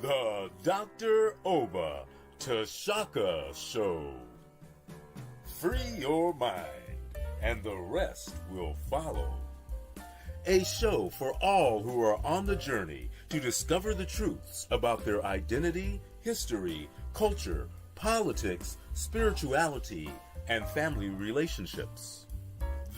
The Dr. Oba Tashaka Show. Free your mind, and the rest will follow. A show for all who are on the journey to discover the truths about their identity, history, culture, politics, spirituality, and family relationships.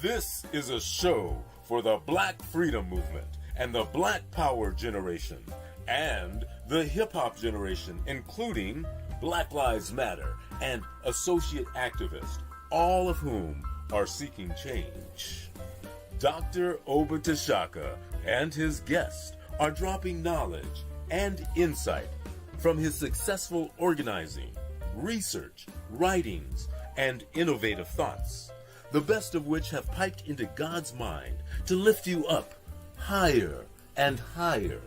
This is a show for the Black Freedom Movement and the Black Power generation and the hip-hop generation, including Black Lives Matter and associate activists, all of whom are seeking change. Dr. Oba Tashaka and his guests are dropping knowledge and insight from his successful organizing, research, writings, and innovative thoughts, the best of which have piped into God's mind to lift you up higher and higher.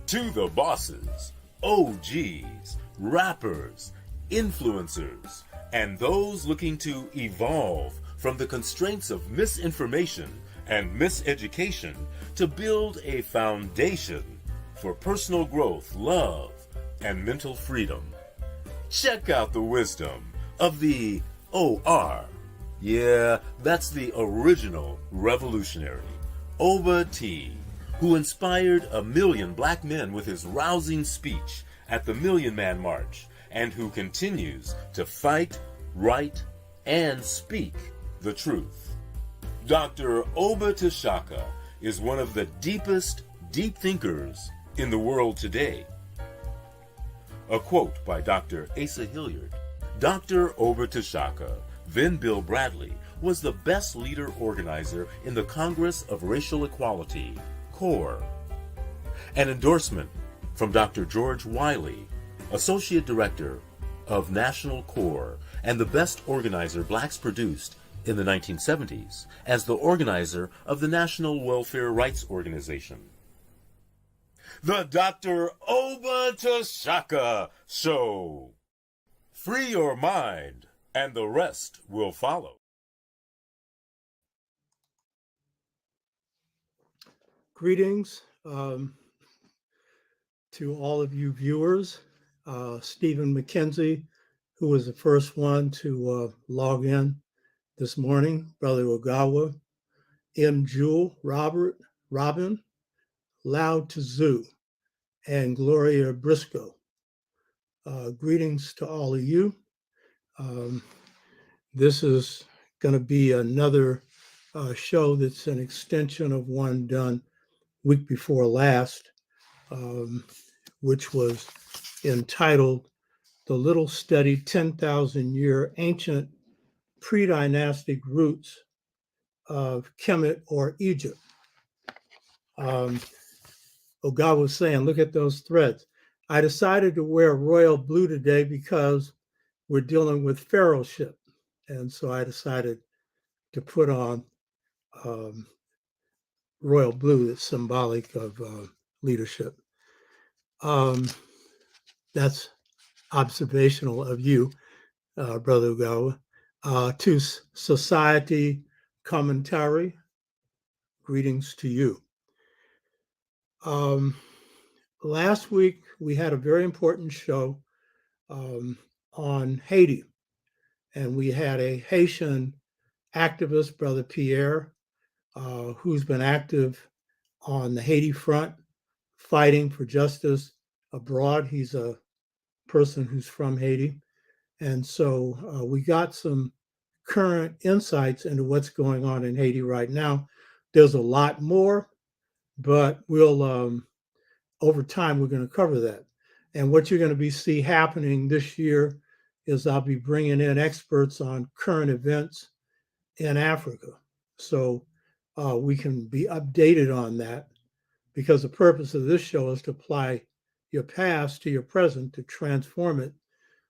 To the bosses, OGs, rappers, influencers, and those looking to evolve from the constraints of misinformation and miseducation to build a foundation for personal growth, love, and mental freedom. Check out the wisdom of the OR. Yeah, that's the original revolutionary, Oba T, who inspired 1 million black men with his rousing speech at the Million Man March, and who continues to fight, write, and speak the truth. Dr. Oba Tashaka is one of the deepest deep thinkers in the world today. A quote by Dr. Asa Hilliard. Dr. Oba Tashaka, then Bill Bradley, was the best leader organizer in the Congress of Racial Equality, CORE. An endorsement from Dr. George Wiley, Associate Director of National CORE and the best organizer blacks produced in the 1970s as the organizer of the National Welfare Rights Organization. The Dr. Oba Tashaka Show. Free your mind, and the rest will follow. Greetings to all of you viewers. Stephen McKenzie, who was the first one to log in this morning, Brother Ogawa, M. Jewel, Robert, Robin, Loud to Zoo, and Gloria Briscoe. Greetings to all of you. This is going to be another show that's an extension of one done week before last, which was entitled The Little Study 10,000 Year Ancient Pre-dynastic Roots of Kemet or Egypt. Ogawa was saying, look at those threads. I decided to wear royal blue today because we're dealing with pharaohship. And so I decided to put on royal blue that's symbolic of leadership. That's observational of you, Brother Ogawa. To Society Commentary, greetings to you. Last week, we had a very important show on Haiti, and we had a Haitian activist, Brother Pierre, who's been active on the Haiti front, fighting for justice abroad. He's a person who's from Haiti. And so we got some current insights into what's going on in Haiti right now. There's a lot more, but we'll, over time, we're going to cover that. And what you're going to see happening this year is I'll be bringing in experts on current events in Africa. So we can be updated on that, because the purpose of this show is to apply your past to your present, to transform it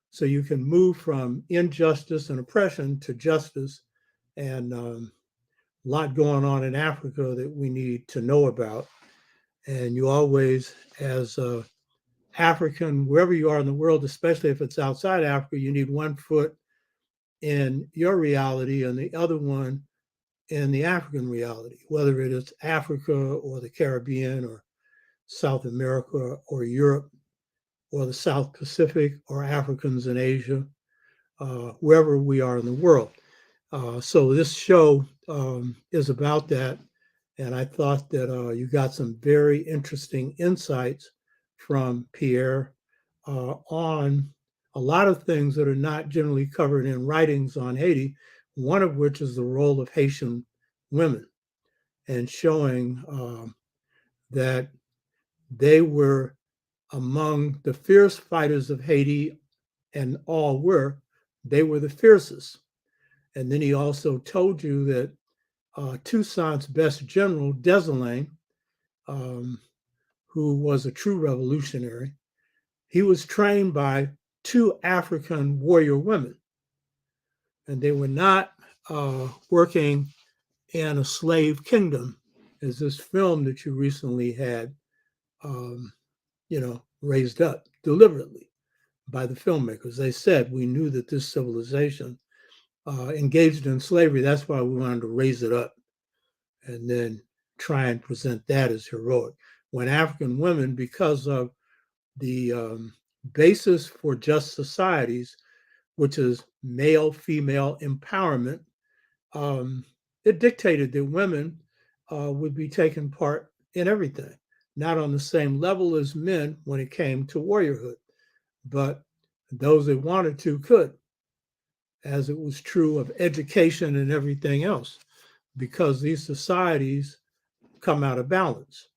so you can move from injustice and oppression to justice. And a lot going on in Africa that we need to know about. And you always, as a African, wherever you are in the world, especially if it's outside Africa, you need one foot in your reality and the other one in the African reality, whether it is Africa or the Caribbean or South America or Europe. or the South Pacific, or Africans in Asia, wherever we are in the world. So this show is about that. And I thought that you got some very interesting insights from Pierre on a lot of things that are not generally covered in writings on Haiti, one of which is the role of Haitian women, and showing that they were among the fierce fighters of Haiti, and they were the fiercest. And then he also told you that Toussaint's best general, Dessalines, who was a true revolutionary, he was trained by 2 African warrior women. And they were not working in a slave kingdom, as this film that you recently had, raised up deliberately by the filmmakers. They said, we knew that this civilization engaged in slavery. That's why we wanted to raise it up and then try and present that as heroic. When African women, because of the basis for just societies, which is male-female empowerment, it dictated that women would be taking part in everything, not on the same level as men when it came to warriorhood, but those that wanted to could, as it was true of education and everything else, because these societies come out of balance.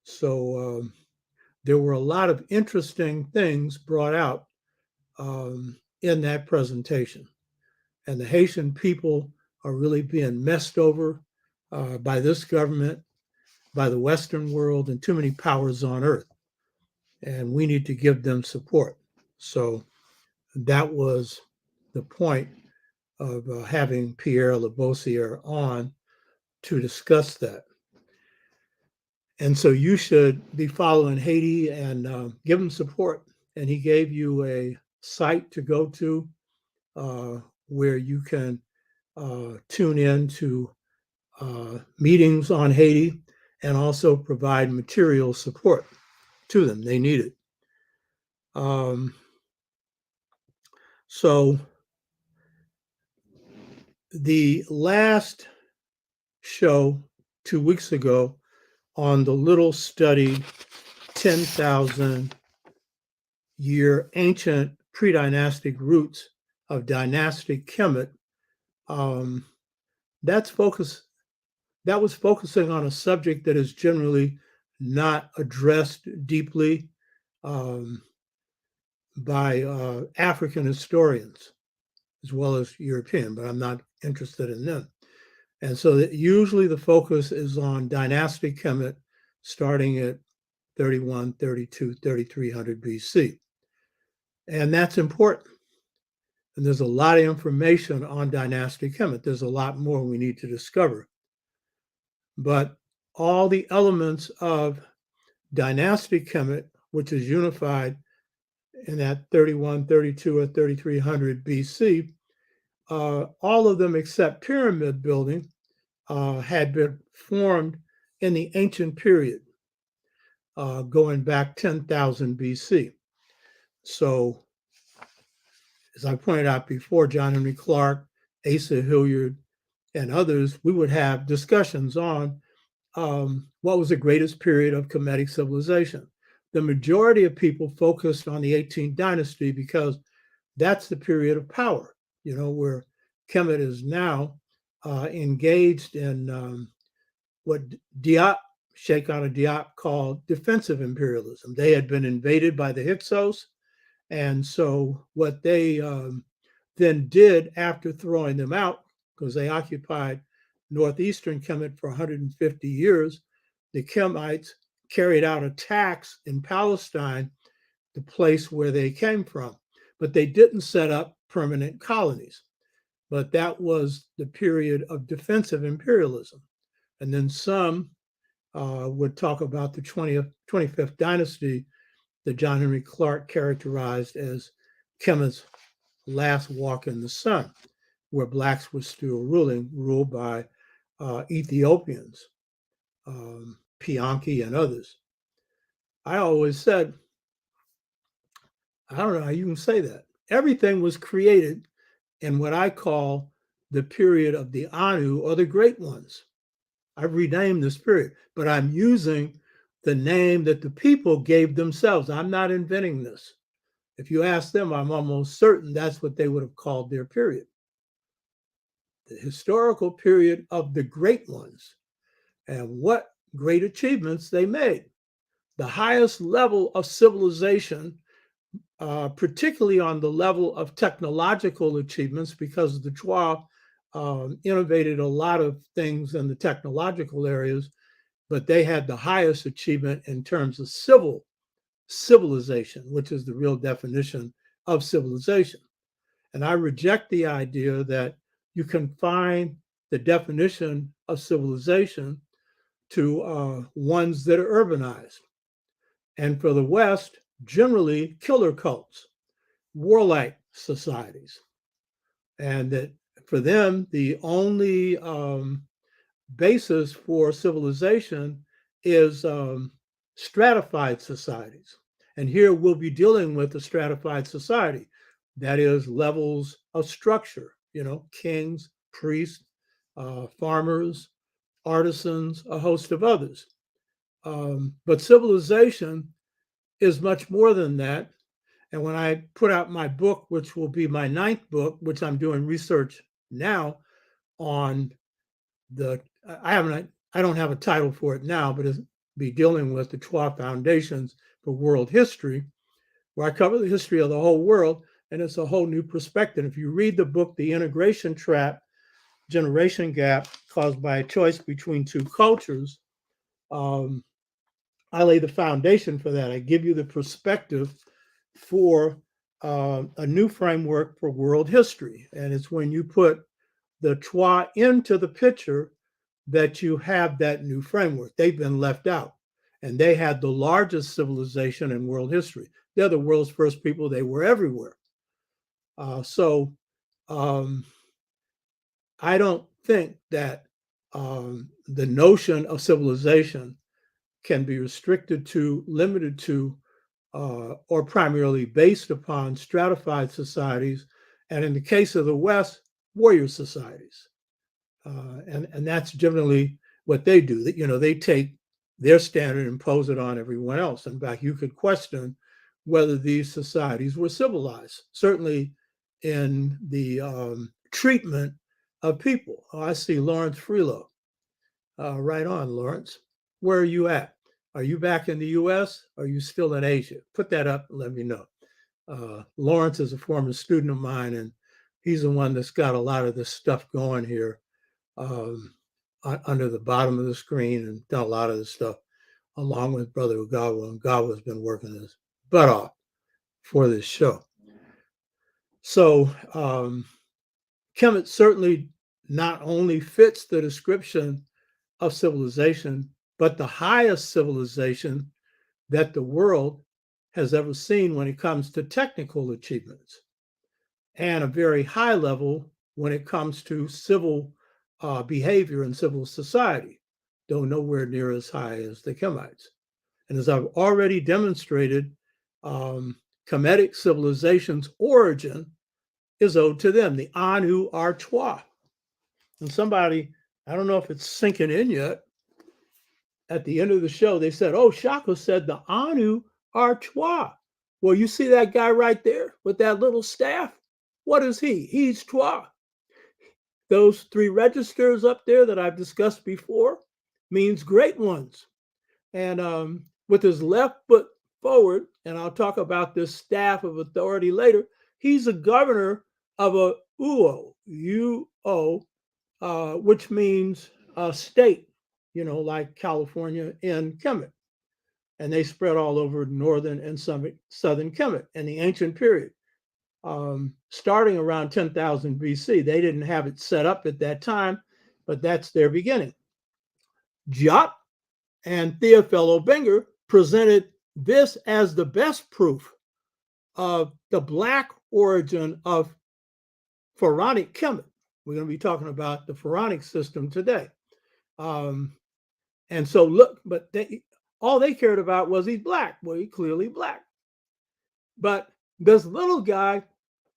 So there were a lot of interesting things brought out in that presentation. And the Haitian people are really being messed over by this government, by the Western world, and too many powers on earth. And we need to give them support. So that was the point of having Pierre Lebossiere on to discuss that. And so you should be following Haiti and give them support. And he gave you a site to go to where you can tune in to meetings on Haiti and also provide material support to them. They need it. So the last show 2 weeks ago on the little study 10,000 year ancient pre-dynastic roots of dynastic Kemet, that was focusing on a subject that is generally not addressed deeply by African historians as well as European, but I'm not interested in them. And so usually the focus is on dynastic Kemet starting at 31, 32, 3300 BC. And that's important. And there's a lot of information on dynastic Kemet. There's a lot more we need to discover. But all the elements of dynastic Kemet, which is unified in that 31, 32, or 3300 BC, all of them except pyramid building had been formed in the ancient period, going back 10,000 BC. So, as I pointed out before, John Henry Clark, Asa Hilliard, and others, we would have discussions on what was the greatest period of Kemetic civilization. The majority of people focused on the 18th dynasty because that's the period of power, where Kemet is now engaged in what Sheikh Anta Diop called defensive imperialism. They had been invaded by the Hyksos. And so what they then did after throwing them out, because they occupied northeastern Kemet for 150 years, the Kemites carried out attacks in Palestine, the place where they came from. But they didn't set up permanent colonies. But that was the period of defensive imperialism. And then some would talk about the 25th dynasty that John Henry Clark characterized as Kemet's last walk in the sun, where blacks were still ruled by Ethiopians, Pianki and others. I always said I don't know how you can say that. Everything was created in what I call the period of the Anu, or the great ones. I've renamed this period, but I'm using the name that the people gave themselves. I'm not inventing this. If you ask them, I'm almost certain that's what they would have called their period. The historical period of the great ones, and what great achievements they made. The highest level of civilization, particularly on the level of technological achievements, because the Chua innovated a lot of things in the technological areas, but they had the highest achievement in terms of civilization, which is the real definition of civilization. And I reject the idea that you confine the definition of civilization to ones that are urbanized. And for the West, generally killer cults, warlike societies. And that for them, the only basis for civilization is stratified societies. And here we'll be dealing with a stratified society. That is levels of structure, kings, priests, farmers, artisans, a host of others. But civilization is much more than that. And when I put out my book, which will be my 9th book, which I'm doing research now on I don't have a title for it now, but it'll be dealing with the Chua Foundations for World History, where I cover the history of the whole world, and it's a whole new perspective. If you read the book, The Integration Trap, Generation Gap Caused by a Choice Between Two Cultures, I lay the foundation for that. I give you the perspective for a new framework for world history. And it's when you put the Chua into the picture that you have that new framework. They've been left out. And they had the largest civilization in world history. They're the world's first people. They were everywhere. So I don't think that the notion of civilization can be restricted to, limited to, or primarily based upon stratified societies, and in the case of the West, warrior societies. And that's generally what they do. They take their standard and impose it on everyone else. In fact, you could question whether these societies were civilized, certainly in the treatment of people. Oh, I see Lawrence Freelo. Right on, Lawrence. Where are you at? Are you back in the US? Or are you still in Asia? Put that up and let me know. Lawrence is a former student of mine, and he's the one that's got a lot of this stuff going here under the bottom of the screen, and done a lot of this stuff along with Brother Ugawa. And Ugawa's been working his butt off for this show. So Kemet certainly not only fits the description of civilization, but the highest civilization that the world has ever seen when it comes to technical achievements, and a very high level when it comes to civil behavior and civil society, though nowhere near as high as the Kemites. And as I've already demonstrated, Kemetic civilization's origin is owed to them, the Anu Ausar. And somebody, I don't know if it's sinking in yet, at the end of the show, they said, oh, Shaka said the Anu Ausar. Well, you see that guy right there with that little staff? What is he? He's Chua. Those 3 registers up there that I've discussed before means great ones. And with his left foot forward, and I'll talk about this staff of authority later, he's a governor of a UO, U-O, which means a state, like California and Kemet. And they spread all over northern and southern Kemet in the ancient period. Starting around 10,000 BC. They didn't have it set up at that time, but that's their beginning. Diop and Theophilo Benger presented this as the best proof of the Black origin of Pharaonic Kemet. We're going to be talking about the Pharaonic system today. And so look, but all they cared about was he's Black. Well, he's clearly Black. But This little guy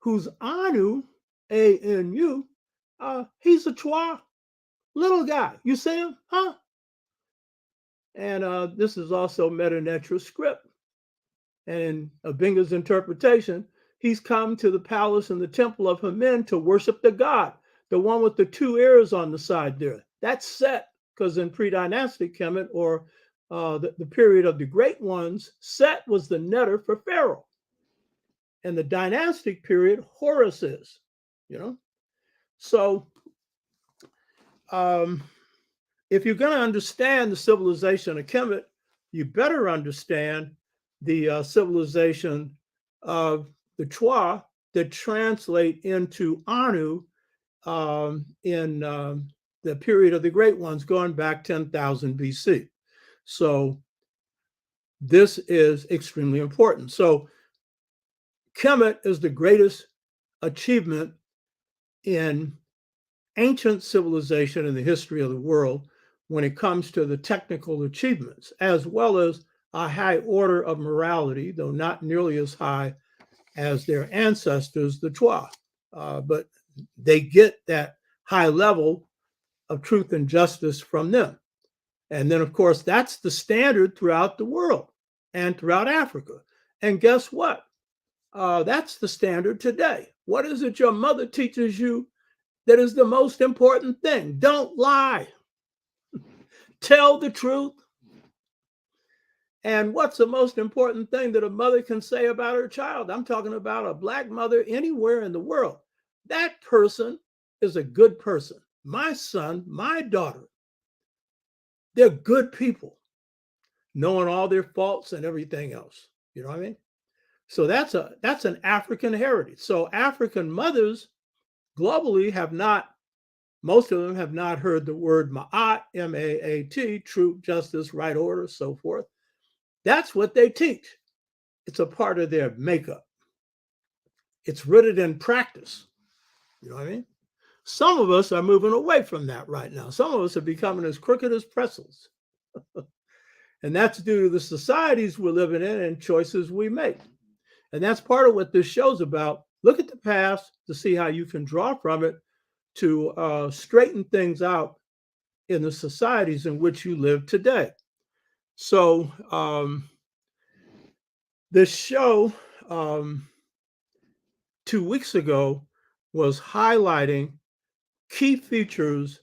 who's Anu, A-N-U, he's a Chwa, little guy. You see him? Huh? And this is also Meta-Netra script. And in Abinga's interpretation, he's come to the palace and the temple of Hamen to worship the god, the one with the two ears on the side there. That's Set, because in pre-dynastic Kemet, or the period of the great ones, Set was the netter for Pharaoh. In the dynastic period, Horus is, you know. So if you're going to understand the civilization of Kemet, you better understand the civilization of the Chwa that translate into Anu in the period of the great ones going back 10,000 BC. So this is extremely important. So Kemet is the greatest achievement in ancient civilization in the history of the world when it comes to the technical achievements, as well as a high order of morality, though not nearly as high as their ancestors, the Chwa. But they get that high level of truth and justice from them. And then, of course, that's the standard throughout the world and throughout Africa. And guess what? That's the standard today. What is it your mother teaches you that is the most important thing? Don't lie. Tell the truth. And what's the most important thing that a mother can say about her child? I'm talking about a Black mother anywhere in the world. That person is a good person. My son, my daughter, they're good people, knowing all their faults and everything else. You know what I mean? So that's an African heritage. So African mothers globally have not, most of them have not heard the word Ma'at, M-A-A-T, truth, justice, right order, so forth. That's what they teach. It's a part of their makeup. It's rooted in practice. You know what I mean? Some of us are moving away from that right now. Some of us are becoming as crooked as pretzels. And that's due to the societies we're living in and choices we make. And that's part of what this show's about. Look at the past to see how you can draw from it to straighten things out in the societies in which you live today. So this show 2 weeks ago was highlighting key features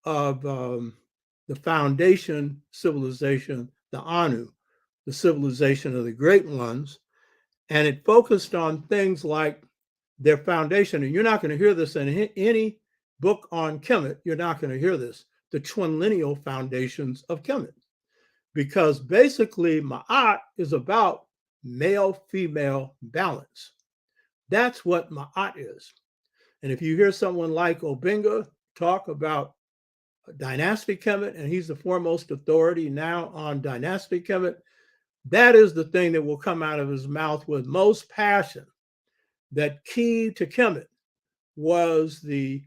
of the foundation civilization, the Anu, the civilization of the great ones. And it focused on things like their foundation. And you're not going to hear this in any book on Kemet. You're not going to hear this, the twinlineal foundations of Kemet. Because basically Ma'at is about male-female balance. That's what Ma'at is. And if you hear someone like Obinga talk about dynastic Kemet, and he's the foremost authority now on dynastic Kemet, that is the thing that will come out of his mouth with most passion. That key to Kemet was the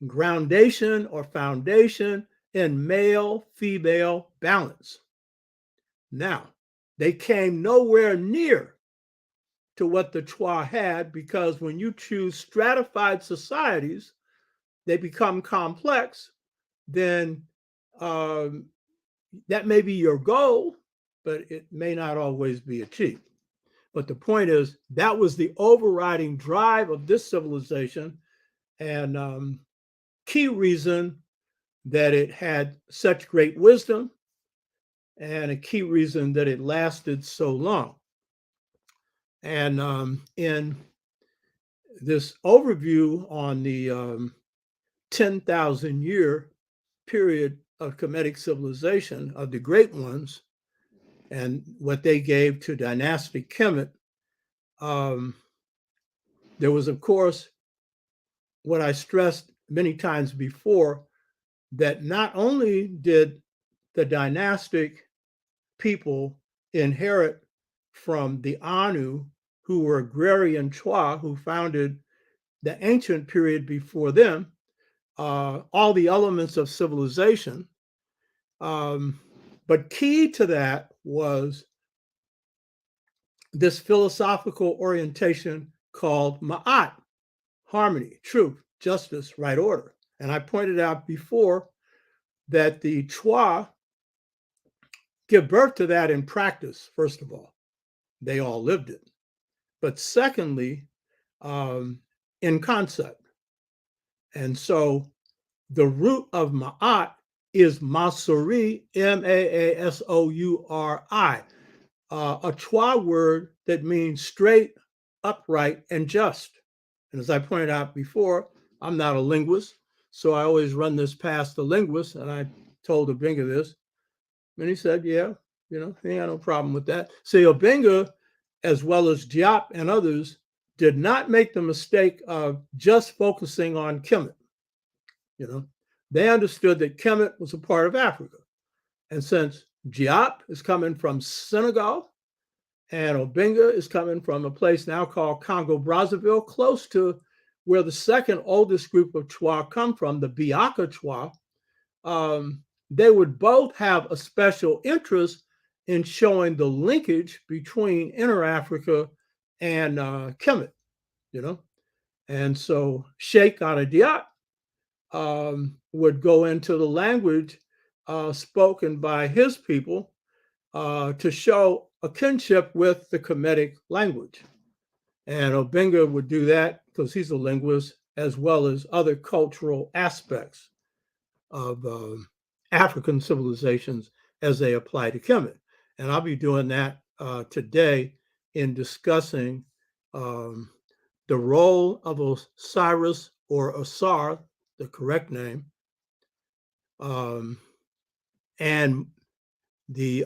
groundation or foundation in male-female balance. Now, they came nowhere near to what the Chwa had, because when you choose stratified societies, they become complex, then that may be your goal, but it may not always be achieved. But the point is, that was the overriding drive of this civilization, and key reason that it had such great wisdom, and a key reason that it lasted so long. And in this overview on the 10,000 year period of Kemetic civilization of the great ones, and what they gave to dynastic Kemet, there was, of course, what I stressed many times before, that not only did the dynastic people inherit from the Anu, who were agrarian Chwa, who founded the ancient period before them, all the elements of civilization. But key to that was this philosophical orientation called Ma'at, harmony, truth, justice, right order. And I pointed out before that the Chua give birth to that in practice, first of all. They all lived it. But secondly, in concept. And so the root of Ma'at is Masuri, Maasori, a Chua word that means straight, upright, and just. And as I pointed out before, I'm not a linguist, so I always run this past the linguist, and I told Obenga this, and he said, yeah, he ain't got no problem with that. See, Obenga, as well as Diop and others, did not make the mistake of just focusing on Kemet. They understood that Kemet was a part of Africa. And since Diop is coming from Senegal and Obenga is coming from a place now called Congo-Brazzaville, close to where the second oldest group of Chua come from, the Biaka Chua, they would both have a special interest in showing the linkage between Inner Africa and Kemet, And so Sheikh Anta Diop would go into the language spoken by his people to show a kinship with the Kemetic language. And Obenga would do that because he's a linguist, as well as other cultural aspects of African civilizations as they apply to Kemet. And I'll be doing that today in discussing the role of Osiris or Ausar, the correct name, and the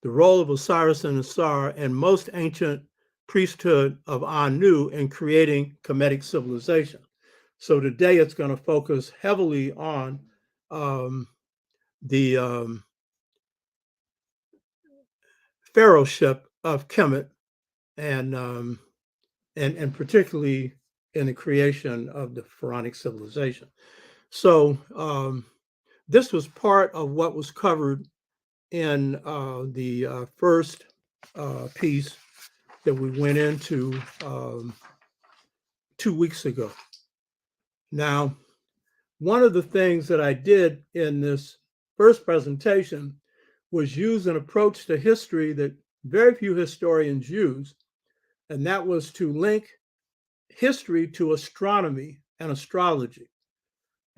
role of Osiris and Ausar and most ancient priesthood of Anu in creating Kemetic civilization. So today it's going to focus heavily on the pharaohship of Kemet and particularly in the creation of the Pharaonic civilization. So this was part of what was covered in the first piece that we went into 2 weeks ago. Now, one of the things that I did in this first presentation was use an approach to history that very few historians use, and that was to link history to astronomy and astrology.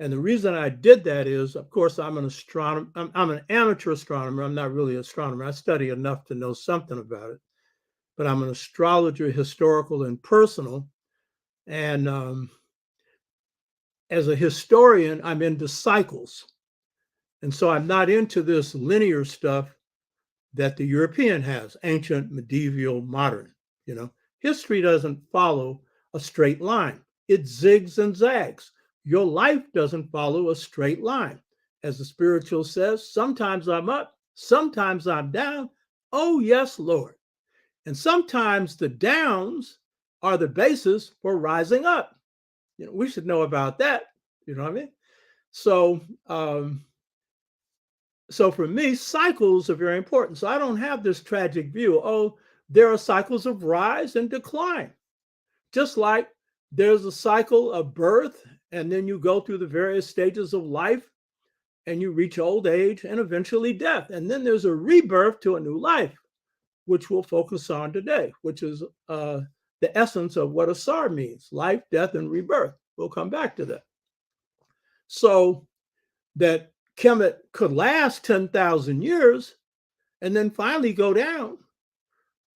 And the reason I did that is, of course, I'm an astronomer. I'm an amateur astronomer. I'm not really an astronomer. I study enough to know something about it. But I'm an astrologer, historical and personal. And as a historian, I'm into cycles. And so I'm not into this linear stuff that the European has, ancient, medieval, modern. History doesn't follow a straight line. It zigs and zags. Your life doesn't follow a straight line. As the spiritual says, sometimes I'm up, sometimes I'm down. Oh, yes, Lord. And sometimes the downs are the basis for rising up. We should know about that. You know what I mean? So, so for me, cycles are very important. So I don't have this tragic view. Oh, there are cycles of rise and decline. Just like there's a cycle of birth, and then you go through the various stages of life, and you reach old age and eventually death. And then there's a rebirth to a new life, which we'll focus on today, which is the essence of what Ausar means, life, death, and rebirth. We'll come back to that. So that Kemet could last 10,000 years and then finally go down.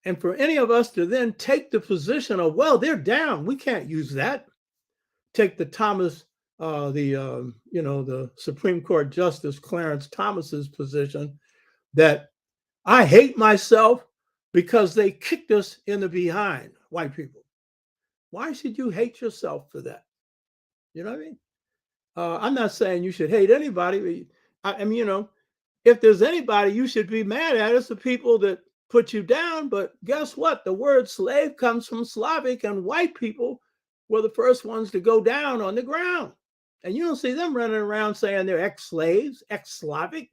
And for any of us to then take the position of, well, they're down, we can't use that. Take the the Supreme Court Justice Clarence Thomas's position that I hate myself because they kicked us in the behind, white people. Why should you hate yourself for that? You know what I mean? I'm not saying you should hate anybody. I mean, if there's anybody you should be mad at, it's the people that put you down. But guess what? The word slave comes from Slavic, and white people were the first ones to go down on the ground. And you don't see them running around saying they're ex-slaves, ex-Slavic.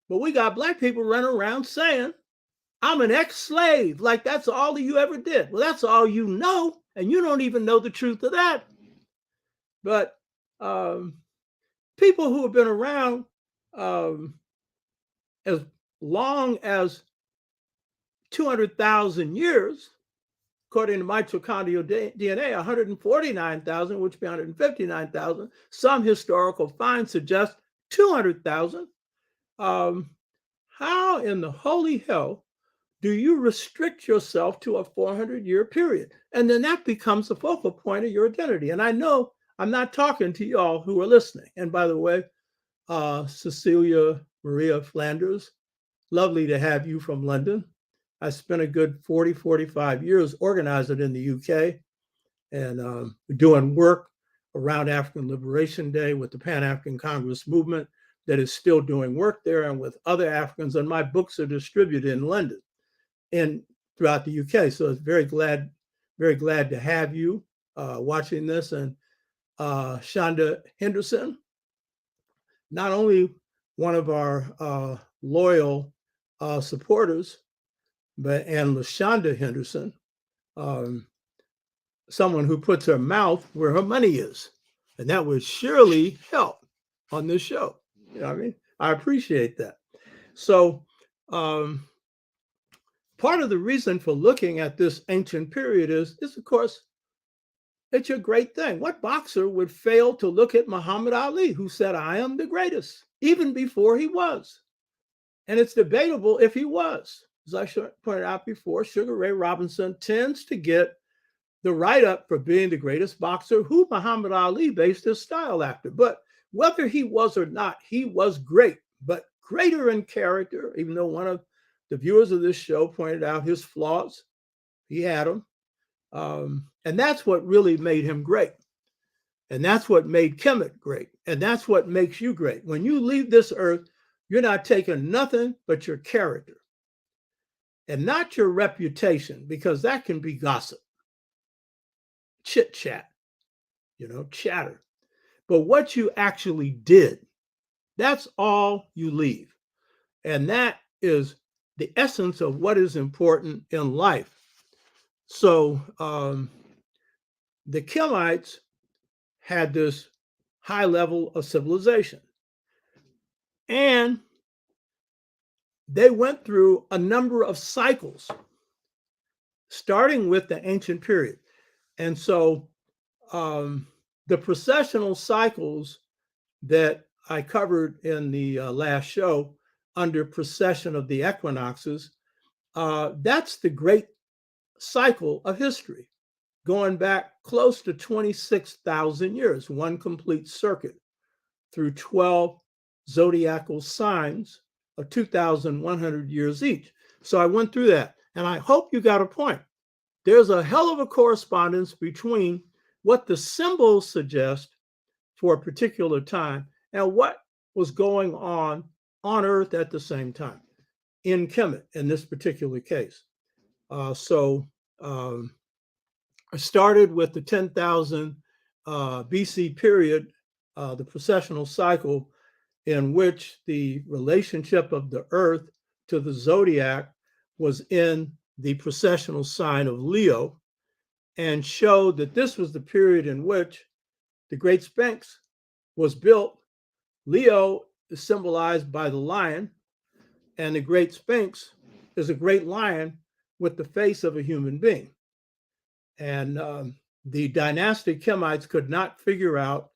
But we got black people running around saying I'm an ex-slave. Like that's all you ever did. Well, that's all you know, and you don't even know the truth of that. But people who have been around as long as 200,000 years, according to mitochondrial DNA, 149,000, which would be 159,000. Some historical finds suggest 200,000. How in the holy hell do you restrict yourself to a 400-year period? And then that becomes the focal point of your identity. And I know I'm not talking to y'all who are listening. And by the way, Cecilia Maria Flanders, lovely to have you from London. I spent a good 40, 45 years organizing in the UK and doing work around African Liberation Day with the Pan-African Congress movement that is still doing work there and with other Africans. And my books are distributed in London and throughout the UK. So it's very glad to have you watching this. And Shonda Henderson, not only one of our loyal supporters, and LaShonda Henderson, someone who puts her mouth where her money is. And that would surely help on this show. You know what I mean? I appreciate that. So part of the reason for looking at this ancient period is of course, it's a great thing. What boxer would fail to look at Muhammad Ali, who said, I am the greatest, even before he was? And it's debatable if he was. As I pointed out before, Sugar Ray Robinson tends to get the write-up for being the greatest boxer, who Muhammad Ali based his style after. But whether he was or not, he was great, but greater in character, even though one of the viewers of this show pointed out his flaws. He had them. And that's what really made him great. And that's what made Kemet great. And that's what makes you great. When you leave this earth, you're not taking nothing but your character and not your reputation, because that can be gossip, chit chat, chatter. But what you actually did, that's all you leave. And that is the essence of what is important in life. So the Kemites had this high level of civilization. And they went through a number of cycles, starting with the ancient period. And so the precessional cycles that I covered in the last show under precession of the equinoxes, that's the great cycle of history, going back close to 26,000 years, one complete circuit through 12 zodiacal signs of 2,100 years each. So I went through that, and I hope you got a point. There's a hell of a correspondence between what the symbols suggest for a particular time and what was going on Earth at the same time in Kemet in this particular case. I started with the 10,000 BC period, the precessional cycle, in which the relationship of the Earth to the zodiac was in the precessional sign of Leo, and showed that this was the period in which the Great Sphinx was built. Leo is symbolized by the lion, and the Great Sphinx is a great lion with the face of a human being. And the dynastic Kemites could not figure out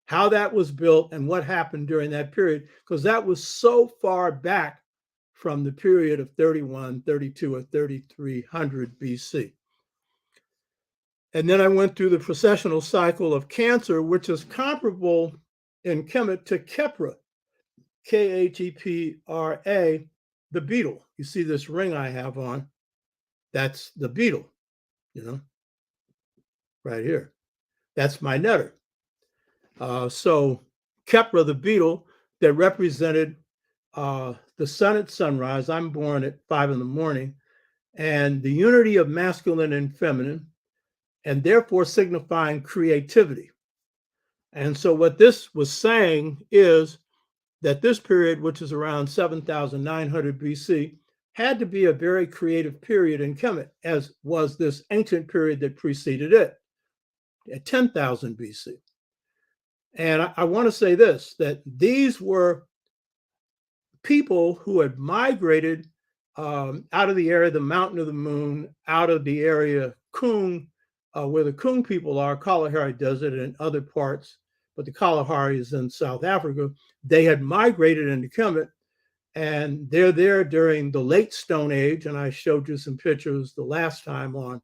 how that was built and what happened during that period, because that was so far back from the period of 31, 32, or 3300 BC. And then I went through the precessional cycle of Cancer, which is comparable in Kemet to Khepra, Khepra, the beetle. You see this ring I have on? That's the beetle, right here. That's my netter. So Khepra, the beetle, that represented the sun at sunrise. I'm born at 5 a.m, and the unity of masculine and feminine, and therefore signifying creativity. And so what this was saying is that this period, which is around 7,900 BC, had to be a very creative period in Kemet, as was this ancient period that preceded it at 10,000 BC. And I want to say this, that these were people who had migrated out of the area of the Mountain of the Moon, out of the area Kung, where the Kung people are, Kalahari Desert and other parts, but the Kalahari is in South Africa. They had migrated into Kemet, and they're there during the late Stone Age, and I showed you some pictures the last time on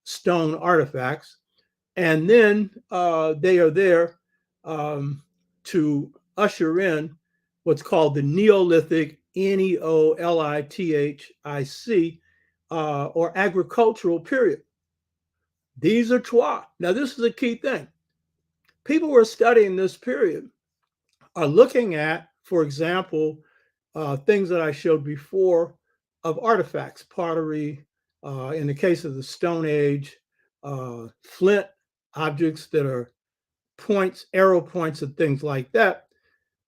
stone artifacts. And then they are there to usher in what's called the Neolithic, Neolithic, or agricultural period. These are Twa. Now, this is a key thing. People who are studying this period are looking at, for example, things that I showed before of artifacts, pottery, in the case of the Stone Age, flint objects that are points, arrow points, and things like that.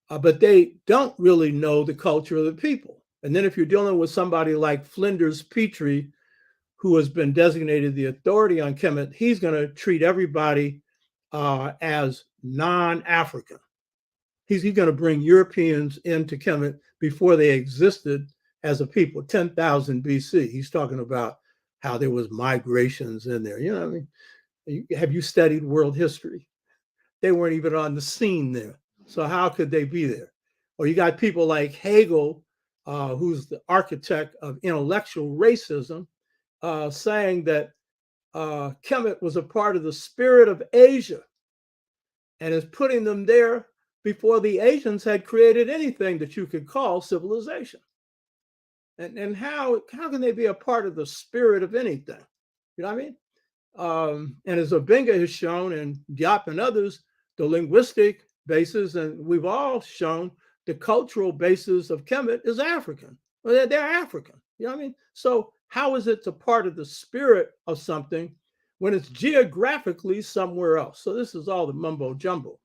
But they don't really know the culture of the people. And then if you're dealing with somebody like Flinders Petrie, who has been designated the authority on Kemet, he's going to treat everybody as non-African. He's going to bring Europeans into Kemet before they existed as a people, 10,000 BC. He's talking about how there was migrations in there. You know what I mean? Have you studied world history? They weren't even on the scene there. So how could they be there? Or you got people like Hegel, who's the architect of intellectual racism, saying that Kemet was a part of the spirit of Asia and is putting them there before the Asians had created anything that you could call civilization. And how can they be a part of the spirit of anything? You know what I mean? And as Obenga has shown, and Diop and others, the linguistic basis, and we've all shown the cultural basis of Kemet is African. Well, they're African. You know what I mean? So how is it a part of the spirit of something when it's geographically somewhere else? So this is all the mumbo jumbo.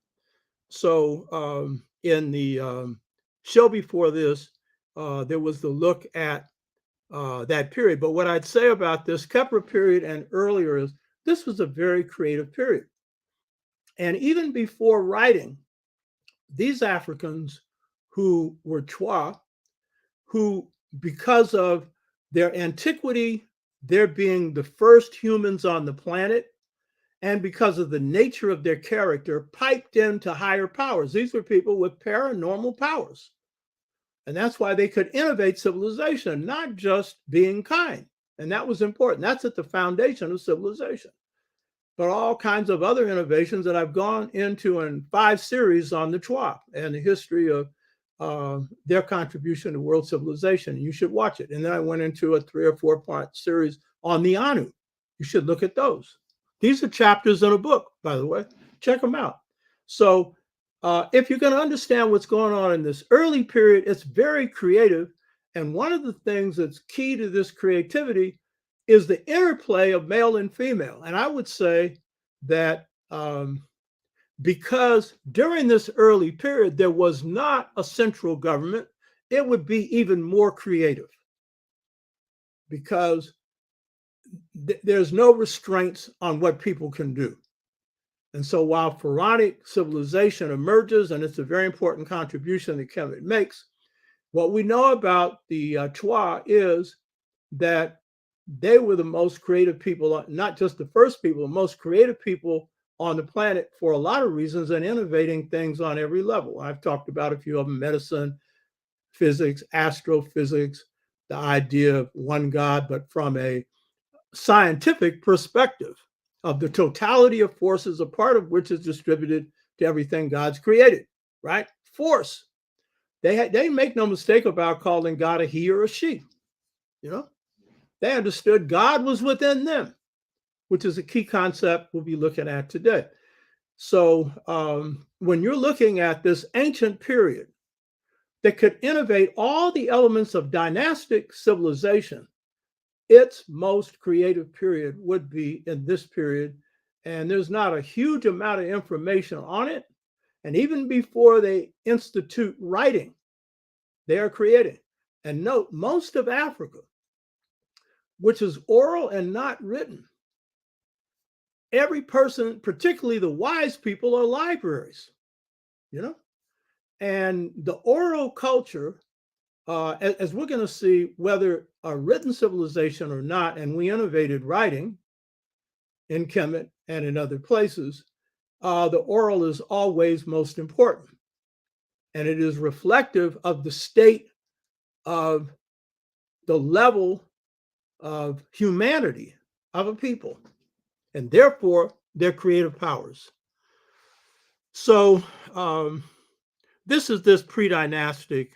So in the show before this, there was the look at that period. But what I'd say about this Kepler period and earlier is this was a very creative period. And even before writing, these Africans who were Twa, who because of their antiquity, their being the first humans on the planet, and because of the nature of their character, piped into higher powers. These were people with paranormal powers. And that's why they could innovate civilization, not just being kind. And that was important. That's at the foundation of civilization. But all kinds of other innovations that I've gone into in 5 series on the Twa and the history of their contribution to world civilization. You should watch it. And then I went into a 3 or 4 part series on the Anu. You should look at those. These are chapters in a book, by the way. Check them out. So if you're going to understand what's going on in this early period, it's very creative. And one of the things that's key to this creativity is the interplay of male and female. And I would say that because during this early period, there was not a central government, it would be even more creative because there's no restraints on what people can do. And so while Pharaonic civilization emerges, and it's a very important contribution that Kemet makes, what we know about the Twa is that they were the most creative people, not just the first people, the most creative people on the planet for a lot of reasons and innovating things on every level. I've talked about a few of them: medicine, physics, astrophysics, the idea of one God, but from a scientific perspective of the totality of forces, a part of which is distributed to everything God's created, right? Force. They make no mistake about calling God a he or a she. You know, they understood God was within them, which is a key concept we'll be looking at today. So when you're looking at this ancient period that could innovate all the elements of dynastic civilization, its most creative period would be in this period. And there's not a huge amount of information on it. And even before they institute writing, they are creating. And note, most of Africa, which is oral and not written, every person, particularly the wise people, are libraries, and the oral culture, as we're going to see, whether a written civilization or not, and we innovated writing in Kemet and in other places, the oral is always most important. And it is reflective of the state of the level of humanity of a people, and therefore their creative powers. So this is this pre-dynastic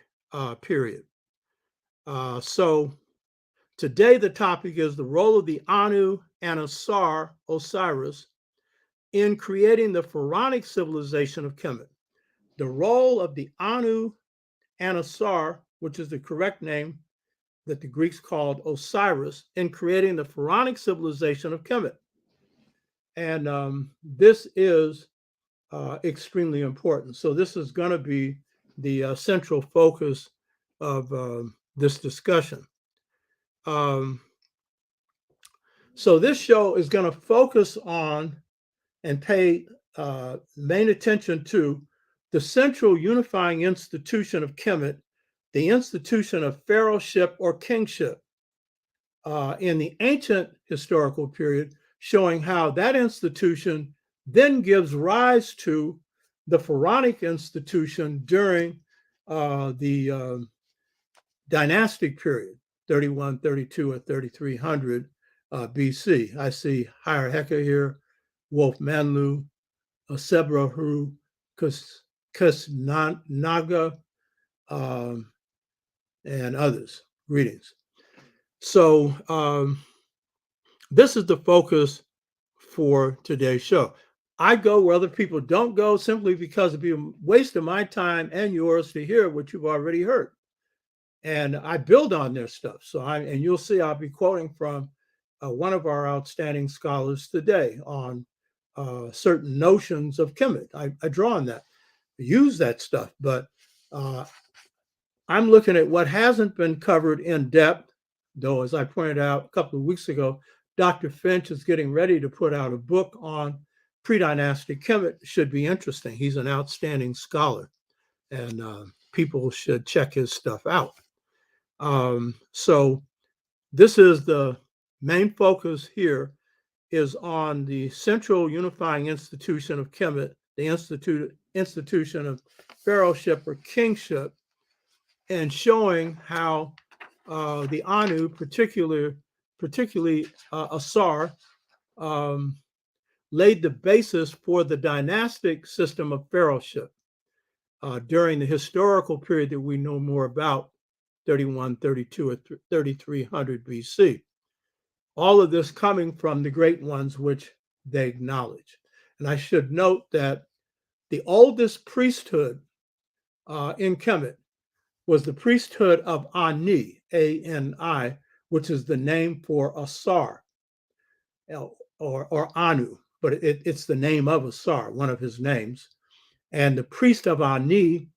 period. So today the topic is the role of the Anu and Ausar, Osiris, in creating the Pharaonic civilization of Kemet. The role of the Anu and Ausar, which is the correct name that the Greeks called Osiris, in creating the Pharaonic civilization of Kemet. And this is extremely important. So this is going to be the central focus of this discussion. So this show is going to focus on and pay main attention to the central unifying institution of Kemet, the institution of pharaohship or kingship in the ancient historical period, showing how that institution then gives rise to the Pharaonic institution during the dynastic period, 31, 32, or 3300 BC. I see Hierarcha here, Wolf Manlu, Sebrahu, Kusnaga, and others. Greetings. So this is the focus for today's show. I go where other people don't go simply because it'd be a waste of my time and yours to hear what you've already heard. And I build on their stuff. And you'll see I'll be quoting from one of our outstanding scholars today on certain notions of Kemet. I draw on that, use that stuff, but I'm looking at what hasn't been covered in depth, though, as I pointed out a couple of weeks ago, Dr. Finch is getting ready to put out a book on pre-dynastic Kemet. Should be interesting. He's an outstanding scholar, and people should check his stuff out. So this is the main focus here, is on the central unifying institution of Kemet, the institution of pharaohship or kingship, and showing how the Anu, particularly Ausar, laid the basis for the dynastic system of pharaohship during the historical period that we know more about, 31, 32, or 3300 BC. All of this coming from the great ones which they acknowledge. And I should note that the oldest priesthood in Kemet was the priesthood of Ani, A-N-I, which is the name for Ausar, or Anu, but it's the name of Ausar, one of his names. And the priest of Ani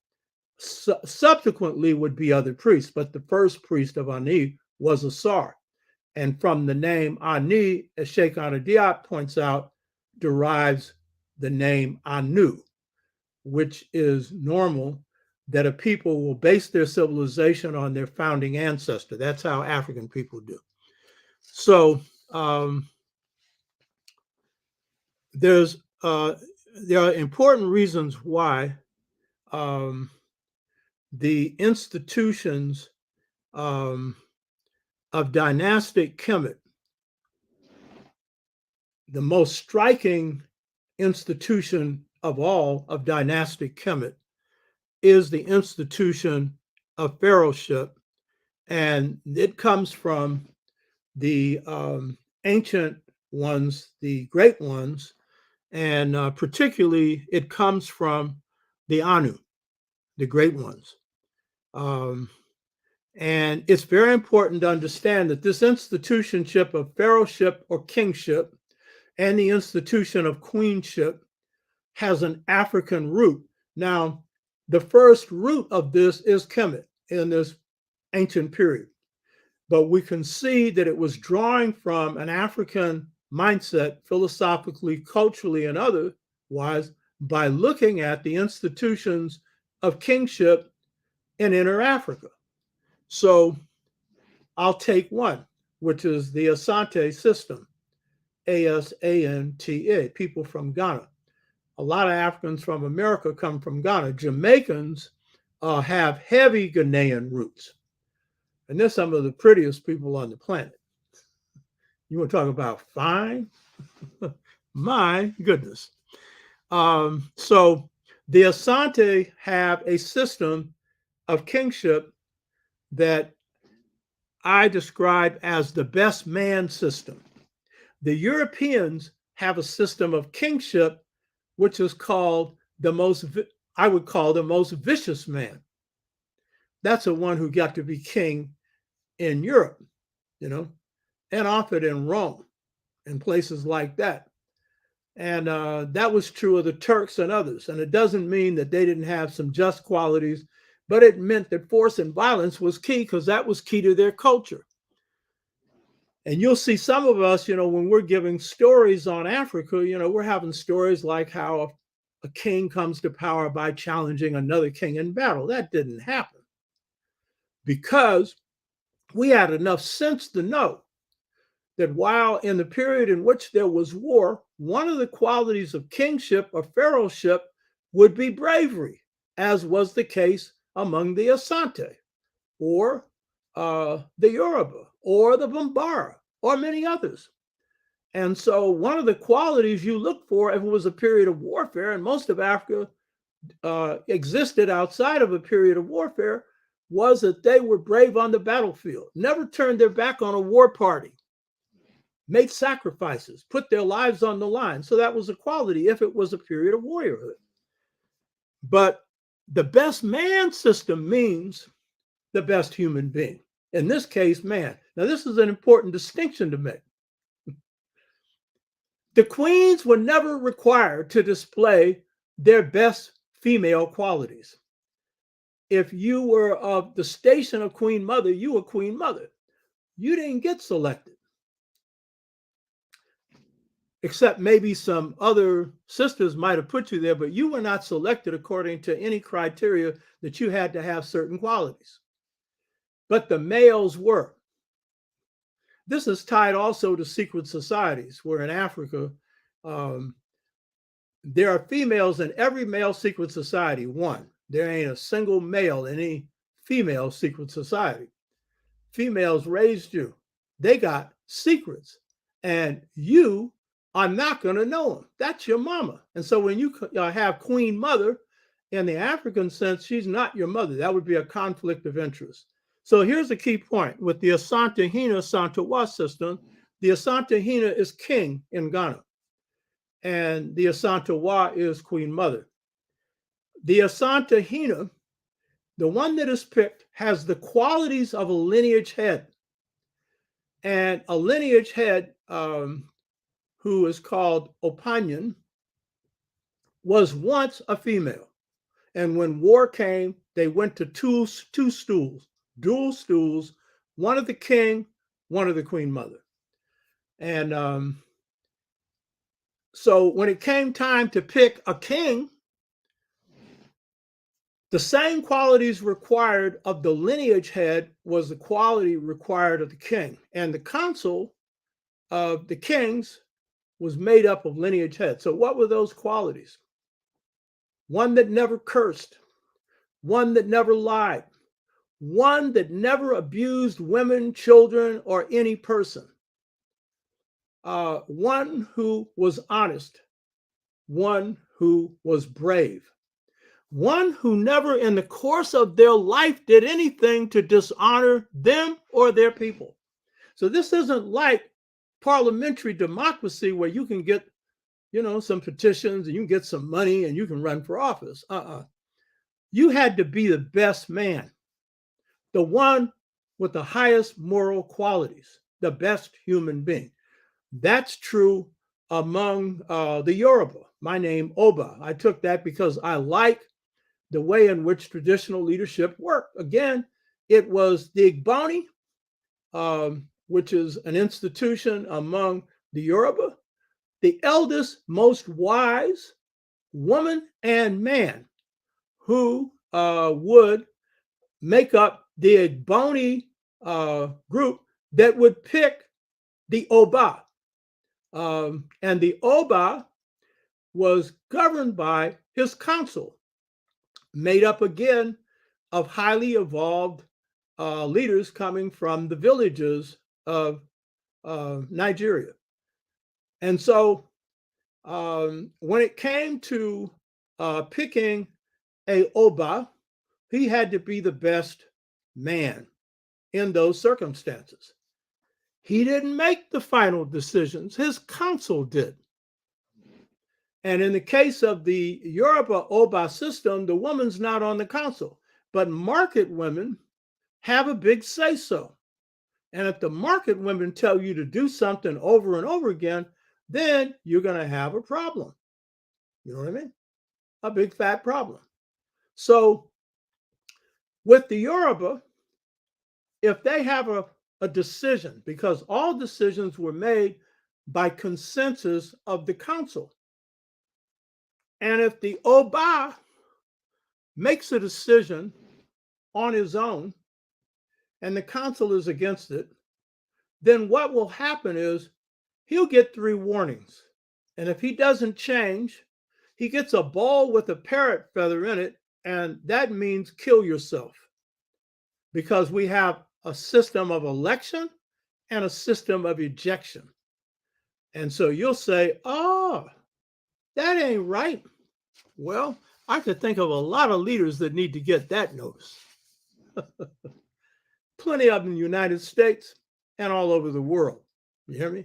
subsequently would be other priests, but the first priest of Ani was Ausar. And from the name Ani, as Sheikh Anta Diop points out, derives the name Anu, which is normal that a people will base their civilization on their founding ancestor. That's how African people do. So there are important reasons why the institutions of dynastic Kemet, the most striking institution of all of dynastic Kemet, is the institution of pharaohship, and it comes from the ancient ones, the great ones, and particularly it comes from the Anu, the great ones. And it's very important to understand that this institutionship of pharaohship or kingship and the institution of queenship has an African root. Now, the first root of this is Kemet, and there's ancient period. But we can see that it was drawing from an African mindset, philosophically, culturally, and otherwise, by looking at the institutions of kingship in Inner Africa. So I'll take one, which is the Asante system, Asanta, people from Ghana. A lot of Africans from America come from Ghana. Jamaicans have heavy Ghanaian roots. And they're some of the prettiest people on the planet. You want to talk about fine? My goodness. So the Asante have a system of kingship that I describe as the best man system. The Europeans have a system of kingship, which is called I would call the most vicious man. That's the one who got to be king in Europe, and often in Rome and places like that. And that was true of the Turks and others. And it doesn't mean that they didn't have some just qualities, but it meant that force and violence was key because that was key to their culture. And you'll see some of us, when we're giving stories on Africa, we're having stories like how a king comes to power by challenging another king in battle. That didn't happen because we had enough sense to know that while in the period in which there was war, one of the qualities of kingship or pharaohship would be bravery, as was the case among the Asante or the Yoruba or the Bambara or many others. And so one of the qualities you look for if it was a period of warfare, and most of Africa existed outside of a period of warfare, was that they were brave on the battlefield, never turned their back on a war party, made sacrifices, put their lives on the line. So that was a quality if it was a period of warriorhood. But the best man system means the best human being. In this case, man. Now, this is an important distinction to make. The queens were never required to display their best female qualities. If you were of the station of queen mother, you were queen mother. You didn't get selected. Except maybe some other sisters might have put you there, but you were not selected according to any criteria that you had to have certain qualities. But the males were. This is tied also to secret societies, where in Africa, there are females in every male secret society. One, there ain't a single male in any female secret society. Females raised you. They got secrets, and you are not going to know them. That's your mama. And so when you have queen mother, in the African sense, she's not your mother. That would be a conflict of interest. So here's the key point. With the Asante Hina Santewa system, the Asante Hina is king in Ghana, and the Asantewa is queen mother. The Asante Hina, the one that is picked, has the qualities of a lineage head. And a lineage head, who is called Opanyan, was once a female. And when war came, they went to two stools, dual stools, one of the king, one of the queen mother. And so when it came time to pick a king, the same qualities required of the lineage head was the quality required of the king. And the council of the kings was made up of lineage heads. So what were those qualities? One that never cursed, one that never lied, one that never abused women, children, or any person, one who was honest, one who was brave, one who never in the course of their life did anything to dishonor them or their people. So this isn't like parliamentary democracy where you can get, some petitions and you can get some money and you can run for office. You had to be the best man, the one with the highest moral qualities, the best human being. That's true among the Yoruba. My name, Oba. I took that because I like the way in which traditional leadership worked. Again, it was the Igboni, which is an institution among the Yoruba, the eldest, most wise woman and man who would make up the Igboni group that would pick the Oba. And the Oba was governed by his council, made up again of highly evolved leaders coming from the villages of Nigeria. And so when it came to picking a Oba, he had to be the best man in those circumstances. He didn't make the final decisions, his council did. And in the case of the Yoruba Oba system, the woman's not on the council, but market women have a big say-so. And if the market women tell you to do something over and over again, then you're going to have a problem. You know what I mean? A big fat problem. So with the Yoruba, if they have a decision, because all decisions were made by consensus of the council, and if the Oba makes a decision on his own and the council is against it, then what will happen is he'll get 3 warnings. And if he doesn't change, he gets a ball with a parrot feather in it, and that means kill yourself. Because we have a system of election and a system of ejection. And so you'll say, oh, that ain't right. Well, I could think of a lot of leaders that need to get that notice. Plenty of them in the United States and all over the world. You hear me?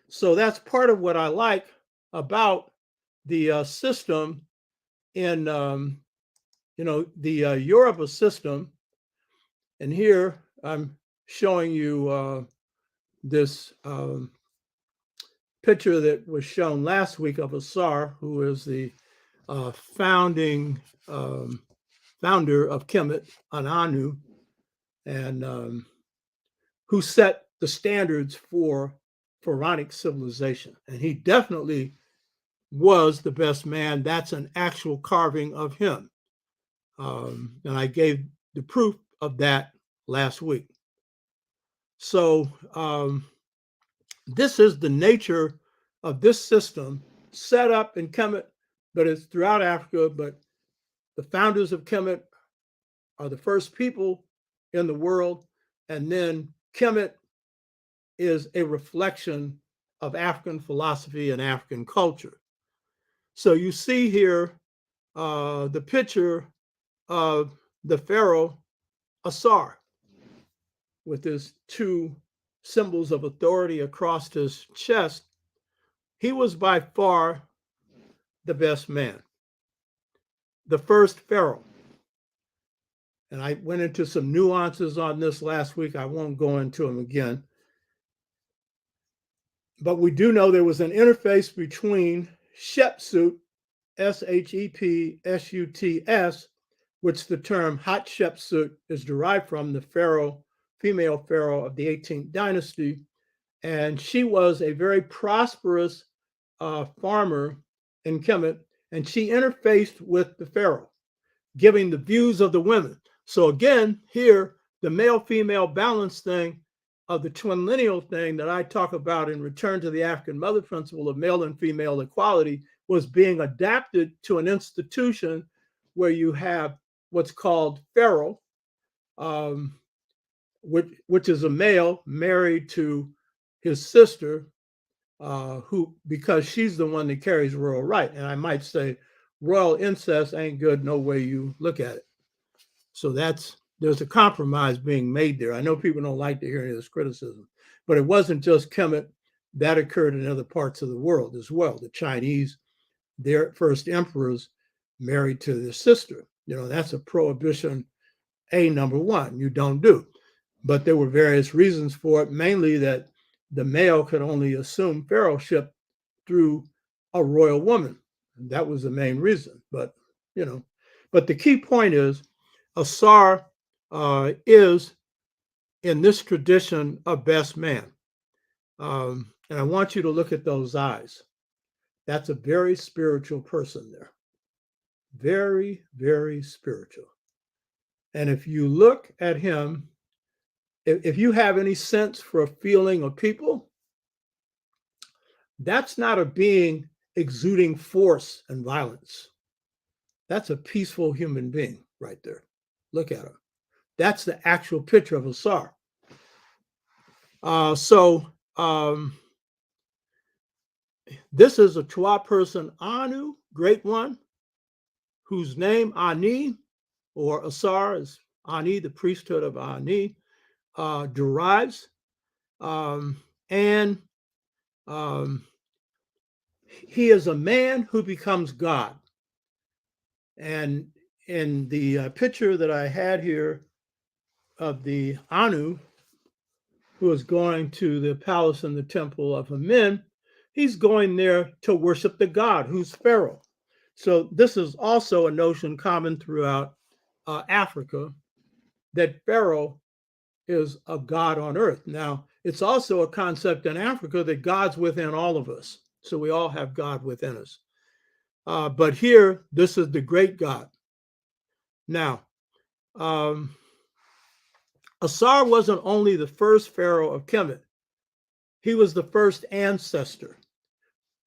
So that's part of what I like about the system in, the Yoruba system. And here I'm showing you this picture that was shown last week of Ausar, who is the founder of Kemet, an Anu, and who set the standards for Pharaonic civilization. And he definitely was the best man. That's an actual carving of him. And I gave the proof of that last week. So this is the nature of this system set up in Kemet, but it's throughout Africa. But the founders of Kemet are the first people in the world. And then Kemet is a reflection of African philosophy and African culture. So you see here the picture of the pharaoh Ausar with his 2 symbols of authority across his chest. He was by far the best man, the first pharaoh. And I went into some nuances on this last week. I won't go into them again. But we do know there was an interface between Shepsut, Shepsuts, which the term Hatshepsut is derived from, the pharaoh, female pharaoh of the 18th dynasty. And she was a very prosperous farmer in Kemet, and she interfaced with the pharaoh, giving the views of the women. So again, here, the male-female balance thing of the twin lineal thing that I talk about in Return to the African Mother principle of male and female equality was being adapted to an institution where you have what's called pharaoh, which is a male married to his sister, who, because she's the one that carries royal right. And I might say royal incest ain't good no way you look at it. So there's a compromise being made there. I know people don't like to hear any of this criticism, but it wasn't just Kemet. That occurred in other parts of the world as well. The Chinese, their first emperors married to their sister. That's a prohibition, number 1, you don't do. But there were various reasons for it, mainly that the male could only assume pharaohship through a royal woman. And that was the main reason. But the key point is Ausar is in this tradition of best man. And I want you to look at those eyes. That's a very spiritual person there. Very, very spiritual. And if you look at him, if you have any sense for a feeling of people, that's not a being exuding force and violence. That's a peaceful human being right there. Look at him. That's the actual picture of Ausar. This is a Chua person, Anu, great one, whose name Ani, or Ausar is Ani, the priesthood of Ani, derives. He is a man who becomes God. And in the picture that I had here of the Anu, who is going to the palace and the temple of Amen, he's going there to worship the god who's Pharaoh. So this is also a notion common throughout Africa, that Pharaoh is a god on earth. Now, it's also a concept in Africa that God's within all of us. So we all have God within us. But here, this is the great God. Now, Ausar wasn't only the first pharaoh of Kemet. He was the first ancestor.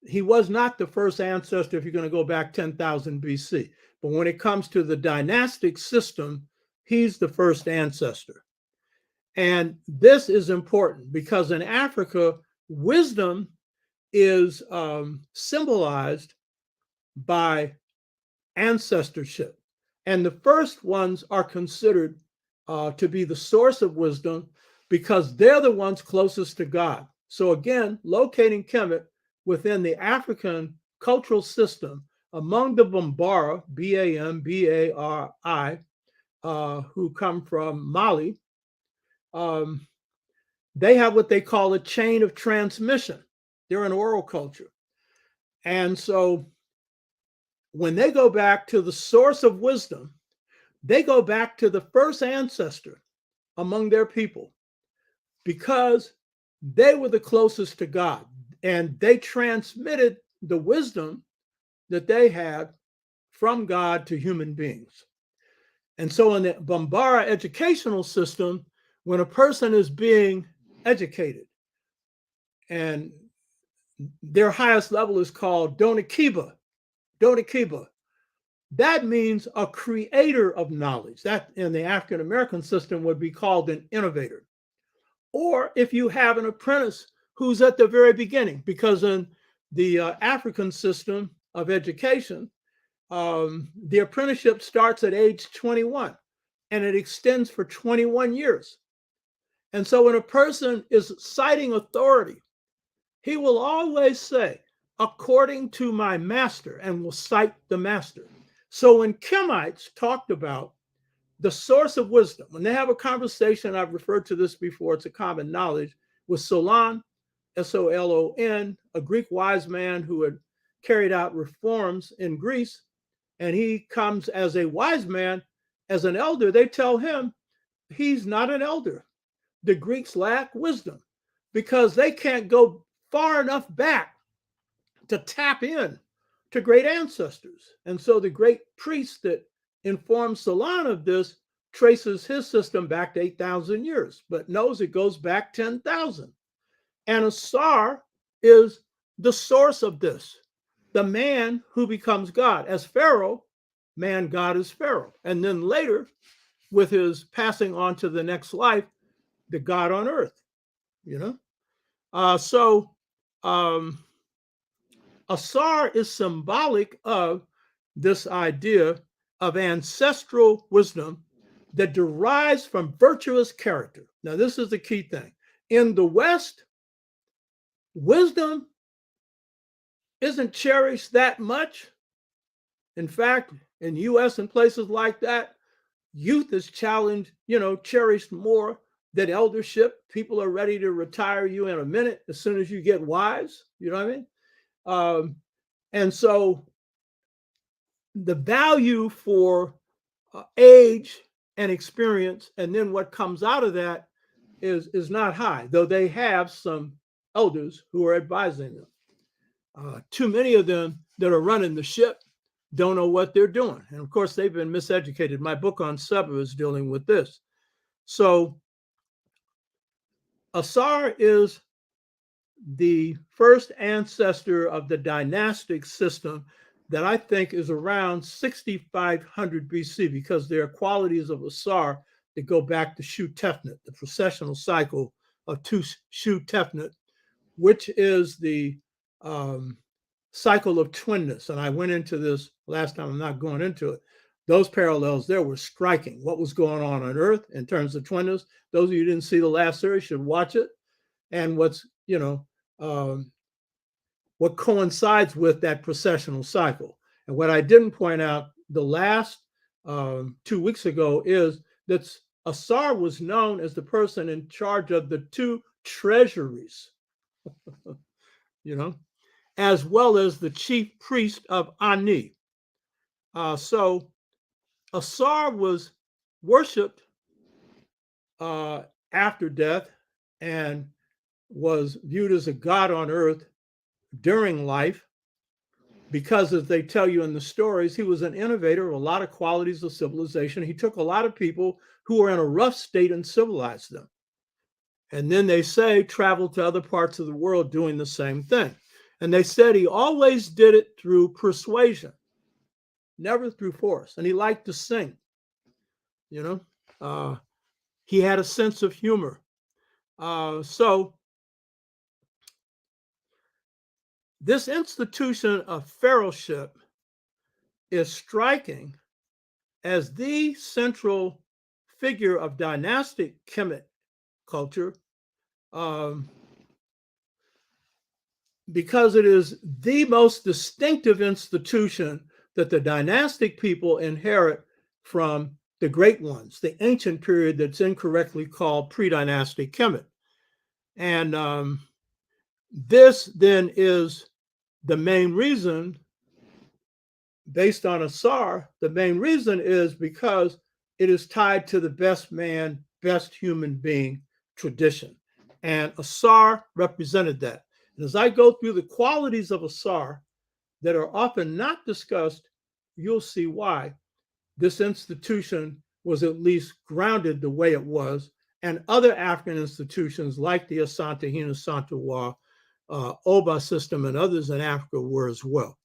He was not the first ancestor if you're going to go back 10,000 BC. But when it comes to the dynastic system, he's the first ancestor. And this is important because in Africa, wisdom is symbolized by ancestorship. And the first ones are considered to be the source of wisdom because they're the ones closest to God. So again, locating Kemet within the African cultural system among the Bambara, B-A-M-B-A-R-I, who come from Mali, they have what they call a chain of transmission. They're an oral culture. And so when they go back to the source of wisdom, they go back to the first ancestor among their people because they were the closest to God and they transmitted the wisdom that they had from God to human beings. And so in the Bambara educational system, when a person is being educated and their highest level is called Donikiba, that means a creator of knowledge. That in the African American system would be called an innovator. Or if you have an apprentice who's at the very beginning, because in the African system of education, the apprenticeship starts at age 21 and it extends for 21 years. And so when a person is citing authority, he will always say, according to my master, and will cite the master. So when Kemites talked about the source of wisdom, when they have a conversation, I've referred to this before, it's a common knowledge, with Solon, S-O-L-O-N, a Greek wise man who had carried out reforms in Greece, and he comes as a wise man, as an elder, they tell him he's not an elder. The Greeks lack wisdom because they can't go far enough back to tap in to great ancestors. And so the great priest that informs Solon of this traces his system back to 8,000 years, but knows it goes back 10,000. And Ausar is the source of this, the man who becomes God. As Pharaoh, man, God is Pharaoh. And then later, with his passing on to the next life, the God on earth, you know? Ausar is symbolic of this idea of ancestral wisdom that derives from virtuous character. Now, this is the key thing. In the West, wisdom isn't cherished that much. In fact, in the US and places like that, youth is challenged, cherished more than eldership. People are ready to retire you in a minute as soon as you get wise. You know what I mean? And so the value for age and experience, and then what comes out of that is not high, though they have some elders who are advising them. Too many of them that are running the ship don't know what they're doing. And of course, they've been miseducated. My book on Seba is dealing with this. So Ausar is the first ancestor of the dynastic system that I think is around 6500 BC, because there are qualities of Ausar that go back to Shu Tefnut, the processional cycle of Shu Tefnut, which is the cycle of twinness. And I went into this last time. I'm not going into it. Those parallels there were striking. What was going on Earth in terms of twinness? Those of you who didn't see the last series should watch it. And what's, what coincides with that processional cycle. And what I didn't point out the last 2 weeks ago is that Ausar was known as the person in charge of the 2 treasuries, as well as the chief priest of Ani. So Ausar was worshipped after death and was viewed as a god on earth during life, because as they tell you in the stories, he was an innovator of a lot of qualities of civilization. He took a lot of people who were in a rough state and civilized them. And then they say traveled to other parts of the world doing the same thing. And they said he always did it through persuasion, never through force. And he liked to sing. He had a sense of humor. So this institution of pharaohship is striking as the central figure of dynastic Kemet culture, because it is the most distinctive institution that the dynastic people inherit from the great ones, the ancient period that's incorrectly called pre-dynastic Kemet. And this then is the main reason, based on Ausar, the main reason is because it is tied to the best man, best human being tradition. And Ausar represented that. And as I go through the qualities of Ausar that are often not discussed, you'll see why this institution was at least grounded the way it was, and other African institutions like the Asante Hina Santawa, Oba system, and others in Africa were as well.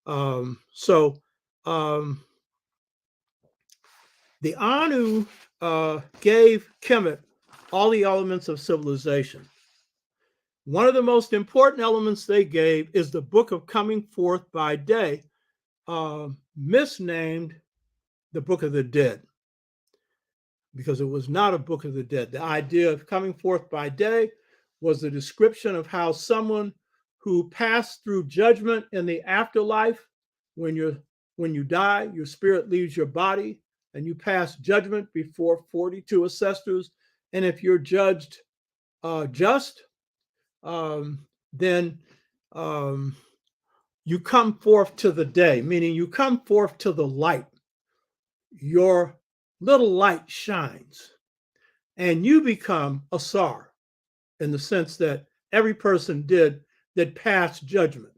The Anu gave Kemet all the elements of civilization. One of the most important elements they gave is the Book of Coming Forth by Day, misnamed the Book of the Dead, because it was not a Book of the Dead. The idea of coming forth by day was a description of how someone who passed through judgment in the afterlife, when you die, your spirit leaves your body and you pass judgment before 42 assessors. And if you're judged just, then you come forth to the day, meaning you come forth to the light. Your little light shines and you become Ausar, in the sense that every person did that passed judgment.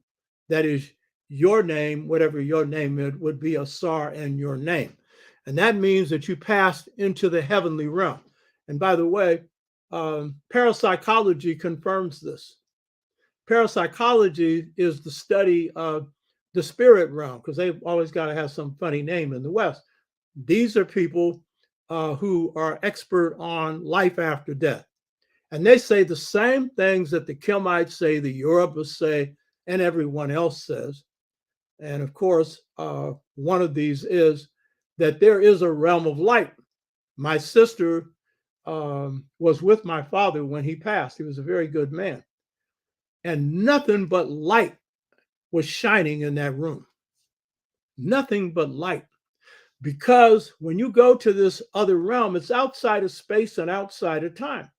That is, your name, whatever your name is, would be Ausar in your name. And that means that you passed into the heavenly realm. And by the way, parapsychology confirms this. Parapsychology is the study of the spirit realm, because they've always got to have some funny name in the West. These are people who are expert on life after death. And they say the same things that the Kemites say, the Yorubas say, and everyone else says. And of course, one of these is that there is a realm of light. My sister was with my father when he passed. He was a very good man. And nothing but light was shining in that room. Nothing but light. Because when you go to this other realm, it's outside of space and outside of time.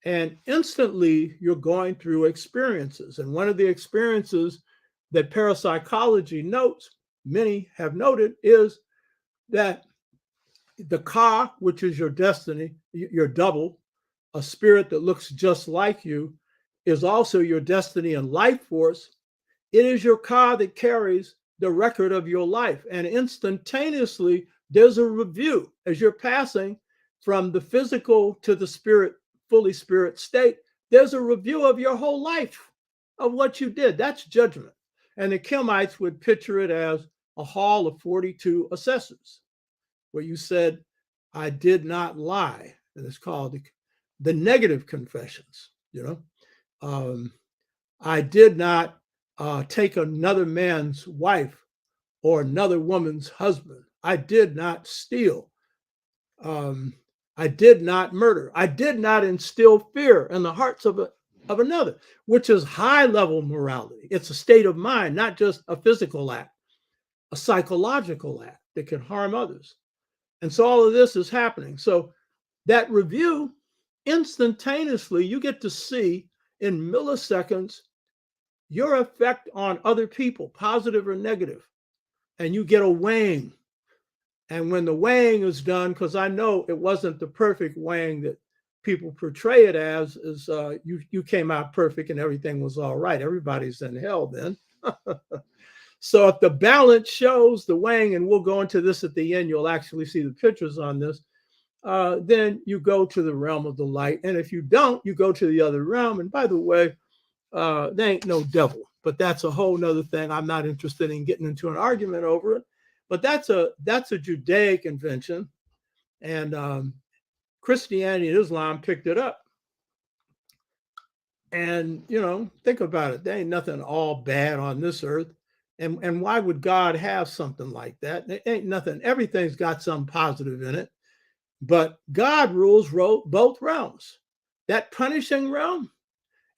And instantly you're going through experiences. And one of the experiences that parapsychology notes, many have noted, is that the Ka, which is your destiny, your double, a spirit that looks just like you, is also your destiny and life force. It is your Ka that carries the record of your life. And instantaneously, there's a review as you're passing from the physical to the spirit, fully spirit state. There's a review of your whole life, of what you did. That's judgment. And the Kemites would picture it as a hall of 42 assessors, where you said, I did not lie. And it's called the negative confessions, I did not take another man's wife or another woman's husband. I did not steal. I did not murder. I did not instill fear in the hearts of another, which is high level morality. It's a state of mind, not just a physical act, a psychological act that can harm others. And so all of this is happening. So that review, instantaneously, you get to see in milliseconds your effect on other people, positive or negative. And you get a weighing. And when the weighing is done, because I know it wasn't the perfect weighing that people portray it as, is you came out perfect and everything was all right. Everybody's in hell then. So if the balance shows the weighing, and we'll go into this at the end, you'll actually see the pictures on this, then you go to the realm of the light. And if you don't, you go to the other realm. And by the way, there ain't no devil, but that's a whole nother thing. I'm not interested in getting into an argument over it, but that's a Judaic invention, and Christianity and Islam picked it up. And think about it. There ain't nothing all bad on this earth, and why would God have something like that? There ain't nothing. Everything's got some positive in it, but God rules both realms, that punishing realm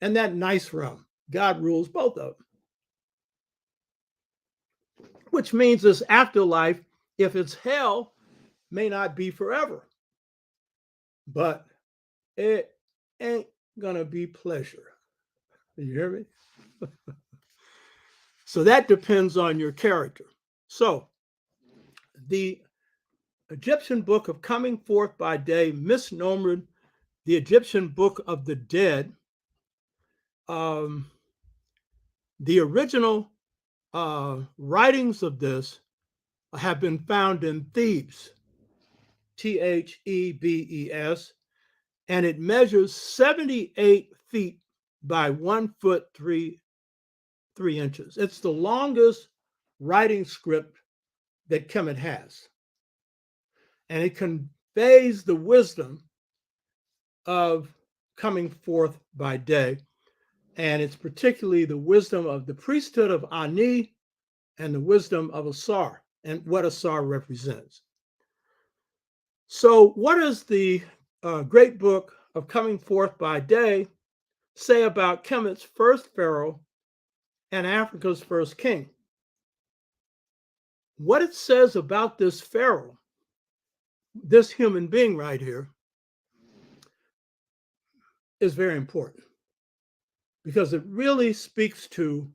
and that nice realm. God rules both of them, which means this afterlife, if it's hell, may not be forever, but it ain't gonna be pleasure. You hear me? So that depends on your character. So the Egyptian book of Coming Forth by Day, misnomered the Egyptian Book of the Dead. The original writings of this have been found in Thebes, Thebes, and it measures 78 feet by 1 foot 3 inches. It's the longest writing script that Kemet has. And it conveys the wisdom of coming forth by day. And it's particularly the wisdom of the priesthood of Ani and the wisdom of Ausar, and what Ausar represents. So what does the great book of Coming Forth by Day say about Kemet's first pharaoh and Africa's first king? What it says about this pharaoh, this human being right here, is very important, because it really speaks to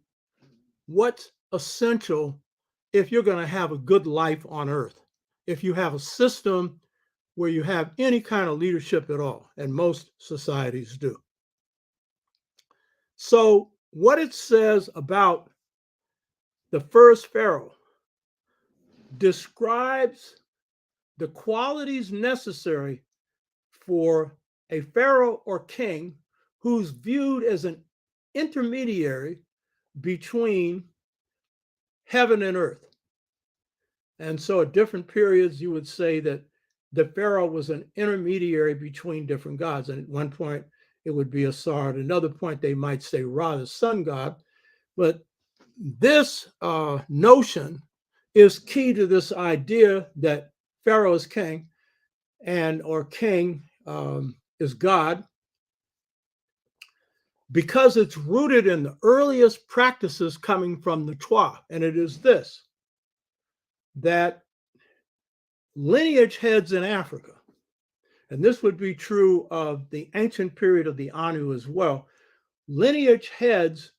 what's essential if you're going to have a good life on earth, if you have a system where you have any kind of leadership at all, and most societies do. So what it says about the first pharaoh describes the qualities necessary for a pharaoh or king who's viewed as an intermediary between heaven and earth. And so at different periods, you would say that the pharaoh was an intermediary between different gods. And at one point, it would be Asar. At another point, they might say Ra, the sun god. But this notion is key to this idea that pharaoh is king, or king is God, because it's rooted in the earliest practices coming from the Twa. And it is this, that lineage heads in Africa, and this would be true of the ancient period of the Anu as well, lineage heads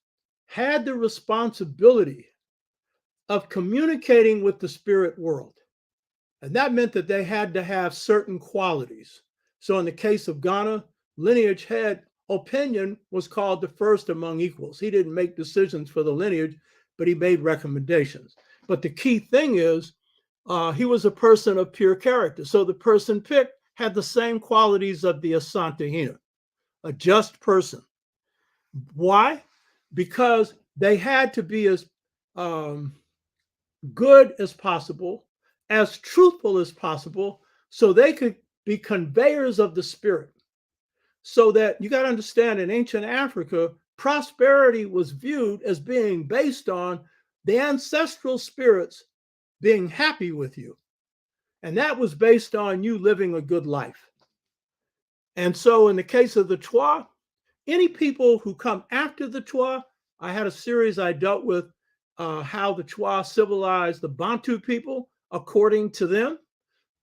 had the responsibility of communicating with the spirit world. And that meant that they had to have certain qualities. So in the case of Ghana, lineage head opinion was called the first among equals. He didn't make decisions for the lineage, but he made recommendations. But the key thing is he was a person of pure character. So the person picked had the same qualities of the Asantehene, a just person. Why? Because they had to be as good as possible, as truthful as possible, so they could be conveyors of the spirit. So that you got to understand, in ancient Africa, prosperity was viewed as being based on the ancestral spirits being happy with you. And that was based on you living a good life. And so in the case of the Twa, any people who come after the Twa, I had a series I dealt with how the Twa civilized the Bantu people according to them.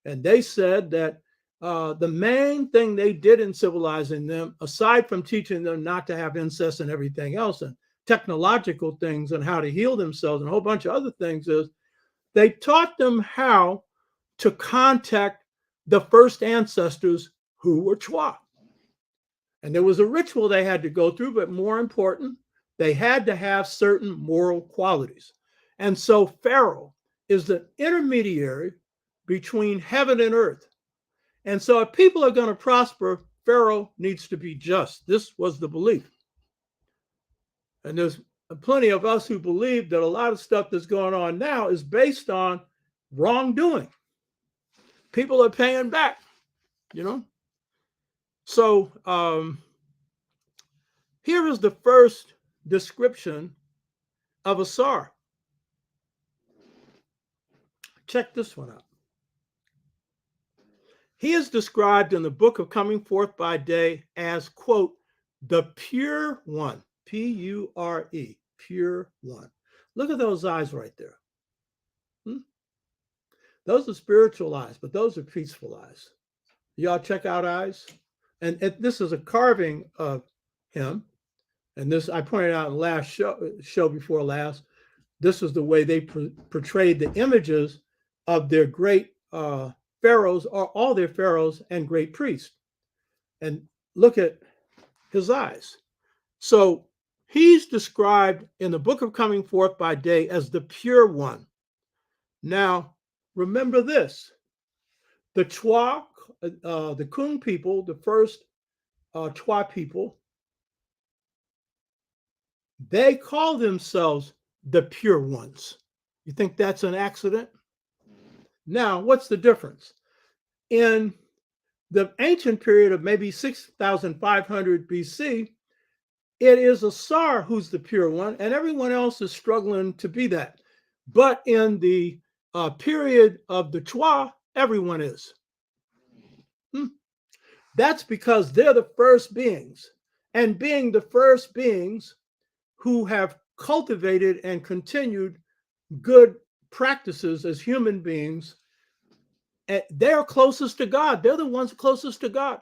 And they said that the main thing they did in civilizing them, aside from teaching them not to have incest and everything else, and technological things and how to heal themselves and a whole bunch of other things, is they taught them how to contact the first ancestors who were Twa. And there was a ritual they had to go through, but more important, they had to have certain moral qualities. And so Pharaoh is the intermediary between heaven and earth. And so if people are going to prosper, Pharaoh needs to be just. This was the belief. And there's plenty of us who believe that a lot of stuff that's going on now is based on wrongdoing. People are paying back, you know. So here is the first description of Ausar. Check this one out. He is described in the book of Coming Forth by Day as, quote, the pure one, P-U-R-E, pure one. Look at those eyes right there. Those are spiritual eyes, but those are peaceful eyes. Y'all check out eyes. And this is a carving of him. And this, I pointed out in the last show before last, this is the way they portrayed the images of their great pharaohs, or all their pharaohs and great priests. And look at his eyes. So he's described in the book of Coming Forth by Day as the pure one. Now, remember this. The Twa, the Kung people, the first Twa people, they call themselves the pure ones. You think that's an accident? Now, what's the difference? In the ancient period of maybe 6,500 BC, it is Ausar who's the pure one, and everyone else is struggling to be that. But in the period of the Twa, everyone is. That's because they're the first beings. And being the first beings who have cultivated and continued good practices as human beings, they're closest to God. They're the ones closest to God.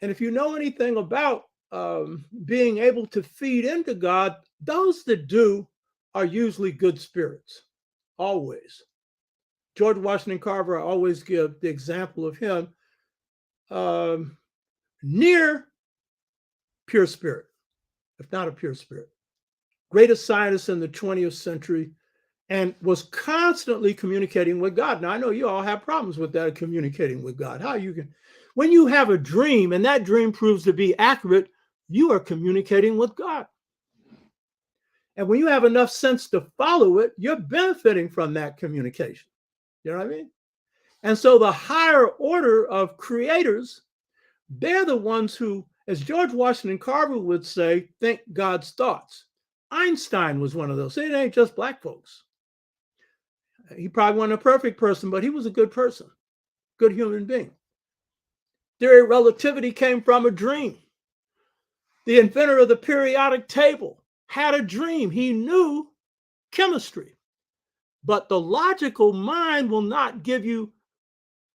And if you know anything about being able to feed into God, those that do are usually good spirits, always. George Washington Carver, I always give the example of him, near pure spirit, if not a pure spirit. Greatest scientist in the 20th century, and was constantly communicating with God. Now, I know you all have problems with that, communicating with God. How you can, when you have a dream and that dream proves to be accurate, you are communicating with God. And when you have enough sense to follow it, you're benefiting from that communication. You know what I mean? And so the higher order of creators, they're the ones who, as George Washington Carver would say, think God's thoughts. Einstein was one of those. It ain't just black folks. He probably wasn't a perfect person, but he was a good person, good human being. Theory of relativity came from a dream. The inventor of the periodic table had a dream. He knew chemistry, but the logical mind will not give you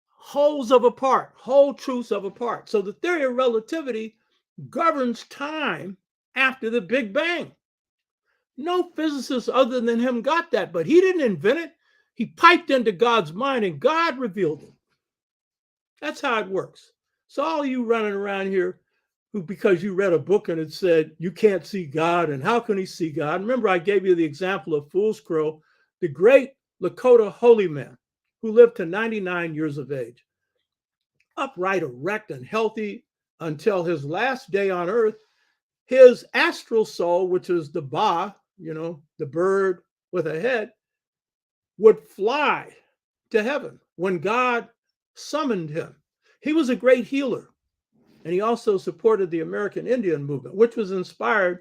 wholes of a part, whole truths of a part. So the theory of relativity governs time after the Big Bang. No physicist other than him got that, but he didn't invent it. He piped into God's mind and God revealed him. That's how it works. So all you running around here who, because you read a book and it said you can't see God and how can he see God? Remember, I gave you the example of Fool's Crow, the great Lakota holy man who lived to 99 years of age, upright, erect, and healthy until his last day on earth. His astral soul, which is the ba, the bird with a head, would fly to heaven when God summoned him. He was a great healer. And he also supported the American Indian movement, which was inspired,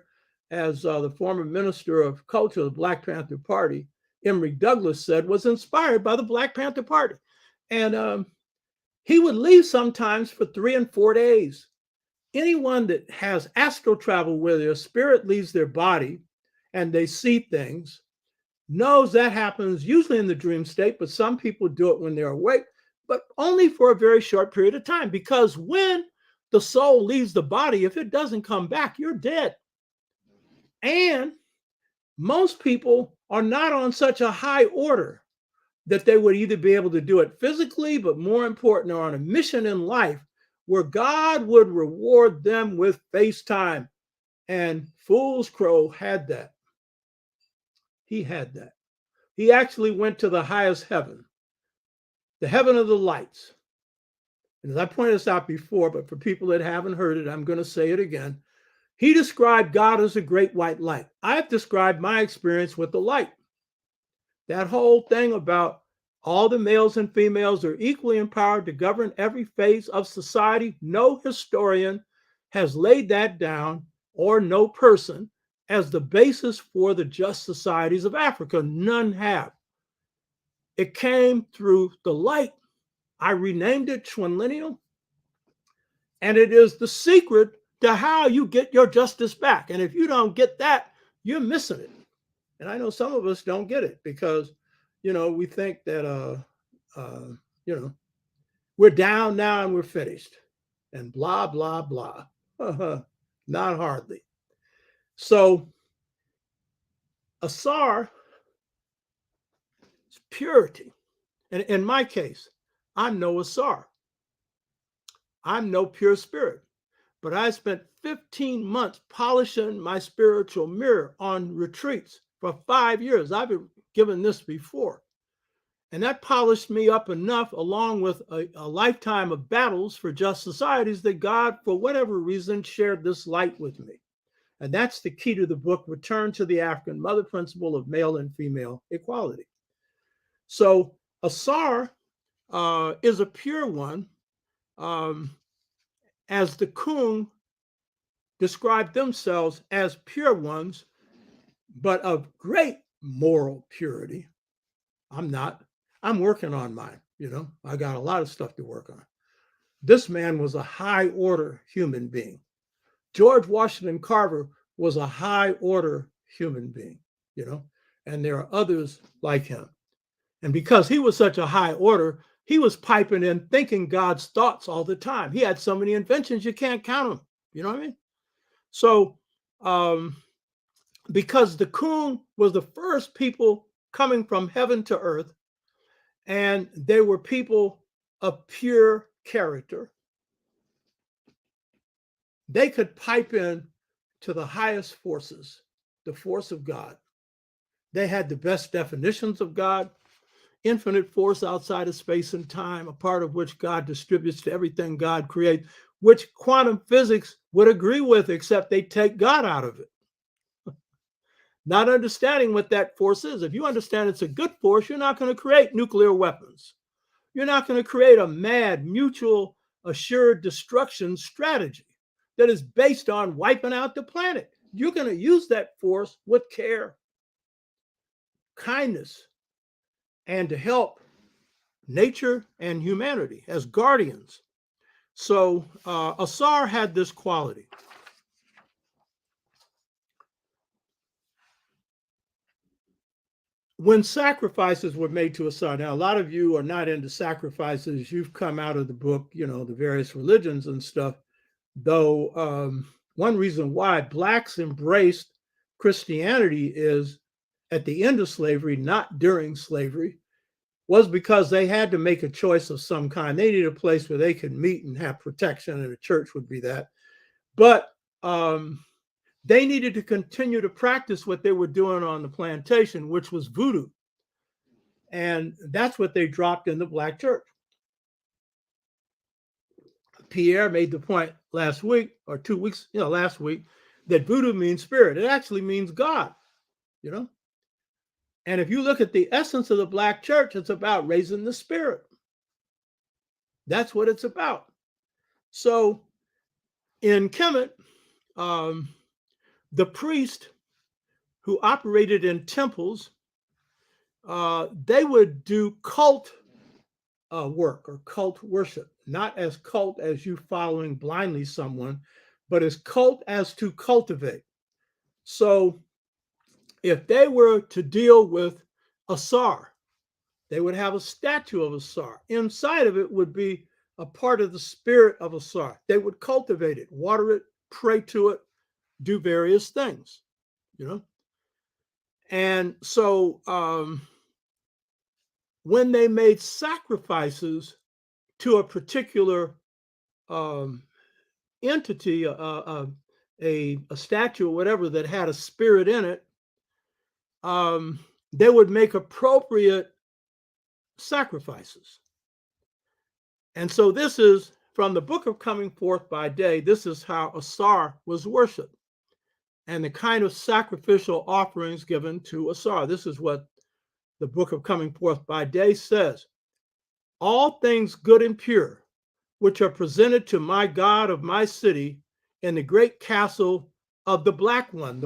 as the former Minister of Culture of the Black Panther Party, Emory Douglas, said, was inspired by the Black Panther Party. And he would leave sometimes for 3 and 4 days. Anyone that has astral travel where their spirit leaves their body and they see things knows that happens usually in the dream state, but some people do it when they're awake, but only for a very short period of time, because when the soul leaves the body, if it doesn't come back, you're dead. And most people are not on such a high order that they would either be able to do it physically, but more important, are on a mission in life where God would reward them with face time. And Fool's Crow had that. He had that. He actually went to the highest heaven, the heaven of the lights. And as I pointed this out before, but for people that haven't heard it, I'm going to say it again. He described God as a great white light. I've described my experience with the light. That whole thing about all the males and females are equally empowered to govern every phase of society. No historian has laid that down, or no person, as the basis for the just societies of Africa. None have. It came through the light. I renamed it Schwinlineal, and it is the secret to how you get your justice back. And if you don't get that, you're missing it. And I know some of us don't get it because, we think that, we're down now and we're finished and blah, blah, blah. Not hardly. So Ausar is purity. And in my case, I'm no Ausar. I'm no pure spirit. But I spent 15 months polishing my spiritual mirror on retreats for 5 years. I've been given this before. And that polished me up enough, along with a lifetime of battles for just societies, that God, for whatever reason, shared this light with me. And that's the key to the book, Return to the African Mother Principle of Male and Female Equality. So Ausar is a pure one, as the Kun describe themselves as pure ones, but of great moral purity. I'm not. I'm working on mine. I got a lot of stuff to work on. This man was a high order human being. George Washington Carver was a high order human being, and there are others like him. And because he was such a high order, he was piping in, thinking God's thoughts all the time. He had so many inventions, you can't count them. You know what I mean? So, because the Kun was the first people coming from heaven to earth, and they were people of pure character, they could pipe in to the highest forces, the force of God. They had the best definitions of God, infinite force outside of space and time, a part of which God distributes to everything God creates, which quantum physics would agree with, except they take God out of it. Not understanding what that force is. If you understand it's a good force, you're not going to create nuclear weapons. You're not going to create a mad, mutual assured destruction strategy that is based on wiping out the planet. You're going to use that force with care, kindness, and to help nature and humanity as guardians. So Ausar had this quality. When sacrifices were made to Ausar, now a lot of you are not into sacrifices. You've come out of the book, the various religions and stuff, though one reason why Blacks embraced Christianity is at the end of slavery, not during slavery. was because they had to make a choice of some kind. They needed a place where they could meet and have protection, and the church would be that. But they needed to continue to practice what they were doing on the plantation, which was voodoo. And that's what they dropped in the black church. Pierre made the point last week or 2 weeks, last week, that voodoo means spirit. It actually means God, And if you look at the essence of the black church, it's about raising the spirit. That's what it's about. So in Kemet, the priest who operated in temples, they would do cult work or cult worship, not as cult as you following blindly someone, but as cult as to cultivate. So if they were to deal with Ausar, they would have a statue of Ausar. Inside of it would be a part of the spirit of Ausar. They would cultivate it, water it, pray to it, do various things, And so when they made sacrifices to a particular entity, a statue or whatever that had a spirit in it, they would make appropriate sacrifices. And so this is from the book of Coming Forth by Day. This is how Ausar was worshipped and the kind of sacrificial offerings given to Ausar. This is what the book of Coming Forth by Day says. All things good and pure, which are presented to my God of my city in the great castle of the black one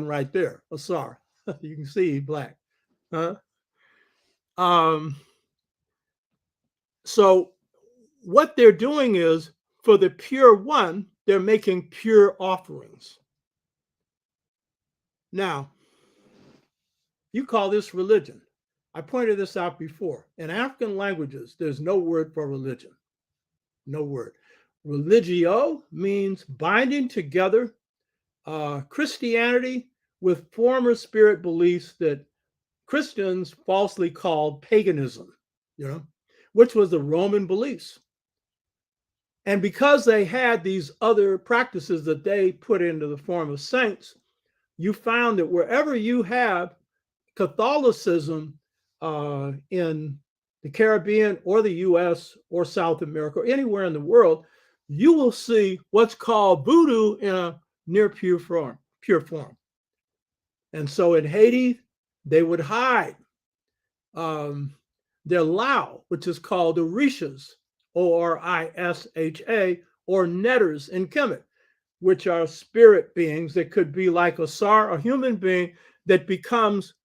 right there, Ausar. You can see black. So what they're doing is, for the pure one, they're making pure offerings. Now, you call this religion. I pointed this out before. In African languages, there's no word for religion. No word. Religio means binding together Christianity with former spirit beliefs that Christians falsely called paganism, which was the Roman beliefs. And because they had these other practices that they put into the form of saints, you found that wherever you have Catholicism in the Caribbean or the US or South America or anywhere in the world, you will see what's called voodoo in a near pure form. And so in Haiti, they would hide their Lao, which is called Orishas, Orisha, or netters in Kemet, which are spirit beings that could be like Ausar, a human being that becomes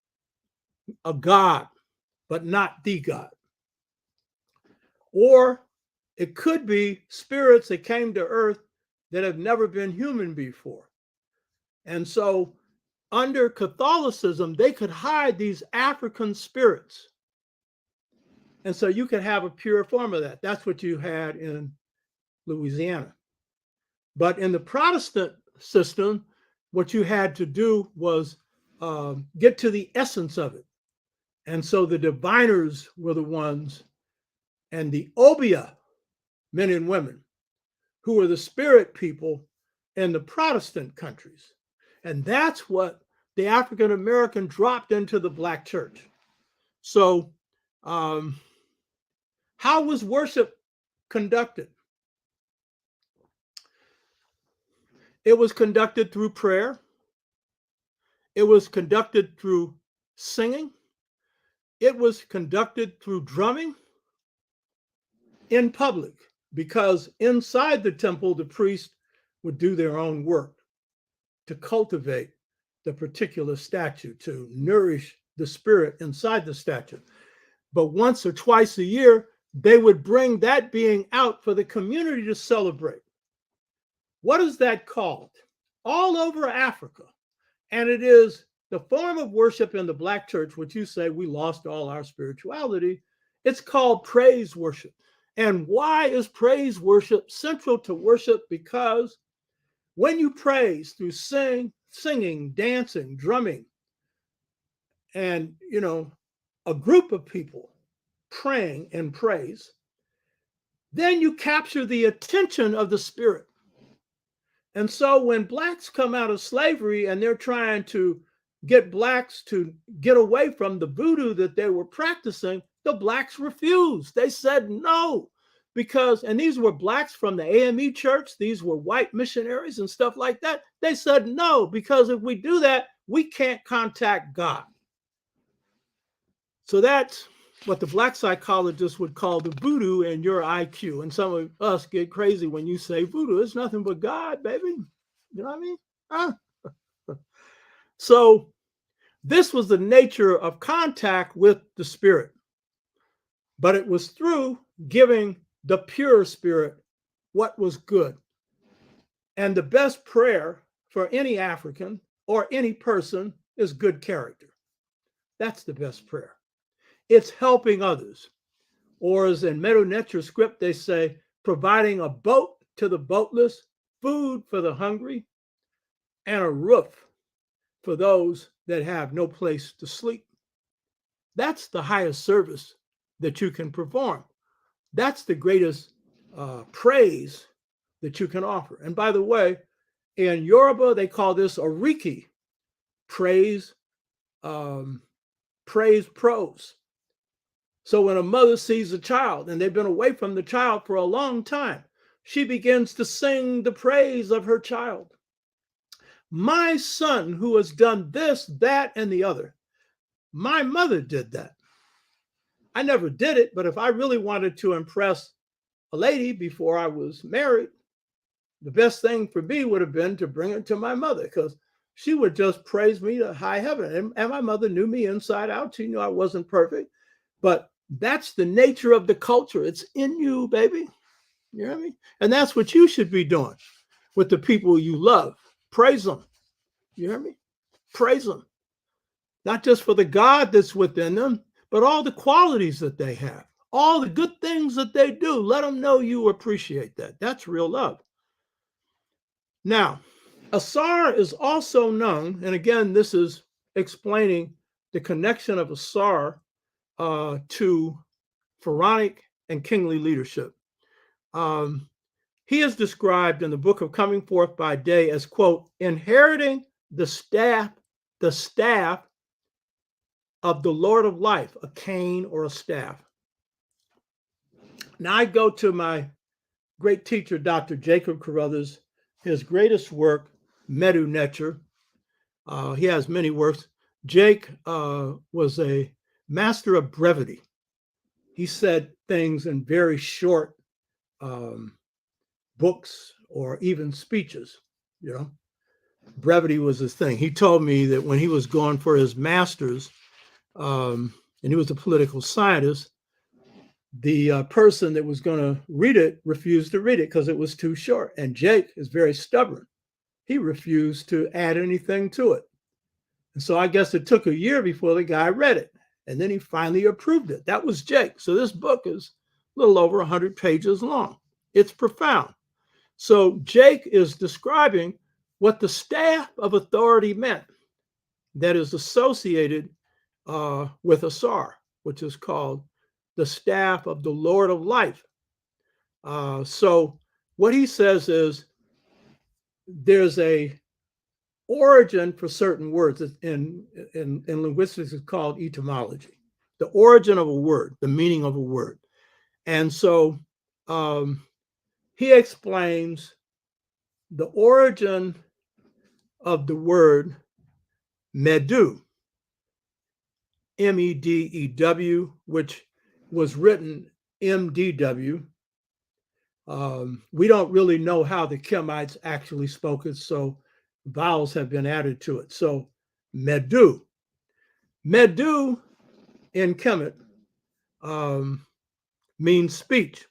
a god, but not the god. Or it could be spirits that came to earth that have never been human before. And so under Catholicism, they could hide these African spirits. And so you could have a pure form of that. That's what you had in Louisiana. But in the Protestant system, what you had to do was get to the essence of it. And so the diviners were the ones, and the Obia, men and women, who were the spirit people in the Protestant countries. And that's what the African American dropped into the black church. So how was worship conducted? It was conducted through prayer. It was conducted through singing. It was conducted through drumming in public, because inside the temple, the priest would do their own work to cultivate the particular statue, to nourish the spirit inside the statue. But once or twice a year, they would bring that being out for the community to celebrate. What is that called? All over Africa. And it is the form of worship in the black church, which you say we lost all our spirituality. It's called praise worship. And why is praise worship central to worship? Because when you praise through singing, dancing, drumming, and, a group of people praying and praise, then you capture the attention of the spirit. And so when blacks come out of slavery and they're trying to get blacks to get away from the voodoo that they were practicing, the blacks refused. They said no, because, and these were blacks from the AME church, these were white missionaries and stuff like that. They said no, because if we do that, we can't contact God. So that's what the black psychologists would call the voodoo in your IQ. And some of us get crazy when you say voodoo. It's nothing but God, baby. You know what I mean? Huh? So this was the nature of contact with the spirit. But it was through giving the pure spirit what was good. And the best prayer for any African or any person is good character. That's the best prayer. It's helping others. Or as in Medu Neter script, they say, providing a boat to the boatless, food for the hungry, and a roof for those that have no place to sleep. That's the highest service that you can perform. That's the greatest praise that you can offer. And by the way, in Yoruba, they call this oriki, praise prose. So when a mother sees a child and they've been away from the child for a long time, she begins to sing the praise of her child. My son who has done this, that, and the other. My mother did that. I never did it, but if I really wanted to impress a lady before I was married, the best thing for me would have been to bring her to my mother, because she would just praise me to high heaven. And my mother knew me inside out. She knew I wasn't perfect, but that's the nature of the culture. It's in you, baby. You know what I mean? And that's what you should be doing with the people you love. Praise them. You hear me? Praise them. Not just for the God that's within them, but all the qualities that they have, all the good things that they do. Let them know you appreciate that. That's real love. Now, Ausar is also known, and again, this is explaining the connection of Ausar to Pharaonic and kingly leadership. He is described in the book of Coming Forth by Day as, quote, inheriting the staff of the Lord of Life, a cane or a staff. Now I go to my great teacher, Dr. Jacob Carruthers, his greatest work, Medu Neter. He has many works. Jake was a master of brevity. He said things in very short books or even speeches, you know. Brevity was his thing. He told me that when he was going for his master's, and he was a political scientist, the person that was going to read it refused to read it because it was too short. And Jake is very stubborn. He refused to add anything to it. And so I guess it took a year before the guy read it. And then he finally approved it. That was Jake. So this book is a little over 100 pages long. It's profound. So Jake is describing what the staff of authority meant that is associated with Ausar, which is called the staff of the Lord of Life. So what he says is there's a origin for certain words. In linguistics, it's called etymology, the origin of a word, the meaning of a word. And so he explains the origin of the word Medu, M-E-D-E-W, which was written M-D-W. We don't really know how the Kemites actually spoke it, so vowels have been added to it. So Medu. Medu in Kemet means speech.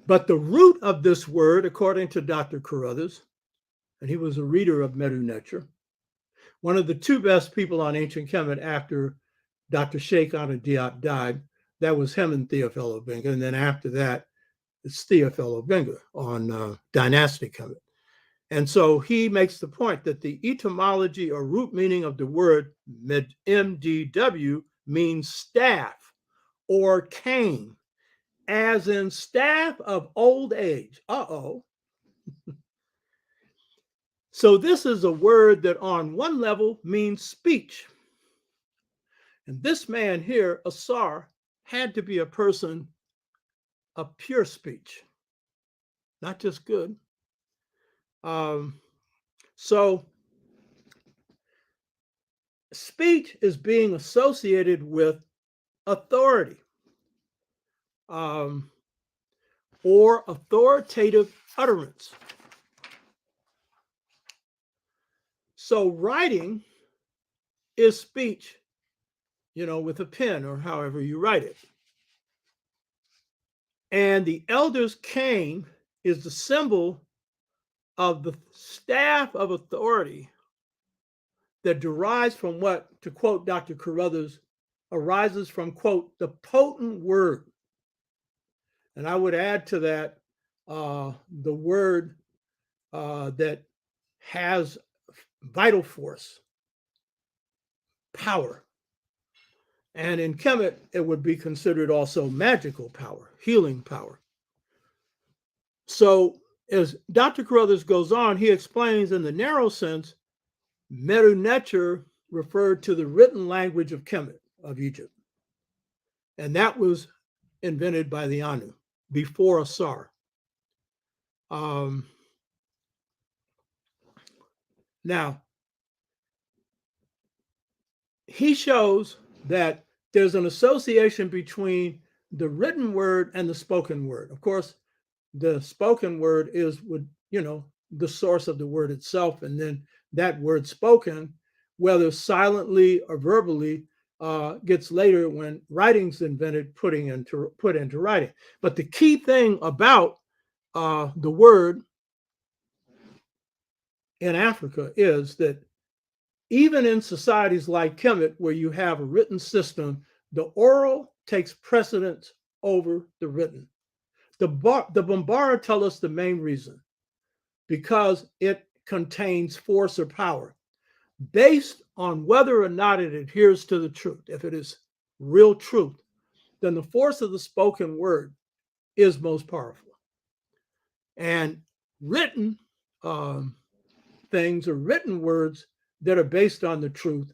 But the root of this word, according to Dr. Carruthers, and he was a reader of Medu Neter, one of the two best people on ancient Kemet after Dr. Sheikh Anta Diop died, that was him and Theophilo Benga. And then after that, it's Theophilo Benga on dynastic Kemet. And so he makes the point that the etymology or root meaning of the word MDW means staff or cane, as in staff of old age. Uh-oh. So this is a word that on one level means speech. And this man here, Ausar, had to be a person of pure speech, not just good. So speech is being associated with authority or authoritative utterance. So writing is speech, with a pen or however you write it. And the elder's cane is the symbol of the staff of authority that derives from what, to quote Dr. Carruthers, arises from, quote, the potent word. And I would add to that the word that has vital force, power. And in Kemet, it would be considered also magical power, healing power. So as Dr. Carruthers goes on, he explains in the narrow sense, Meru Neter referred to the written language of Kemet, of Egypt. And that was invented by the Anu before Ausar. Now, he shows that there's an association between the written word and the spoken word. Of course, the spoken word is, the source of the word itself, and then that word spoken, whether silently or verbally, gets later when writing's invented, put into writing. But the key thing about the word in Africa is that even in societies like Kemet, where you have a written system, the oral takes precedence over the written. The Bambara tell us the main reason, because it contains force or power based on whether or not it adheres to the truth. If it is real truth, then the force of the spoken word is most powerful. And written things or written words that are based on the truth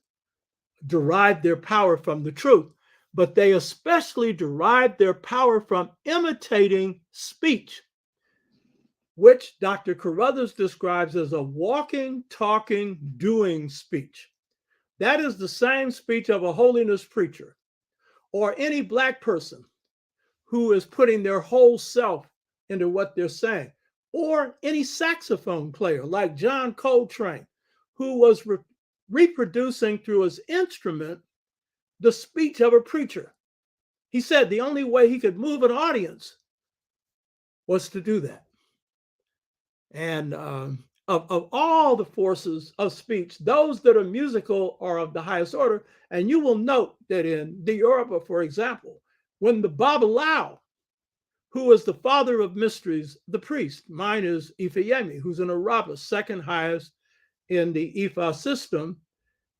derive their power from the truth, but they especially derive their power from imitating speech, which Dr. Carruthers describes as a walking, talking, doing speech. That is the same speech of a holiness preacher or any Black person who is putting their whole self into what they're saying, or any saxophone player like John Coltrane, who was reproducing through his instrument the speech of a preacher. He said the only way he could move an audience was to do that. And of all the forces of speech, those that are musical are of the highest order. And you will note that in the Yoruba, for example, when the Babalawo, who is the father of mysteries, the priest, mine is Ifeyemi, who's an Araba, second highest in the Ifa system,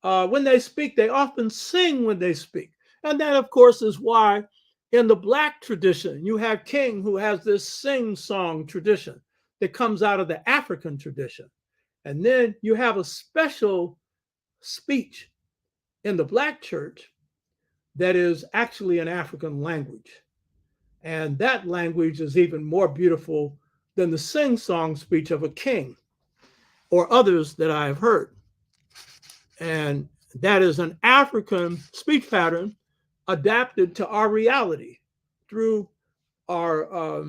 when they speak, they often sing when they speak. And that, of course, is why in the Black tradition, you have King, who has this sing-song tradition that comes out of the African tradition. And then you have a special speech in the Black church that is actually an African language. And that language is even more beautiful than the sing-song speech of a king or others that I have heard. And that is an African speech pattern adapted to our reality through our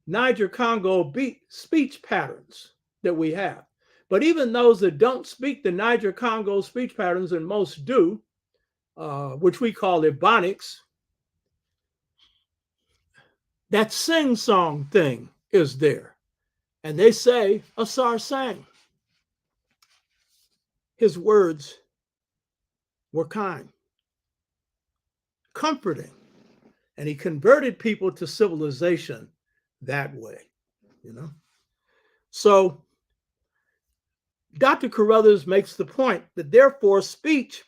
Niger-Congo beat speech patterns that we have. But even those that don't speak the Niger-Congo speech patterns, and most do, which we call Ebonics, that sing-song thing is there. And they say, Ausar sang. His words were kind, comforting, and he converted people to civilization that way, So Dr. Carruthers makes the point that therefore speech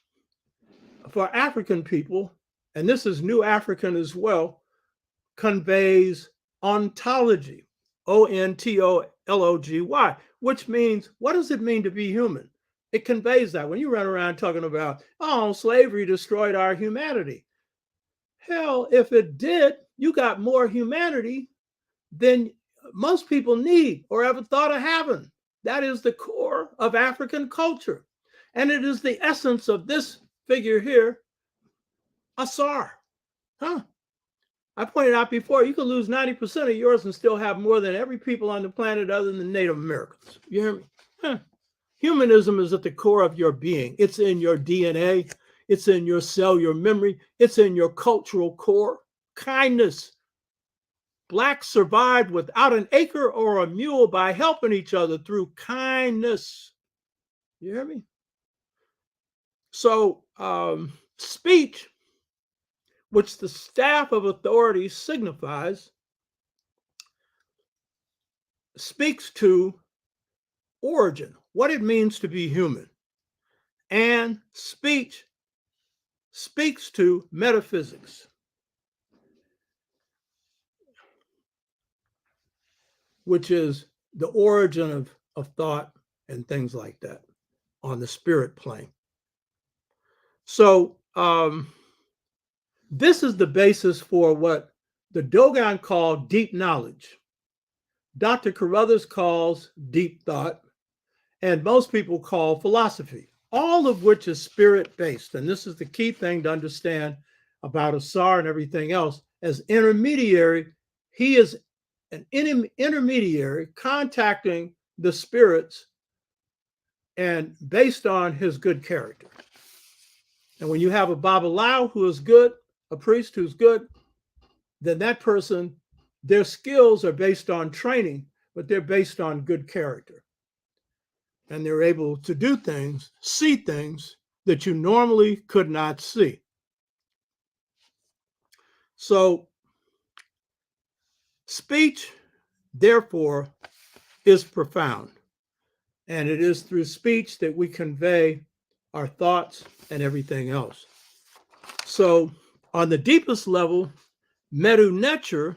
for African people, and this is New African as well, conveys ontology, ontology, which means, what does it mean to be human? It conveys that. When you run around talking about, oh, slavery destroyed our humanity. Hell, if it did, you got more humanity than most people need or ever thought of having. That is the core of African culture. And it is the essence of this figure here, Ausar. Huh? I pointed out before, you could lose 90% of yours and still have more than every people on the planet other than Native Americans. You hear me? Huh. Humanism is at the core of your being. It's in your DNA. It's in your cellular memory. It's in your cultural core. Kindness. Blacks survived without an acre or a mule by helping each other through kindness. You hear me? So speech, which the staff of authority signifies, speaks to origin, what it means to be human. And speech speaks to metaphysics, which is the origin of thought and things like that on the spirit plane. So this is the basis for what the Dogon called deep knowledge. Dr. Carruthers calls deep thought, and most people call philosophy, all of which is spirit-based. And this is the key thing to understand about Ausar and everything else. As intermediary, he is an intermediary contacting the spirits and based on his good character. And when you have a Babalawo who is good, a priest who's good, then that person, their skills are based on training, but they're based on good character. And they're able to do things, see things that you normally could not see. So speech, therefore, is profound. And it is through speech that we convey our thoughts and everything else. So on the deepest level, Medu Neter,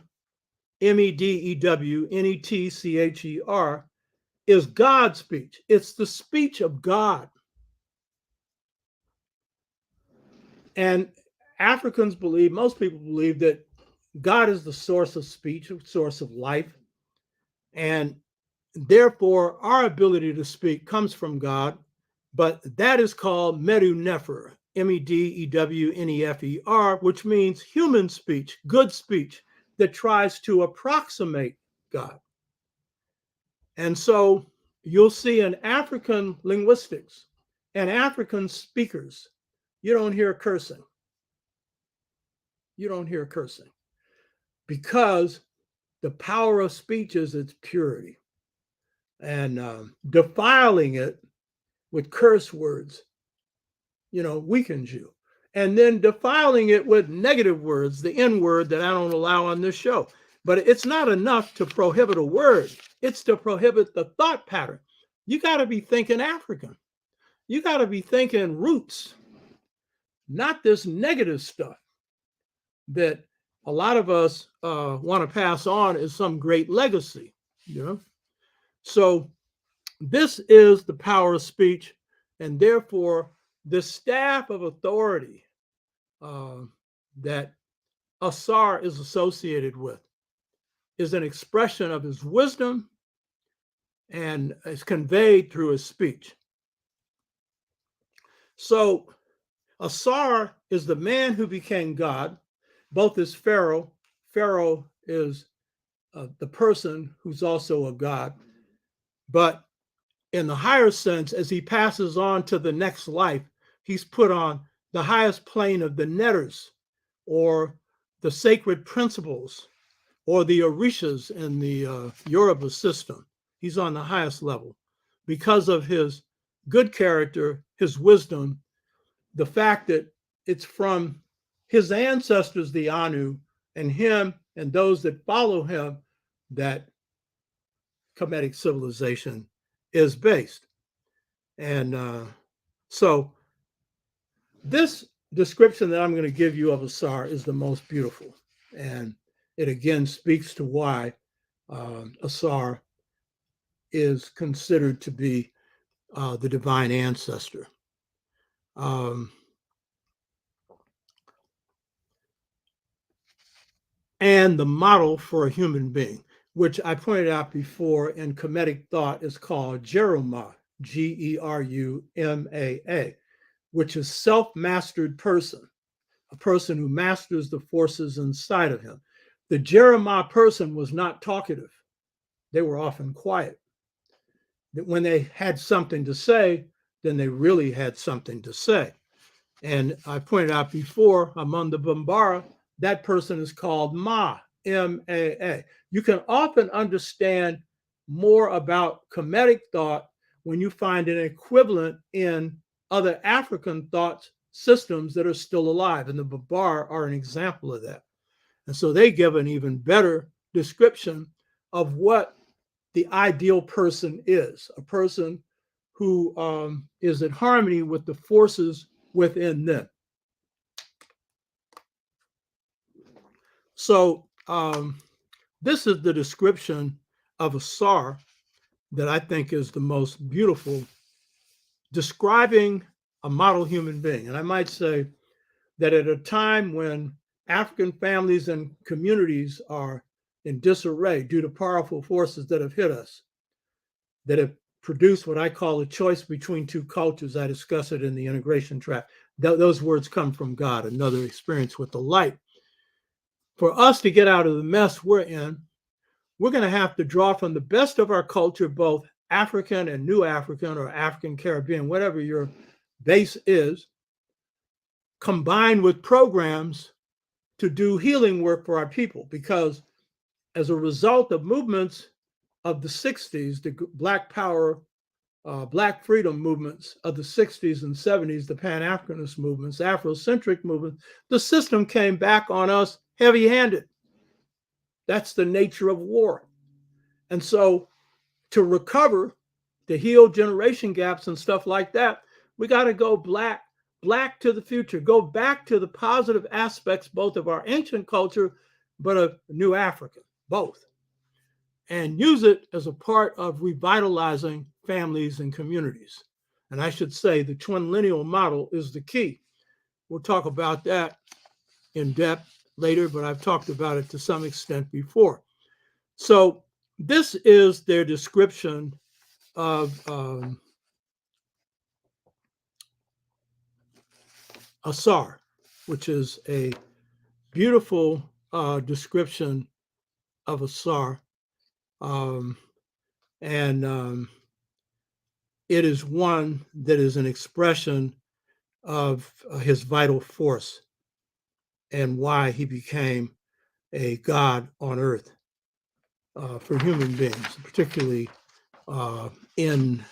Medewnechtcher, is God's speech. It's the speech of God. And Africans believe, most people believe, that God is the source of speech, source of life. And therefore, our ability to speak comes from God, but that is called Medu Neter, Medewnefer, which means human speech, good speech that tries to approximate God. And so you'll see in African linguistics and African speakers, you don't hear cursing. You don't hear cursing because the power of speech is its purity. And defiling it with curse words, weakens you. And then defiling it with negative words, the N word that I don't allow on this show. But it's not enough to prohibit a word. It's to prohibit the thought pattern. You got to be thinking African. You got to be thinking roots, not this negative stuff that a lot of us want to pass on as some great legacy, So this is the power of speech, and therefore the staff of authority that Ausar is associated with is an expression of his wisdom and is conveyed through his speech. So Ausar is the man who became God, both as Pharaoh. Pharaoh is the person who's also a god. But in the higher sense, as he passes on to the next life, he's put on the highest plane of the Neters, or the sacred principles, or the Orishas in the Yoruba system. He's on the highest level because of his good character, his wisdom, the fact that it's from his ancestors, the Anu, and him and those that follow him, that Kemetic civilization is based. And so this description that I'm going to give you of Asar is the most beautiful. And it again speaks to why Asar is considered to be the divine ancestor. And the model for a human being, which I pointed out before in Kemetic thought is called Geruma, Geruma, which is self-mastered person, a person who masters the forces inside of him. The Geruma person was not talkative. They were often quiet. When they had something to say, then they really had something to say. And I pointed out before, among the Bambara, that person is called Ma, M-A-A. You can often understand more about Kemetic thought when you find an equivalent in other African thought systems that are still alive. And the Bambara are an example of that. And so they give an even better description of what the ideal person is, a person who is in harmony with the forces within them. So this is the description of Asar that I think is the most beautiful, describing a model human being. And I might say that at a time when African families and communities are in disarray due to powerful forces that have hit us, that have produced what I call a choice between two cultures. I discuss it in the integration track. Those words come from God, another experience with the light. For us to get out of the mess we're in, we're going to have to draw from the best of our culture, both African and New African or African Caribbean, whatever your base is, combined with programs to do healing work for our people. Because as a result of movements of the 60s, the Black Power, Black freedom movements of the 60s and 70s, the Pan-Africanist movements, Afrocentric movements, the system came back on us heavy-handed. That's the nature of war. And so to recover, to heal generation gaps and stuff like that, we got to go black to the future, go back to the positive aspects, both of our ancient culture, but of New Africa, both, and use it as a part of revitalizing families and communities. And I should say the twin lineal model is the key. We'll talk about that in depth later, but I've talked about it to some extent before. So this is their description of Asar, which is a beautiful description of Asar. It is one that is an expression of his vital force and why he became a god on earth for human beings, particularly in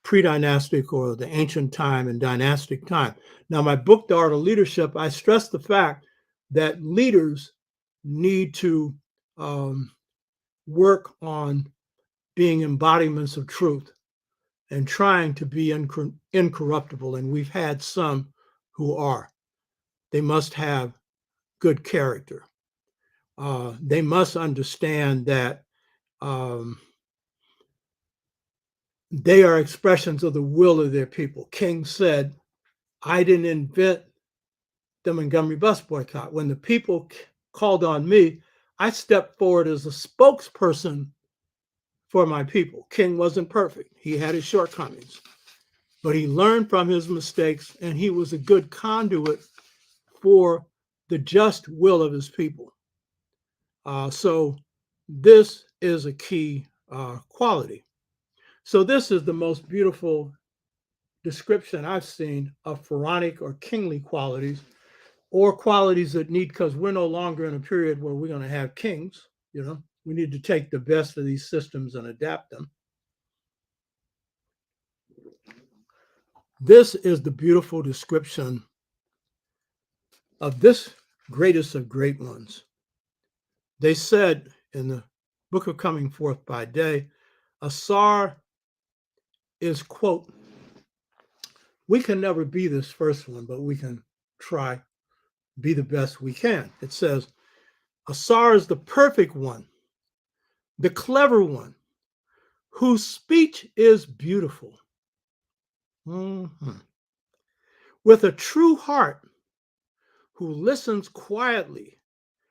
pre-dynastic or the ancient time and dynastic time. Now, my book, The Art of Leadership, I stress the fact that leaders need to work on being embodiments of truth and trying to be incorruptible. And we've had some who are. They must have good character. They must understand that they are expressions of the will of their people. King said, I didn't invent the Montgomery bus boycott. When the people called on me, I stepped forward as a spokesperson for my people. King wasn't perfect. He had his shortcomings, but he learned from his mistakes and he was a good conduit for the just will of his people. So this is a key quality. So this is the most beautiful description I've seen of Pharaonic or kingly qualities, or qualities that need, because we're no longer in a period where we're going to have kings. We need to take the best of these systems and adapt them. This is the beautiful description of this greatest of great ones. They said in the Book of Coming Forth by Day, Asar is, quote, We can never be this first one, but we can try, be the best we can. It says, Ausar is the perfect one, the clever one, whose speech is beautiful. With a true heart, who listens quietly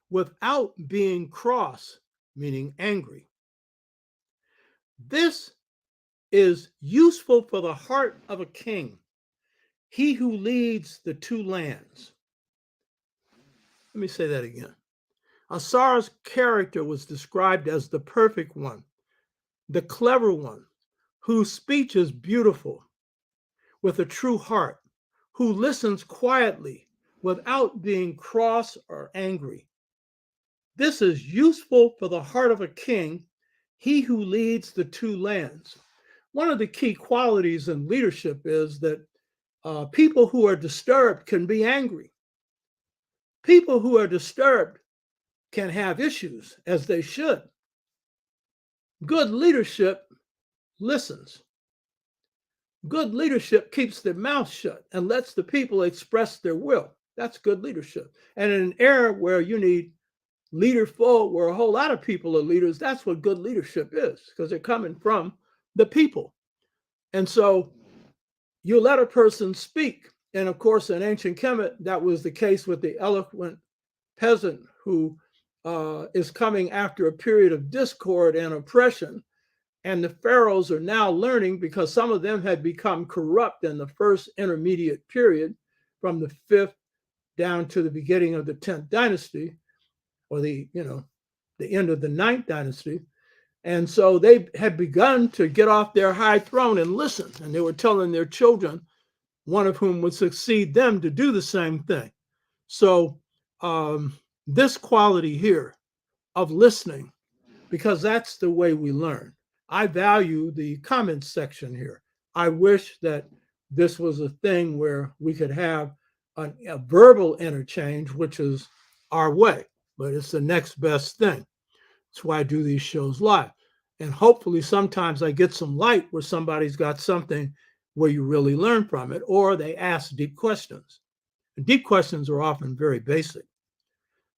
without being cross, meaning angry. This is useful for the heart of a king, he who leads the two lands. Let me say that again. Ausar's character was described as the perfect one, the clever one, whose speech is beautiful, with a true heart, who listens quietly without being cross or angry. This is useful for the heart of a king, he who leads the two lands. One of the key qualities in leadership is that people who are disturbed can be angry. People who are disturbed can have issues, as they should. Good leadership listens. Good leadership keeps their mouth shut and lets the people express their will. That's good leadership. And in an era where you need leaderful, where a whole lot of people are leaders, that's what good leadership is, because they're coming from the people. And so you let a person speak. And of course, in ancient Kemet, that was the case with the eloquent peasant who is coming after a period of discord and oppression. And the pharaohs are now learning, because some of them had become corrupt in the first intermediate period from the 5th down to the beginning of the 10th dynasty, or the end of the 9th dynasty. And so they had begun to get off their high throne and listen. And they were telling their children, one of whom would succeed them, to do the same thing. So this quality here of listening, because that's the way we learn. I value the comments section here. I wish that this was a thing where we could have a verbal interchange, which is our way, but it's the next best thing. That's why I do these shows live. And hopefully sometimes I get some light where somebody's got something where you really learn from it, or they ask deep questions. And deep questions are often very basic.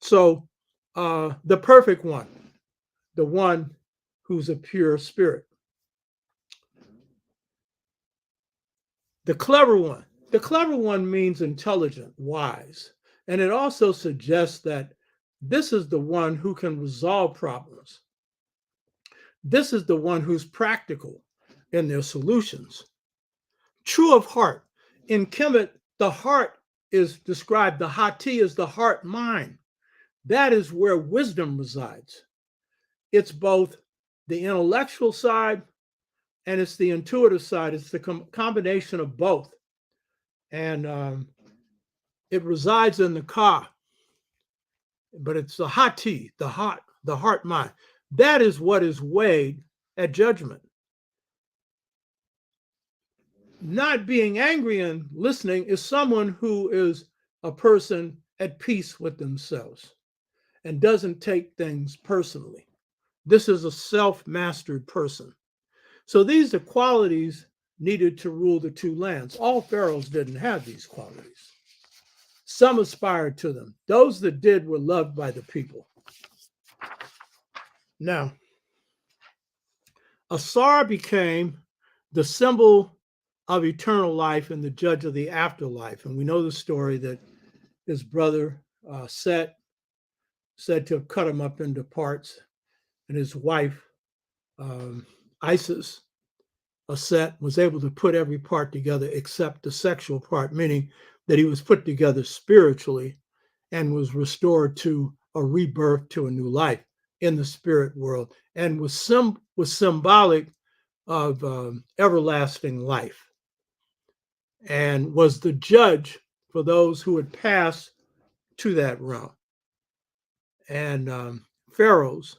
So the perfect one, the one who's a pure spirit. The clever one means intelligent, wise. And it also suggests that this is the one who can resolve problems. This is the one who's practical in their solutions. True of heart. In Kemet, the heart is described, the hati is the heart mind. That is where wisdom resides. It's both the intellectual side and it's the intuitive side. It's the combination of both. And it resides in the ka, but it's the hati, the heart mind. That is what is weighed at judgment. Not being angry and listening is someone who is a person at peace with themselves and doesn't take things personally. This is a self-mastered person. So these are qualities needed to rule the two lands. All pharaohs didn't have these qualities. Some aspired to them. Those that did were loved by the people. Now, Ausar became the symbol of eternal life and the judge of the afterlife. And we know the story that his brother Set, said to have cut him up into parts, and his wife Isis, Set, was able to put every part together except the sexual part, meaning that he was put together spiritually and was restored to a rebirth, to a new life in the spirit world, and was symbolic of everlasting life, and was the judge for those who had passed to that realm. And pharaohs,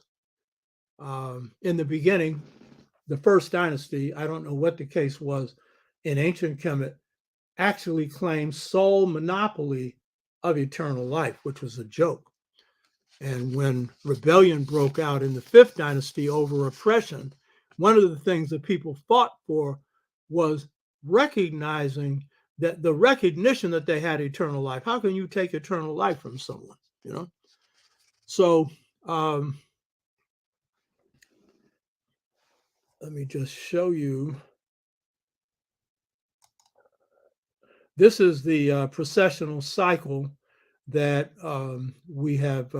in the beginning, the first dynasty, I don't know what the case was in ancient Kemet, actually claimed sole monopoly of eternal life, which was a joke. And when rebellion broke out in the 5th dynasty over oppression, one of the things that people fought for was recognizing that the recognition that they had eternal life. How can you take eternal life from someone? You know. So let me just show you. This is the precessional cycle that we have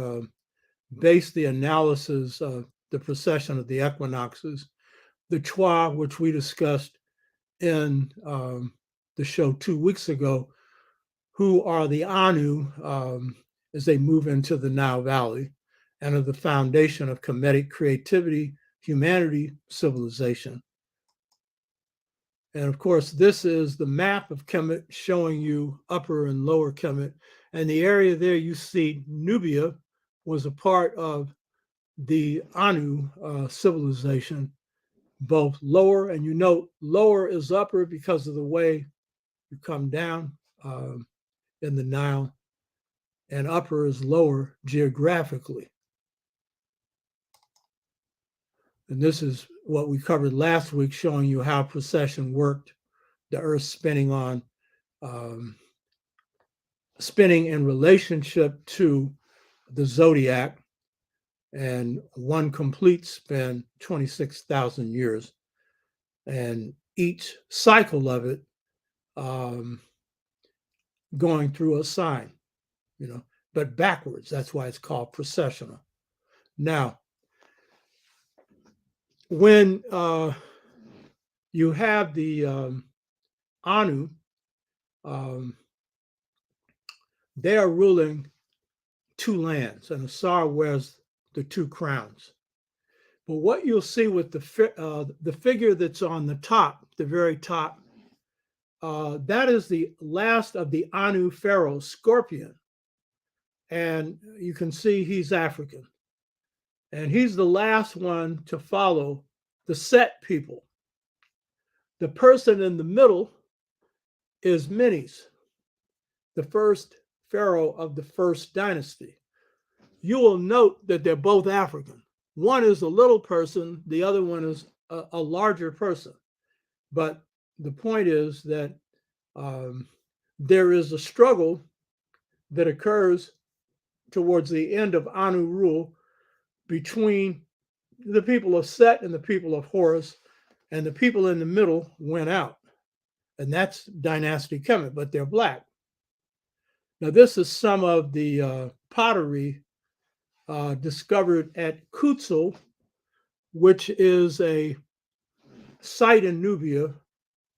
based the analysis of the precession of the equinoxes. The Chwa, which we discussed in the show 2 weeks ago, who are the Anu as they move into the Nile Valley and are the foundation of Kemetic creativity, humanity, civilization. And of course, this is the map of Kemet showing you upper and lower Kemet. And the area there you see Nubia was a part of the Anu civilization, both lower, and you note lower is upper because of the way you come down in the Nile, and upper is lower geographically. And this is what we covered last week, showing you how precession worked, the Earth spinning on, spinning in relationship to the zodiac, and one complete spin, 26,000 years. And each cycle of it going through a sign, you know, but backwards. That's why it's called precessional. Now, when you have the Anu, they are ruling 2 lands, and Ausar wears the 2 crowns. But what you'll see with the figure that's on the top, the very top, that is the last of the Anu pharaoh, Scorpion. And you can see he's African. And he's the last one to follow the Set people. The person in the middle is Menes, the first pharaoh of the first dynasty. You will note that they're both African. One is a little person, the other one is a larger person. But the point is that there is a struggle that occurs towards the end of Anu rule between the people of Set and the people of Horus, and the people in the middle went out. And that's dynastic Kemet, but they're black. Now, this is some of the pottery discovered at Kutzel, which is a site in Nubia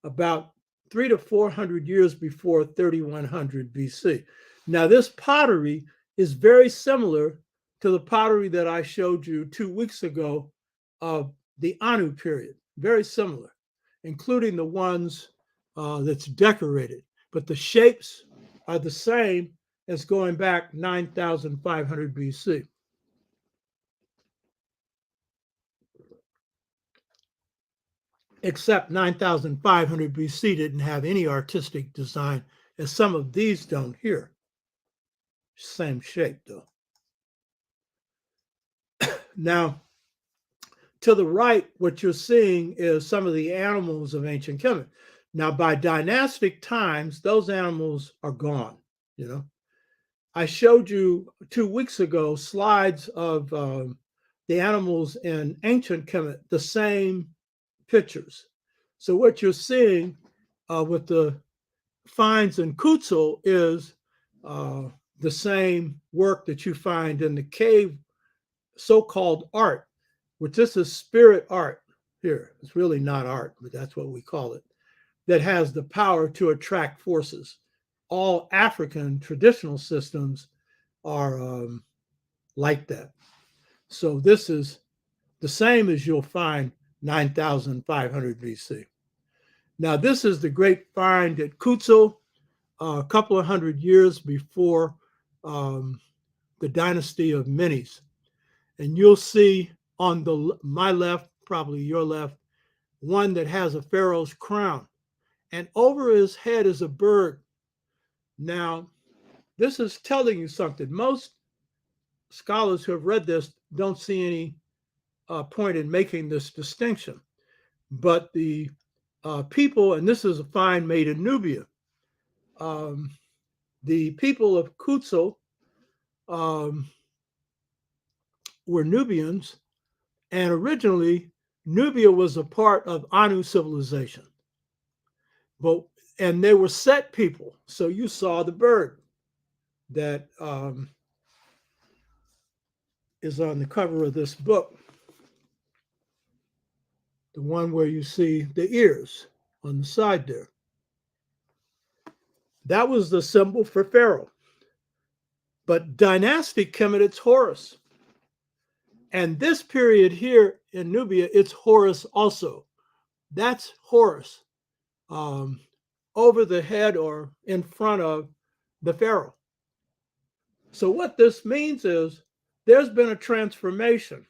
about 300 to 400 years before 3100 BC. Now, this pottery is very similar to the pottery that I showed you 2 weeks ago of the Anu period. Very similar, including the ones that's decorated. But the shapes are the same as going back 9,500 BC. Except 9,500 BC didn't have any artistic design, as some of these don't here. Same shape, though. Now, to the right, what you're seeing is some of the animals of ancient Kemet. Now, by dynastic times, those animals are gone, you know. I showed you 2 weeks ago slides of the animals in ancient Kemet, the same pictures. So what you're seeing with the finds in Kutzel is the same work that you find in the cave, so-called art, which this is spirit art here. It's really not art, but that's what we call it, that has the power to attract forces. All African traditional systems are like that. So this is the same as you'll find 9,500 BC. Now, this is the great find at Kutzel, a couple of hundred years before the dynasty of Menes. And you'll see on my left, probably your left, one that has a pharaoh's crown. And over his head is a bird. Now, this is telling you something. Most scholars who have read this don't see any point in making this distinction. But the people, and this is a find made in Nubia, the people of Kutsul were Nubians, and originally Nubia was a part of Anu civilization. And they were Set people. So you saw the bird that is on the cover of this book, the one where you see the ears on the side there. That was the symbol for Pharaoh. But dynastic Kemet, it's Horus. And this period here in Nubia, it's Horus also. That's Horus over the head or in front of the Pharaoh. So what this means is there's been a transformation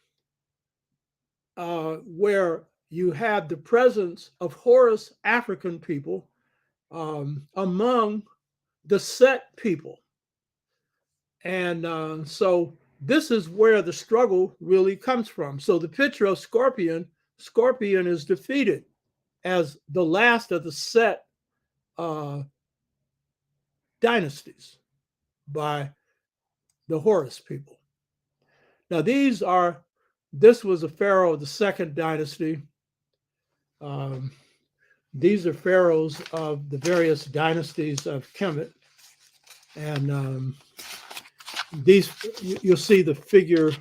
where you have the presence of Horus African people among the Set people. And so this is where the struggle really comes from. So the picture of Scorpion is defeated as the last of the Set dynasties by the Horus people. Now this was a pharaoh of the second dynasty. These are pharaohs of the various dynasties of Kemet. And you'll see the figure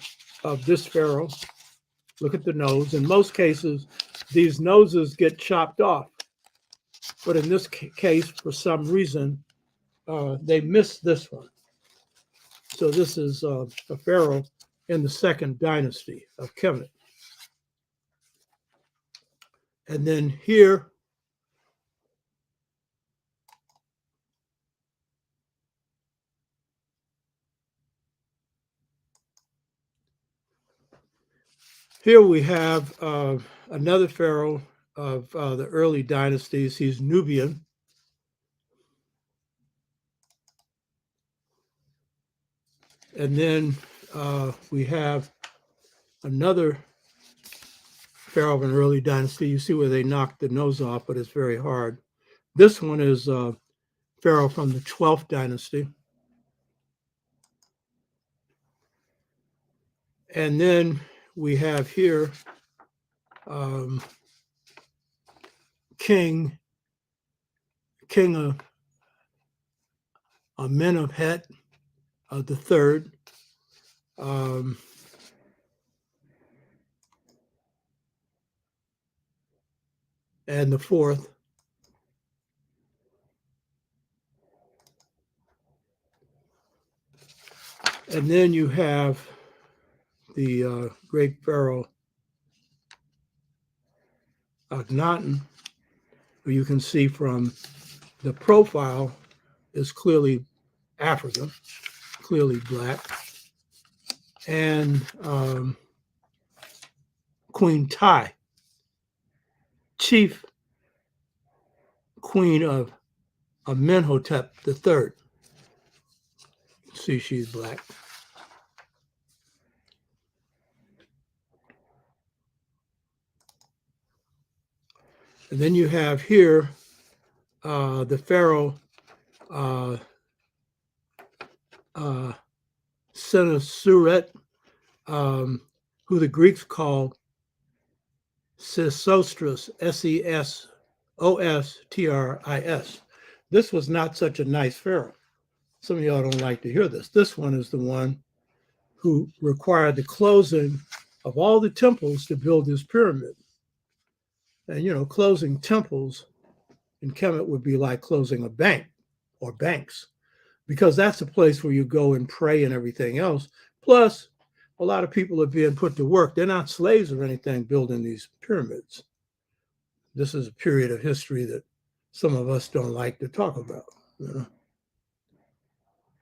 of this pharaoh. Look at the nose. In most cases, these noses get chopped off. But in this case, for some reason, they missed this one. So this is a pharaoh in the second dynasty of Kemet. And then here we have another pharaoh of the early dynasties. He's Nubian. And then we have another pharaoh of an early dynasty. You see where they knocked the nose off, but it's very hard. This one is pharaoh from the 12th dynasty. And then we have here King Amenemhet the third. And the fourth. And then you have the great pharaoh Akhenaten, who you can see from the profile is clearly African, clearly black. And Queen Tai, chief queen of Amenhotep III. See, she's black. And then you have here the pharaoh Senusret, who the Greeks called Sesostris, Sesostris. This was not such a nice pharaoh. Some of y'all don't like to hear this. This one is the one who required the closing of all the temples to build his pyramid. And, you know, closing temples in Kemet would be like closing a bank or banks, because that's a place where you go and pray and everything else. Plus, a lot of people are being put to work. They're not slaves or anything building these pyramids. This is a period of history that some of us don't like to talk about, you know.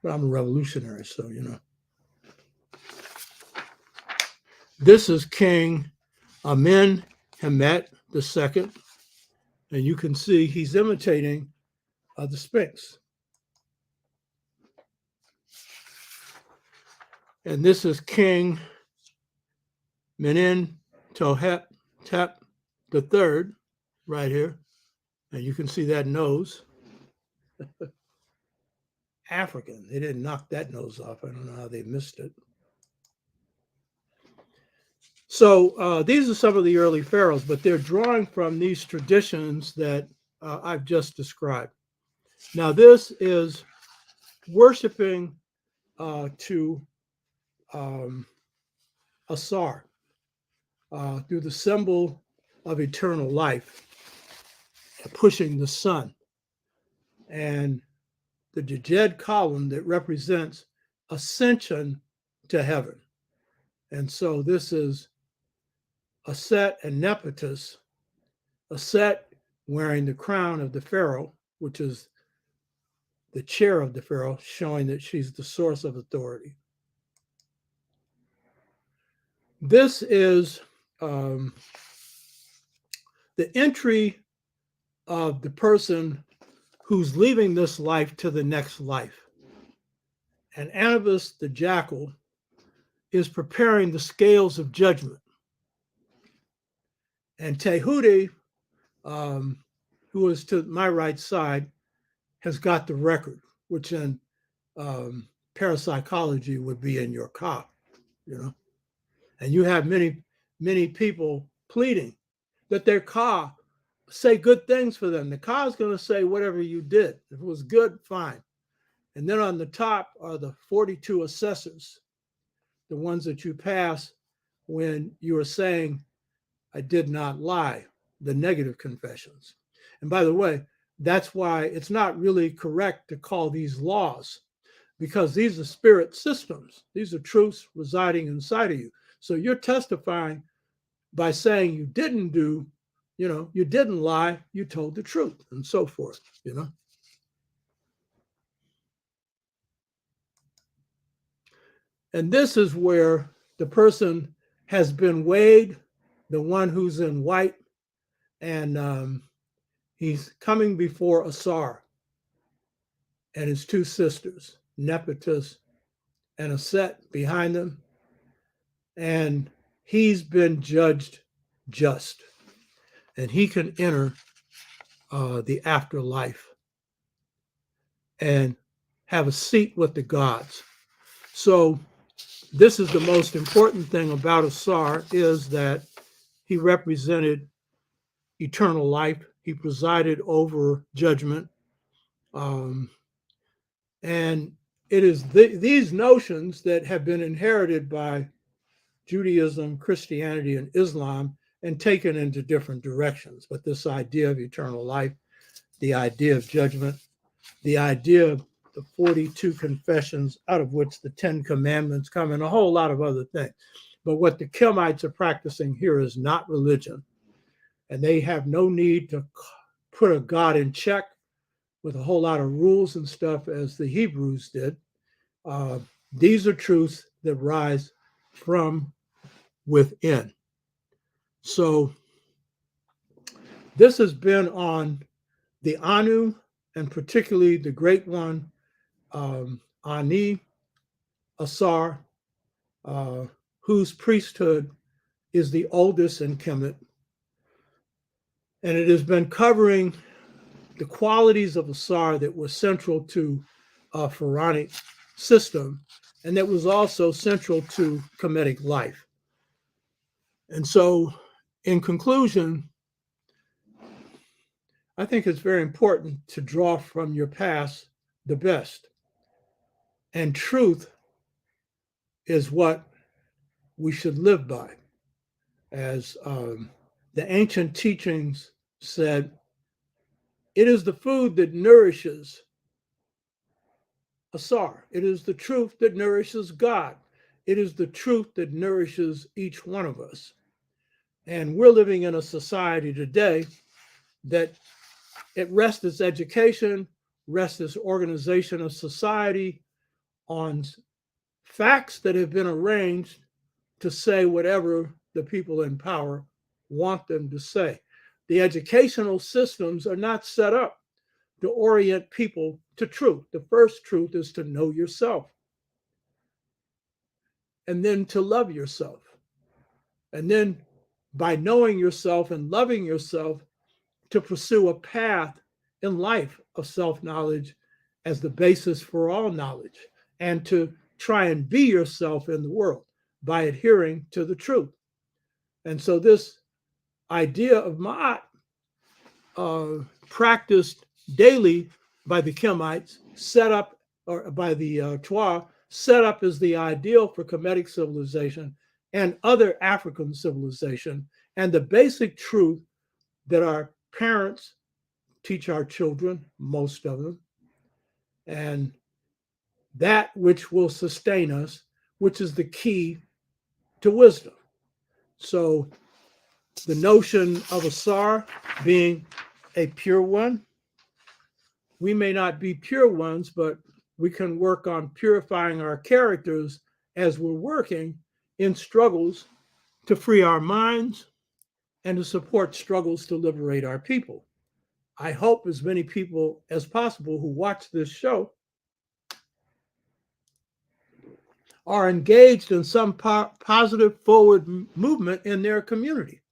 But I'm a revolutionary, so, you know. This is King Amenemhet II, and you can see he's imitating the Sphinx. And this is King Menenhotep III right here, and you can see that nose. African. They didn't knock that nose off. I don't know how they missed it. So these are some of the early pharaohs, but they're drawing from these traditions that I've just described. Now, this is worshiping to Asar through the symbol of eternal life, pushing the sun, and the Djed column that represents ascension to heaven. And so this is Aset and Nephthys, Aset wearing the crown of the pharaoh, which is the chair of the pharaoh, showing that she's the source of authority. This is the entry of the person who's leaving this life to the next life. And Anubis, the jackal, is preparing the scales of judgment. And Tehuti, who is to my right side, has got the record, which in parapsychology would be in your ka, you know. And you have many, many people pleading that their ka say good things for them. The ka is going to say whatever you did. If it was good, fine. And then on the top are the 42 assessors, the ones that you pass when you are saying, I did not lie, the negative confessions. And by the way, that's why it's not really correct to call these laws, because these are spirit systems. These are truths residing inside of you. So you're testifying by saying you didn't do, you know, you didn't lie, you told the truth, and so forth, you know. And this is where the person has been weighed, the one who's in white, and he's coming before Asar and his two sisters, Nephthys and Aset behind them. And he's been judged just, and he can enter the afterlife and have a seat with the gods. So this is the most important thing about Asar, is that he represented eternal life. He presided over judgment. And it is these notions that have been inherited by Judaism, Christianity, and Islam, and taken into different directions. But this idea of eternal life, the idea of judgment, the idea of the 42 confessions, out of which the 10 commandments come, and a whole lot of other things. But what the Kemites are practicing here is not religion. And they have no need to put a God in check with a whole lot of rules and stuff as the Hebrews did. These are truths that rise from within. So this has been on the Anu, and particularly the great one, Anu Ausar, whose priesthood is the oldest in Kemet. And it has been covering the qualities of Asar that were central to a Pharaonic system, and that was also central to Kemetic life. And so, in conclusion, I think it's very important to draw from your past the best. And truth is what we should live by. As the ancient teachings said, it is the food that nourishes Asar. It is the truth that nourishes God. It is the truth that nourishes each one of us. And we're living in a society today that it rests its education, rests its organization of society on facts that have been arranged to say whatever the people in power want them to say. The educational systems are not set up to orient people to truth. The first truth is to know yourself, and then to love yourself. And then by knowing yourself and loving yourself, to pursue a path in life of self-knowledge as the basis for all knowledge, and to try and be yourself in the world by adhering to the truth. And so this idea of Ma'at, practiced daily by the Kemites, set up, or by the Twa, set up as the ideal for Kemetic civilization and other African civilization, and the basic truth that our parents teach our children, most of them, and that which will sustain us, which is the key to wisdom. So the notion of Ausar being a pure one, we may not be pure ones, but we can work on purifying our characters as we're working in struggles to free our minds and to support struggles to liberate our people. I hope as many people as possible who watch this show are engaged in some positive forward movement in their community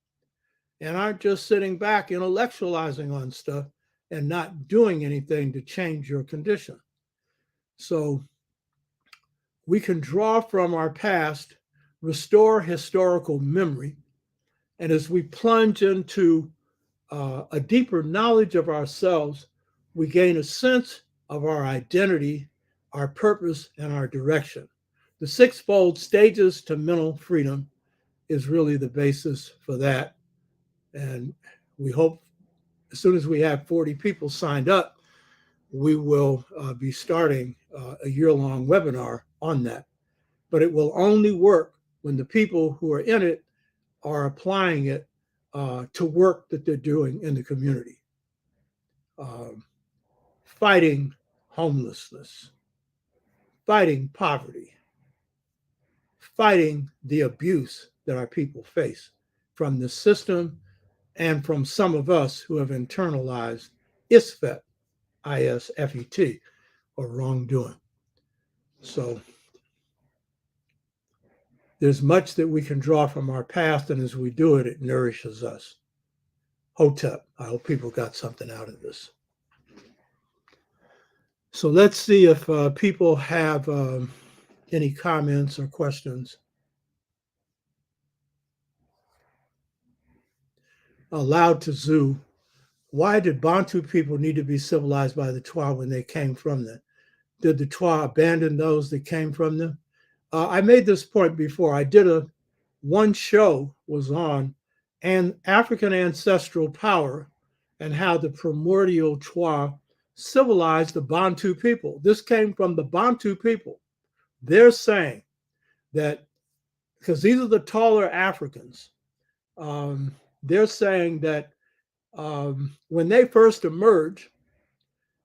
and aren't just sitting back intellectualizing on stuff and not doing anything to change your condition. So we can draw from our past, restore historical memory, and as we plunge into a deeper knowledge of ourselves, we gain a sense of our identity, our purpose, and our direction. The sixfold stages to mental freedom is really the basis for that. And we hope as soon as we have 40 people signed up, we will be starting a year-long webinar on that. But it will only work when the people who are in it are applying it to work that they're doing in the community. Fighting homelessness, fighting poverty, fighting the abuse that our people face from the system and from some of us who have internalized ISFET, I-S-F-E-T, or wrongdoing. So there's much that we can draw from our past, and as we do it, it nourishes us. Hotep, I hope people got something out of this. So let's see if people have any comments or questions. Aloud to Zoo, why did Bantu people need to be civilized by the Twa when they came from them? Did the Twa abandon those that came from them? I made this point before. I did one show was on African ancestral power and how the primordial Twa civilized the Bantu people. This came from the Bantu people. They're saying that, because these are the taller Africans, they're saying that when they first emerge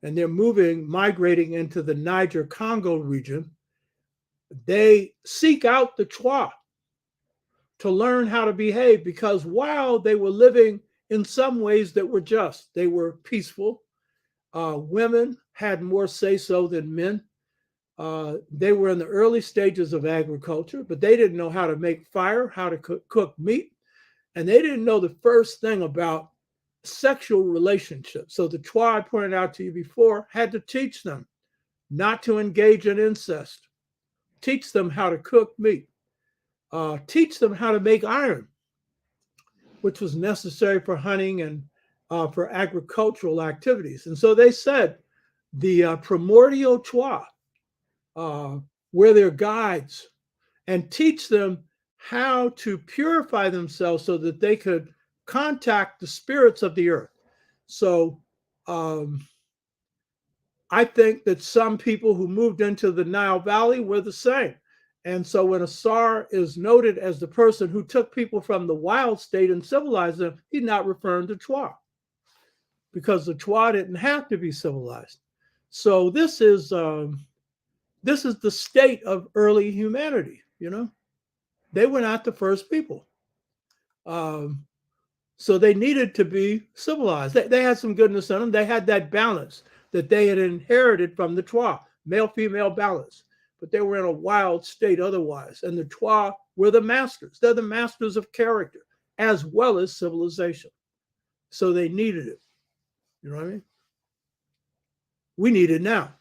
and they're migrating into the Niger-Congo region, they seek out the Twa to learn how to behave, because while they were living in some ways that were just, they were peaceful. Women had more say-so than men. They were in the early stages of agriculture, but they didn't know how to make fire, how to cook meat, and they didn't know the first thing about sexual relationships. So the Twa, I pointed out to you before, had to teach them not to engage in incest, teach them how to cook meat, teach them how to make iron, which was necessary for hunting and for agricultural activities. And so they said the primordial Twa were their guides and teach them how to purify themselves so that they could contact the spirits of the earth. So I think that some people who moved into the Nile Valley were the same. And so when Ausar is noted as the person who took people from the wild state and civilized them, he's not referring to Twa, because the Twa didn't have to be civilized. So this is the state of early humanity, you know? They were not the first people. So they needed to be civilized. They had some goodness in them. They had that balance that they had inherited from the Twa, male-female balance. But they were in a wild state otherwise. And the Twa were the masters. They're the masters of character as well as civilization. So they needed it. You know what I mean? We need it now.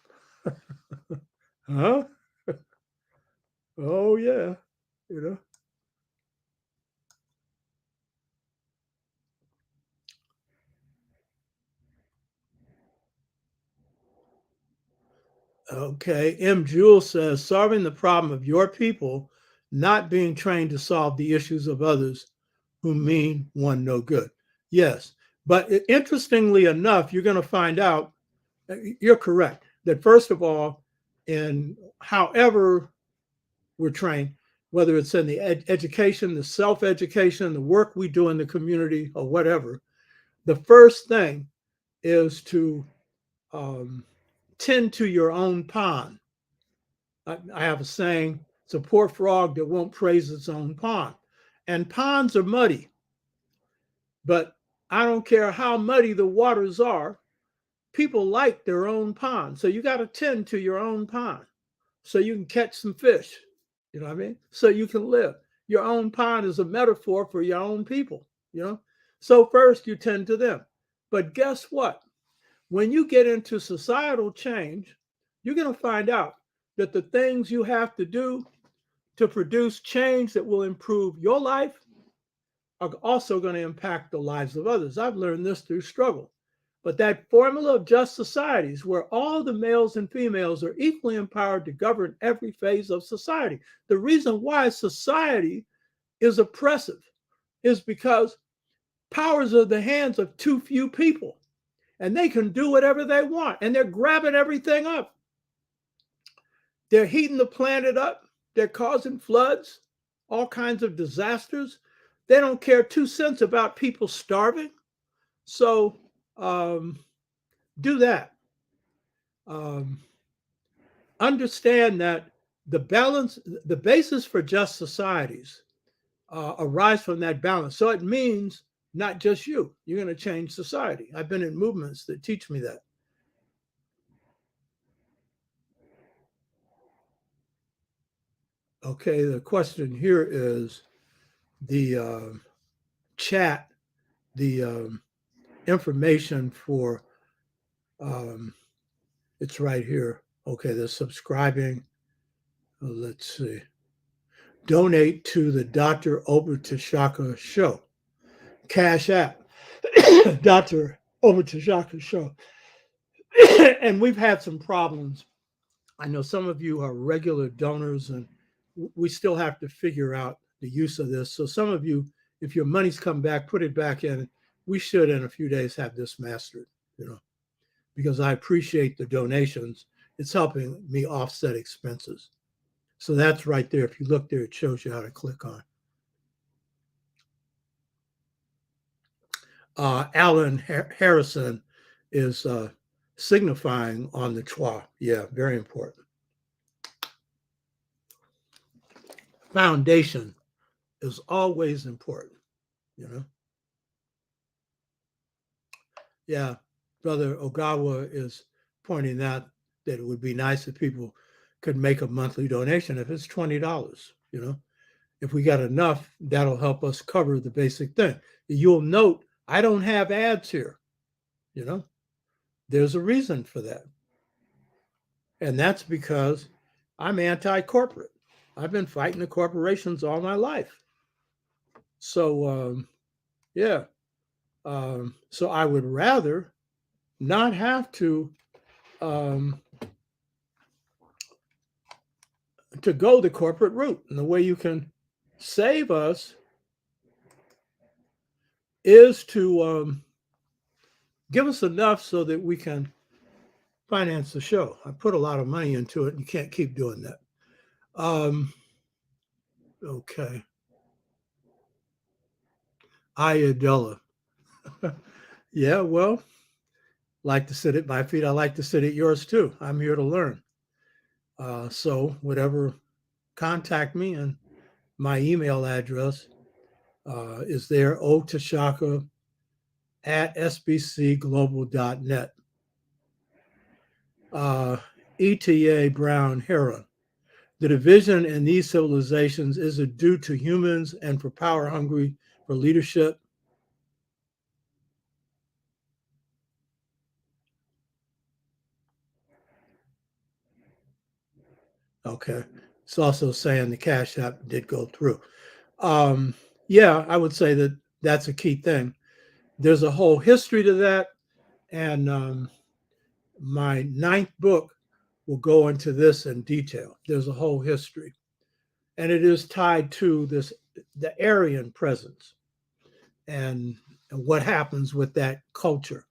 Huh? Oh yeah, you know. Okay. M. Jewell says solving the problem of your people, not being trained to solve the issues of others who mean one no good. Yes. But interestingly enough, you're going to find out, you're correct, that first of all, in however we're trained, whether it's in the education, the self-education, the work we do in the community, or whatever, the first thing is to um, tend to your own pond. I have a saying, it's a poor frog that won't praise its own pond. And ponds are muddy, but I don't care how muddy the waters are, people like their own pond. So you got to tend to your own pond so you can catch some fish. You know what I mean? So you can live. Your own pond is a metaphor for your own people, you know? So first you tend to them. But guess what? When you get into societal change, you're going to find out that the things you have to do to produce change that will improve your life are also going to impact the lives of others. I've learned this through struggle. But that formula of just societies, where all the males and females are equally empowered to govern every phase of society. The reason why society is oppressive is because powers are the hands of too few people, and they can do whatever they want, and they're grabbing everything up. They're heating the planet up. They're causing floods, all kinds of disasters. They don't care 2 cents about people starving. So do that. Um, Understand that the balance, the basis for just societies arise from that balance. So it means not just you. You're going to change society. I've been in movements that teach me that. Okay, the question here is the chat, the information for, it's right here. Okay, the subscribing. Let's see. Donate to the Dr. Obertashaka Show. Cash App. Dr. Obertashaka Show. And we've had some problems. I know some of you are regular donors, and we still have to figure out the use of this. So some of you, if your money's come back, put it back in. We should in a few days have this mastered, you know, because I appreciate the donations. It's helping me offset expenses. So that's right there. If you look there, it shows you how to click on. Alan Harrison is signifying on the Chua. Yeah, very important. Foundation is always important, you know. Yeah, Brother Ogawa is pointing out that it would be nice if people could make a monthly donation if it's $20, you know. If we got enough, that'll help us cover the basic thing. You'll note I don't have ads here, you know. There's a reason for that. And that's because I'm anti-corporate. I've been fighting the corporations all my life. So, yeah. So I would rather not have to go the corporate route. And the way you can save us is to give us enough so that we can finance the show. I put a lot of money into it, and you can't keep doing that. Okay. Ayadella. Yeah, well, like to sit at my feet. I like to sit at yours too. I'm here to learn. So whatever, contact me, and my email address is there, otashaka at sbcglobal.net. ETA Brown Heron. The division in these civilizations is it due to humans and for power hungry for leadership? Okay. It's also saying the Cash App did go through. Yeah, I would say that that's a key thing. There's a whole history to that. And my ninth book will go into this in detail. There's a whole history. And it is tied to the Aryan presence and what happens with that culture.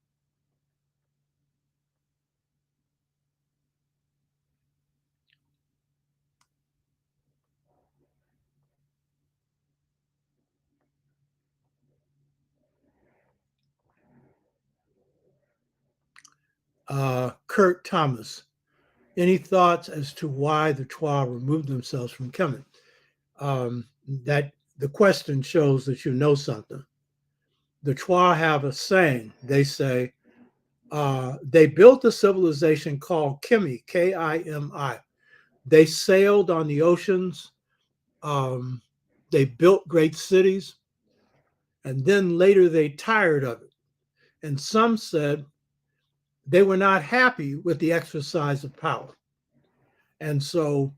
Kurt Thomas, any thoughts as to why the Twa removed themselves from Kemet? That the question shows that you know something. The Twa have a saying. They say they built a civilization called Kimi, Kimi. They sailed on the oceans. They built great cities, and then later they tired of it. And some said they were not happy with the exercise of power. And so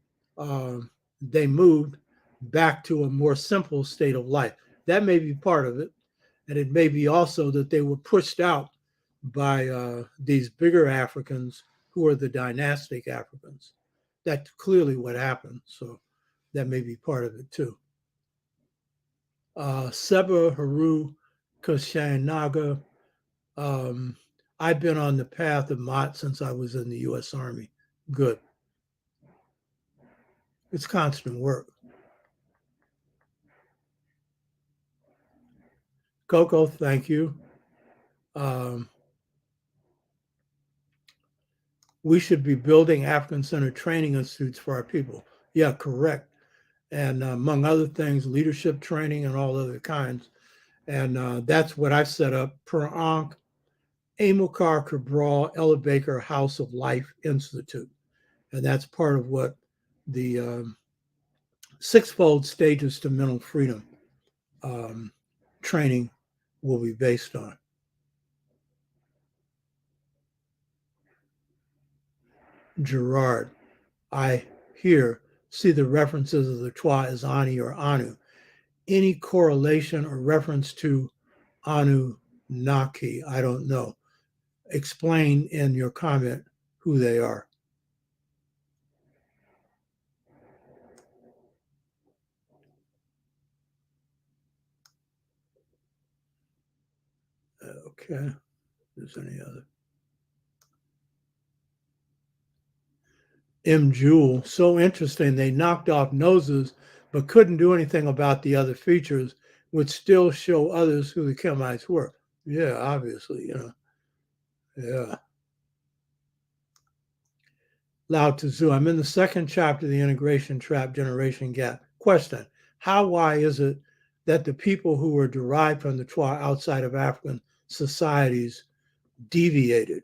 they moved back to a more simple state of life. That may be part of it. And it may be also that they were pushed out by these bigger Africans who are the dynastic Africans. That's clearly what happened. So that may be part of it too. Seba Haru Kashanaga. I've been on the path of Mott since I was in the U.S. Army. Good. It's constant work. Coco, thank you. We should be building African-centered training institutes for our people. Yeah, correct. And among other things, leadership training and all other kinds. And that's what I've set up per Ankh, Amilcar Cabral, Ella Baker House of Life Institute. And that's part of what the sixfold stages to mental freedom training will be based on. Gerard, I here see the references of the Twa as Ani or Anu. Any correlation or reference to Anunnaki? I don't know. Explain in your comment who they are. Okay. Is there any other? M. Jewel, so interesting. They knocked off noses, but couldn't do anything about the other features, would still show others who the Kemites were. Yeah, obviously, you know. Yeah. Lao Tzu, I'm in the second chapter of the Integration Trap Generation Gap. Question, why is it that the people who were derived from the Twa outside of African societies deviated?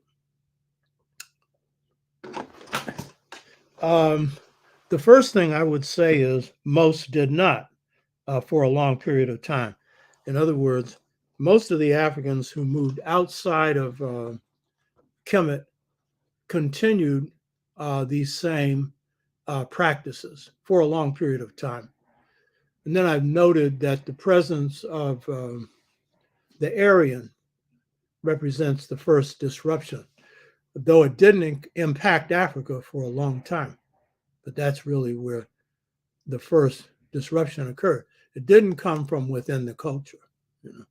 The first thing I would say is most did not for a long period of time. In other words, most of the Africans who moved outside of Kemet continued these same practices for a long period of time. And then I've noted that the presence of the Aryan represents the first disruption, though it didn't impact Africa for a long time. But that's really where the first disruption occurred. It didn't come from within the culture. You know.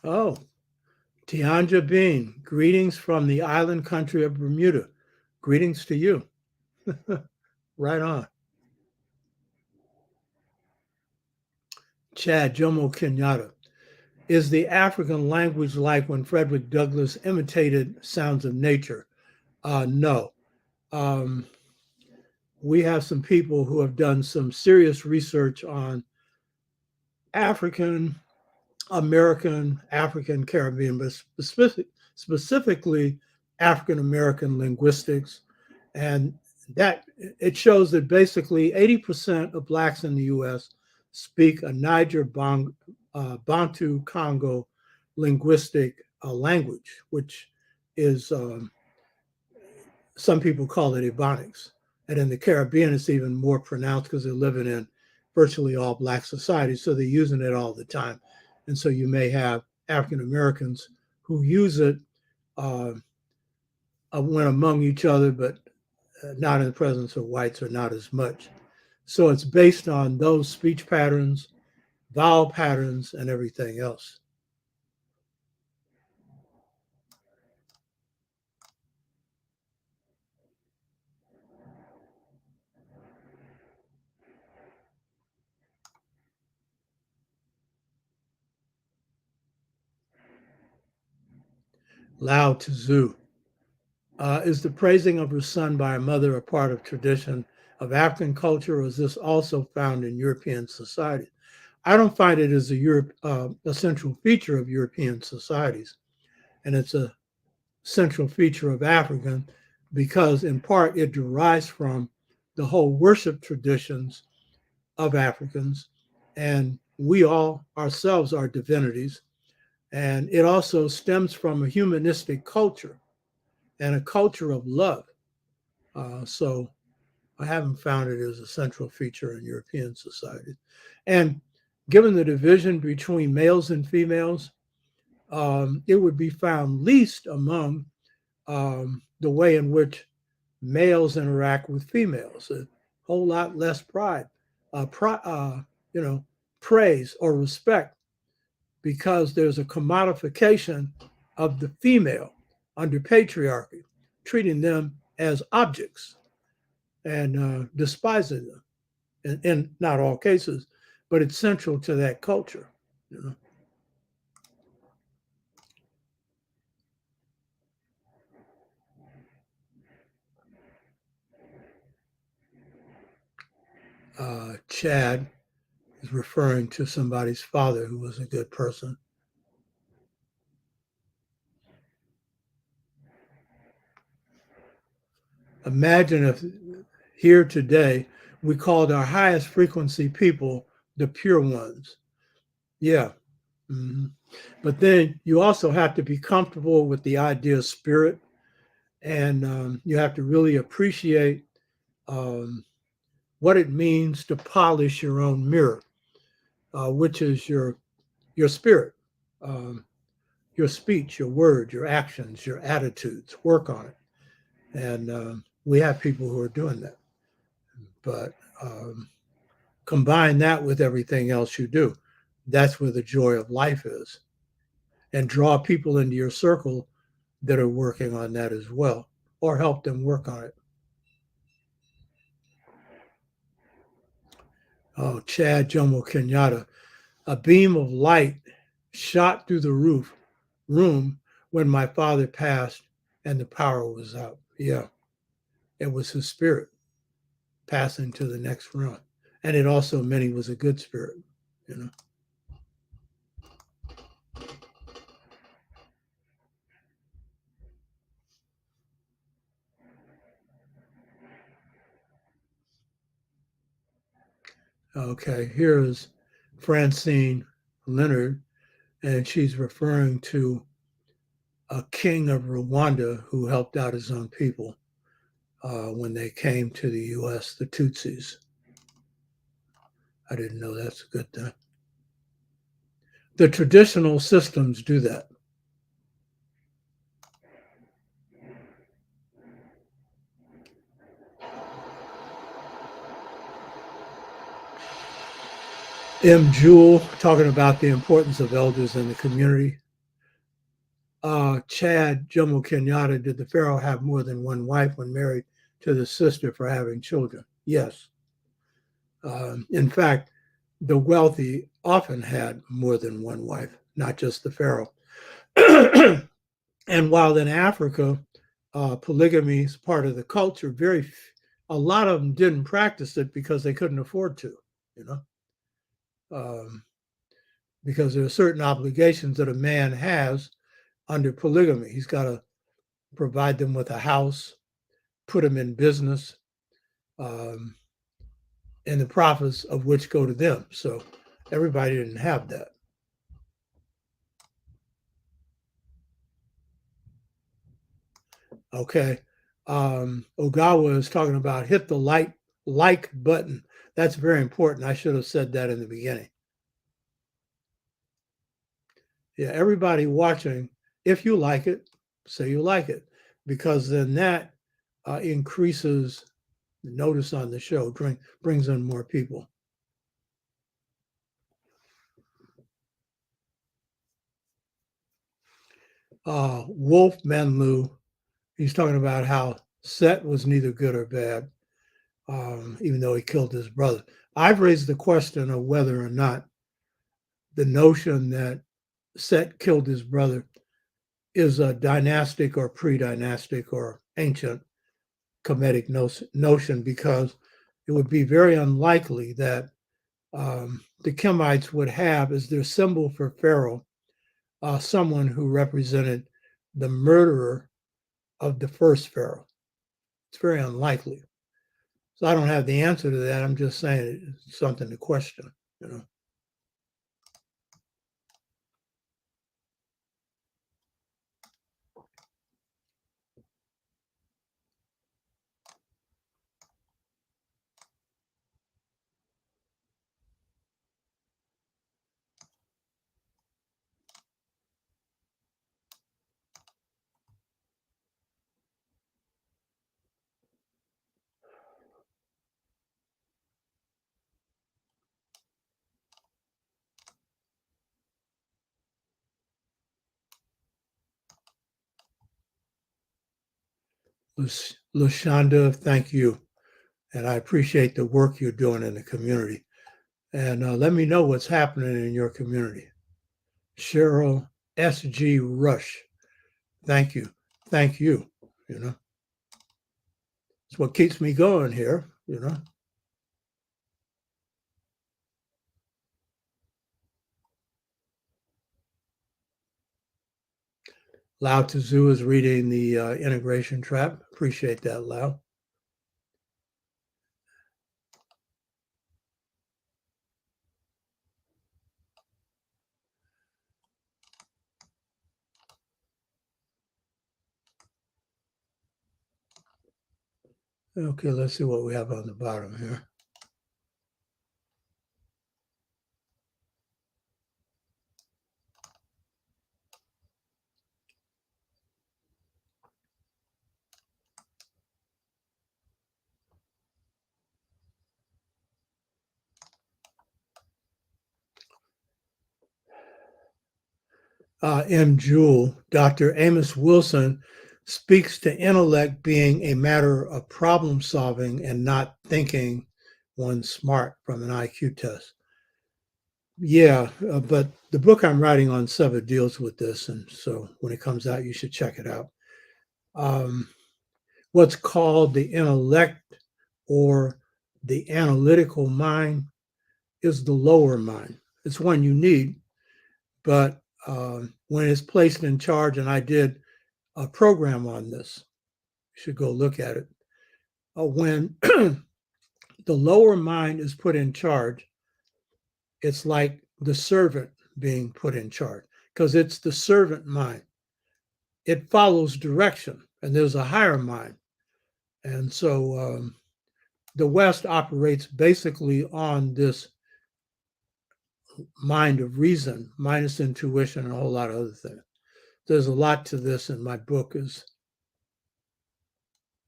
Oh, Tianja Bean, greetings from the island country of Bermuda. Greetings to you. Right on. Chad Jomo Kenyatta. Is the African language like when Frederick Douglass imitated sounds of nature? No. We have some people who have done some serious research on African American, African Caribbean, but specifically African American linguistics. And that it shows that basically 80% of Blacks in the US speak a Niger Bantu Congo linguistic language, which is, some people call it Ebonics. And in the Caribbean, it's even more pronounced because they're living in virtually all Black societies. So they're using it all the time. And so you may have African Americans who use it when among each other, but not in the presence of whites or not as much. So it's based on those speech patterns, vowel patterns, and everything else. Lao Tzu. Is the praising of her son by a mother a part of tradition of African culture, or is this also found in European society? I don't find it as a central feature of European societies, and it's a central feature of African because, in part, it derives from the whole worship traditions of Africans, and we all ourselves are divinities, and it also stems from a humanistic culture and a culture of love. So I haven't found it as a central feature in European society. And given the division between males and females, it would be found least among the way in which males interact with females. A whole lot less praise or respect, because there's a commodification of the female under patriarchy, treating them as objects and despising them. In not all cases, but it's central to that culture. You know, Chad is referring to somebody's father who was a good person. Imagine if here today we called our highest frequency people the pure ones. Yeah. Mm-hmm. But then you also have to be comfortable with the idea of spirit, and you have to really appreciate what it means to polish your own mirror, which is your spirit, um, your speech, your words, your actions, your attitudes. Work on it, and we have people who are doing that. But combine that with everything else you do. That's where the joy of life is, and draw people into your circle that are working on that as well, or help them work on it. Oh, Chad Jomo Kenyatta, a beam of light shot through the room when my father passed and the power was out. Yeah, it was his spirit passing to the next room. And it also meant he was a good spirit, you know. Okay, here is Francine Leonard, and she's referring to a king of Rwanda who helped out his own people when they came to the U.S., the Tutsis. I didn't know that's a good thing. The traditional systems do that. M. Jewell talking about the importance of elders in the community. Chad Jomo Kenyatta, did the pharaoh have more than one wife when married to the sister for having children? Yes. In fact, the wealthy often had more than one wife, not just the pharaoh. And while in Africa, polygamy is part of the culture, a lot of them didn't practice it because they couldn't afford to, you know. because there are certain obligations that a man has under polygamy. He's got to provide them with a house, put them in business, and the profits of which go to them. So everybody didn't have that. Okay. Ogawa is talking about hit the like button. That's very important. I should have said that in the beginning. Yeah, everybody watching, if you like it, say you like it, because then that increases the notice on the show, brings in more people. Wolf Menlu, he's talking about how Set was neither good or bad, even though he killed his brother. I've raised the question of whether or not the notion that Set killed his brother is a dynastic or pre-dynastic or ancient Kemetic notion, because it would be very unlikely that the Kemites would have as their symbol for Pharaoh someone who represented the murderer of the first Pharaoh. It's very unlikely. So I don't have the answer to that. I'm just saying it's something to question, you know. Lushanda, thank you. And I appreciate the work you're doing in the community. And let me know what's happening in your community. Cheryl S.G. Rush, thank you. Thank you. You know, it's what keeps me going here, you know. Lao Tzu is reading the Integration Trap. Appreciate that, Lao. Okay, let's see what we have on the bottom here. M. Jewell, Dr. Amos Wilson speaks to intellect being a matter of problem solving and not thinking one's smart from an IQ test. Yeah, but the book I'm writing on Sever deals with this, and so when it comes out, you should check it out. What's called the intellect or the analytical mind is the lower mind. It's one you need, but when it's placed in charge, and I did a program on this, you should go look at it. When the lower mind is put in charge, it's like the servant being put in charge, because it's the servant mind. It follows direction, and there's a higher mind. And so the West operates basically on this mind of reason, minus intuition, and a whole lot of other things. There's a lot to this, and my book is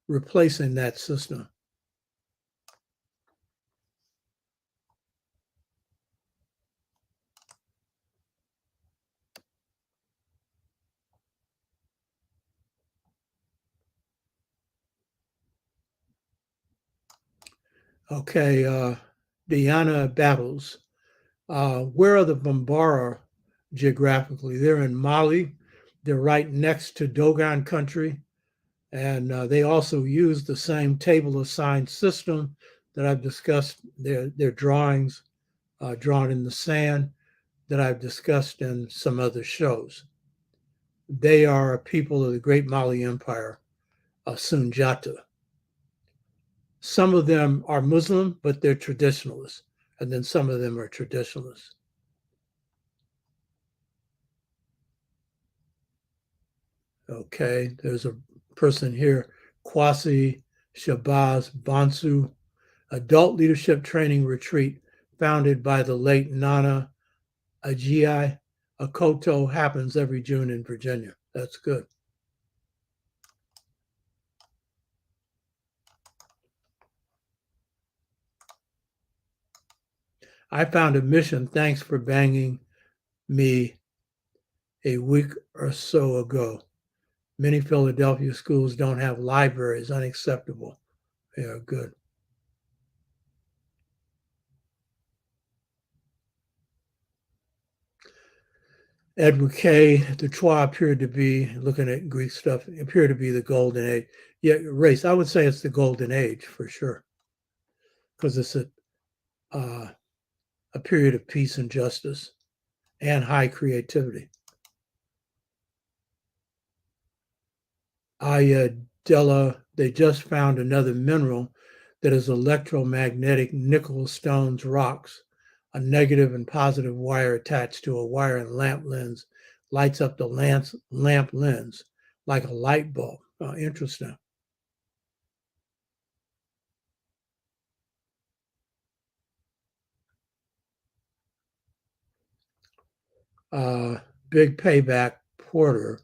replacing that system. Okay, Diana Battles. Where are the Bambara geographically? They're in Mali. They're right next to Dogon country. And they also use the same table of signs system that I've discussed. Their drawings drawn in the sand. that I've discussed in some other shows. They are a people of the great Mali Empire of Sunjata. Some of them are Muslim, but they're traditionalists. And then some of them are traditionalists. Okay, there's a person here, Kwasi Shabazz Bonsu, adult leadership training retreat founded by the late Nana Ajayi Akoto, happens every June in Virginia. That's good. I found a mission. Thanks for banging me a week or so ago. Many Philadelphia schools don't have libraries. Unacceptable. Yeah, good. Edward K. The Trois appeared to be, looking at Greek stuff, appeared to be the golden age. Yeah, race. I would say it's the golden age for sure, because it's a period of peace and justice and high creativity. Ayadella, they just found another mineral that is electromagnetic nickel stones rocks. A negative and positive wire attached to a wire and lamp lens lights up the lamp lens like a light bulb. Oh, interesting. Big Payback Porter.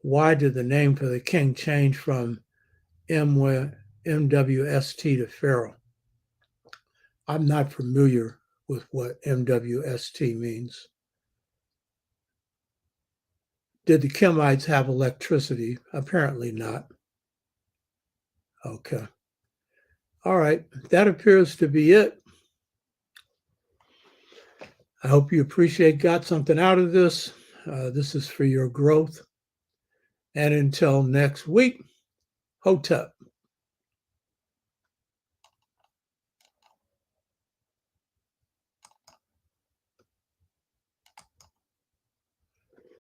Why did the name for the king change from MWST to Pharaoh? I'm not familiar with what MWST means. Did the Kemites have electricity? Apparently not. Okay. All right. That appears to be it. I hope you got something out of this. This is for your growth. And until next week, Hotep.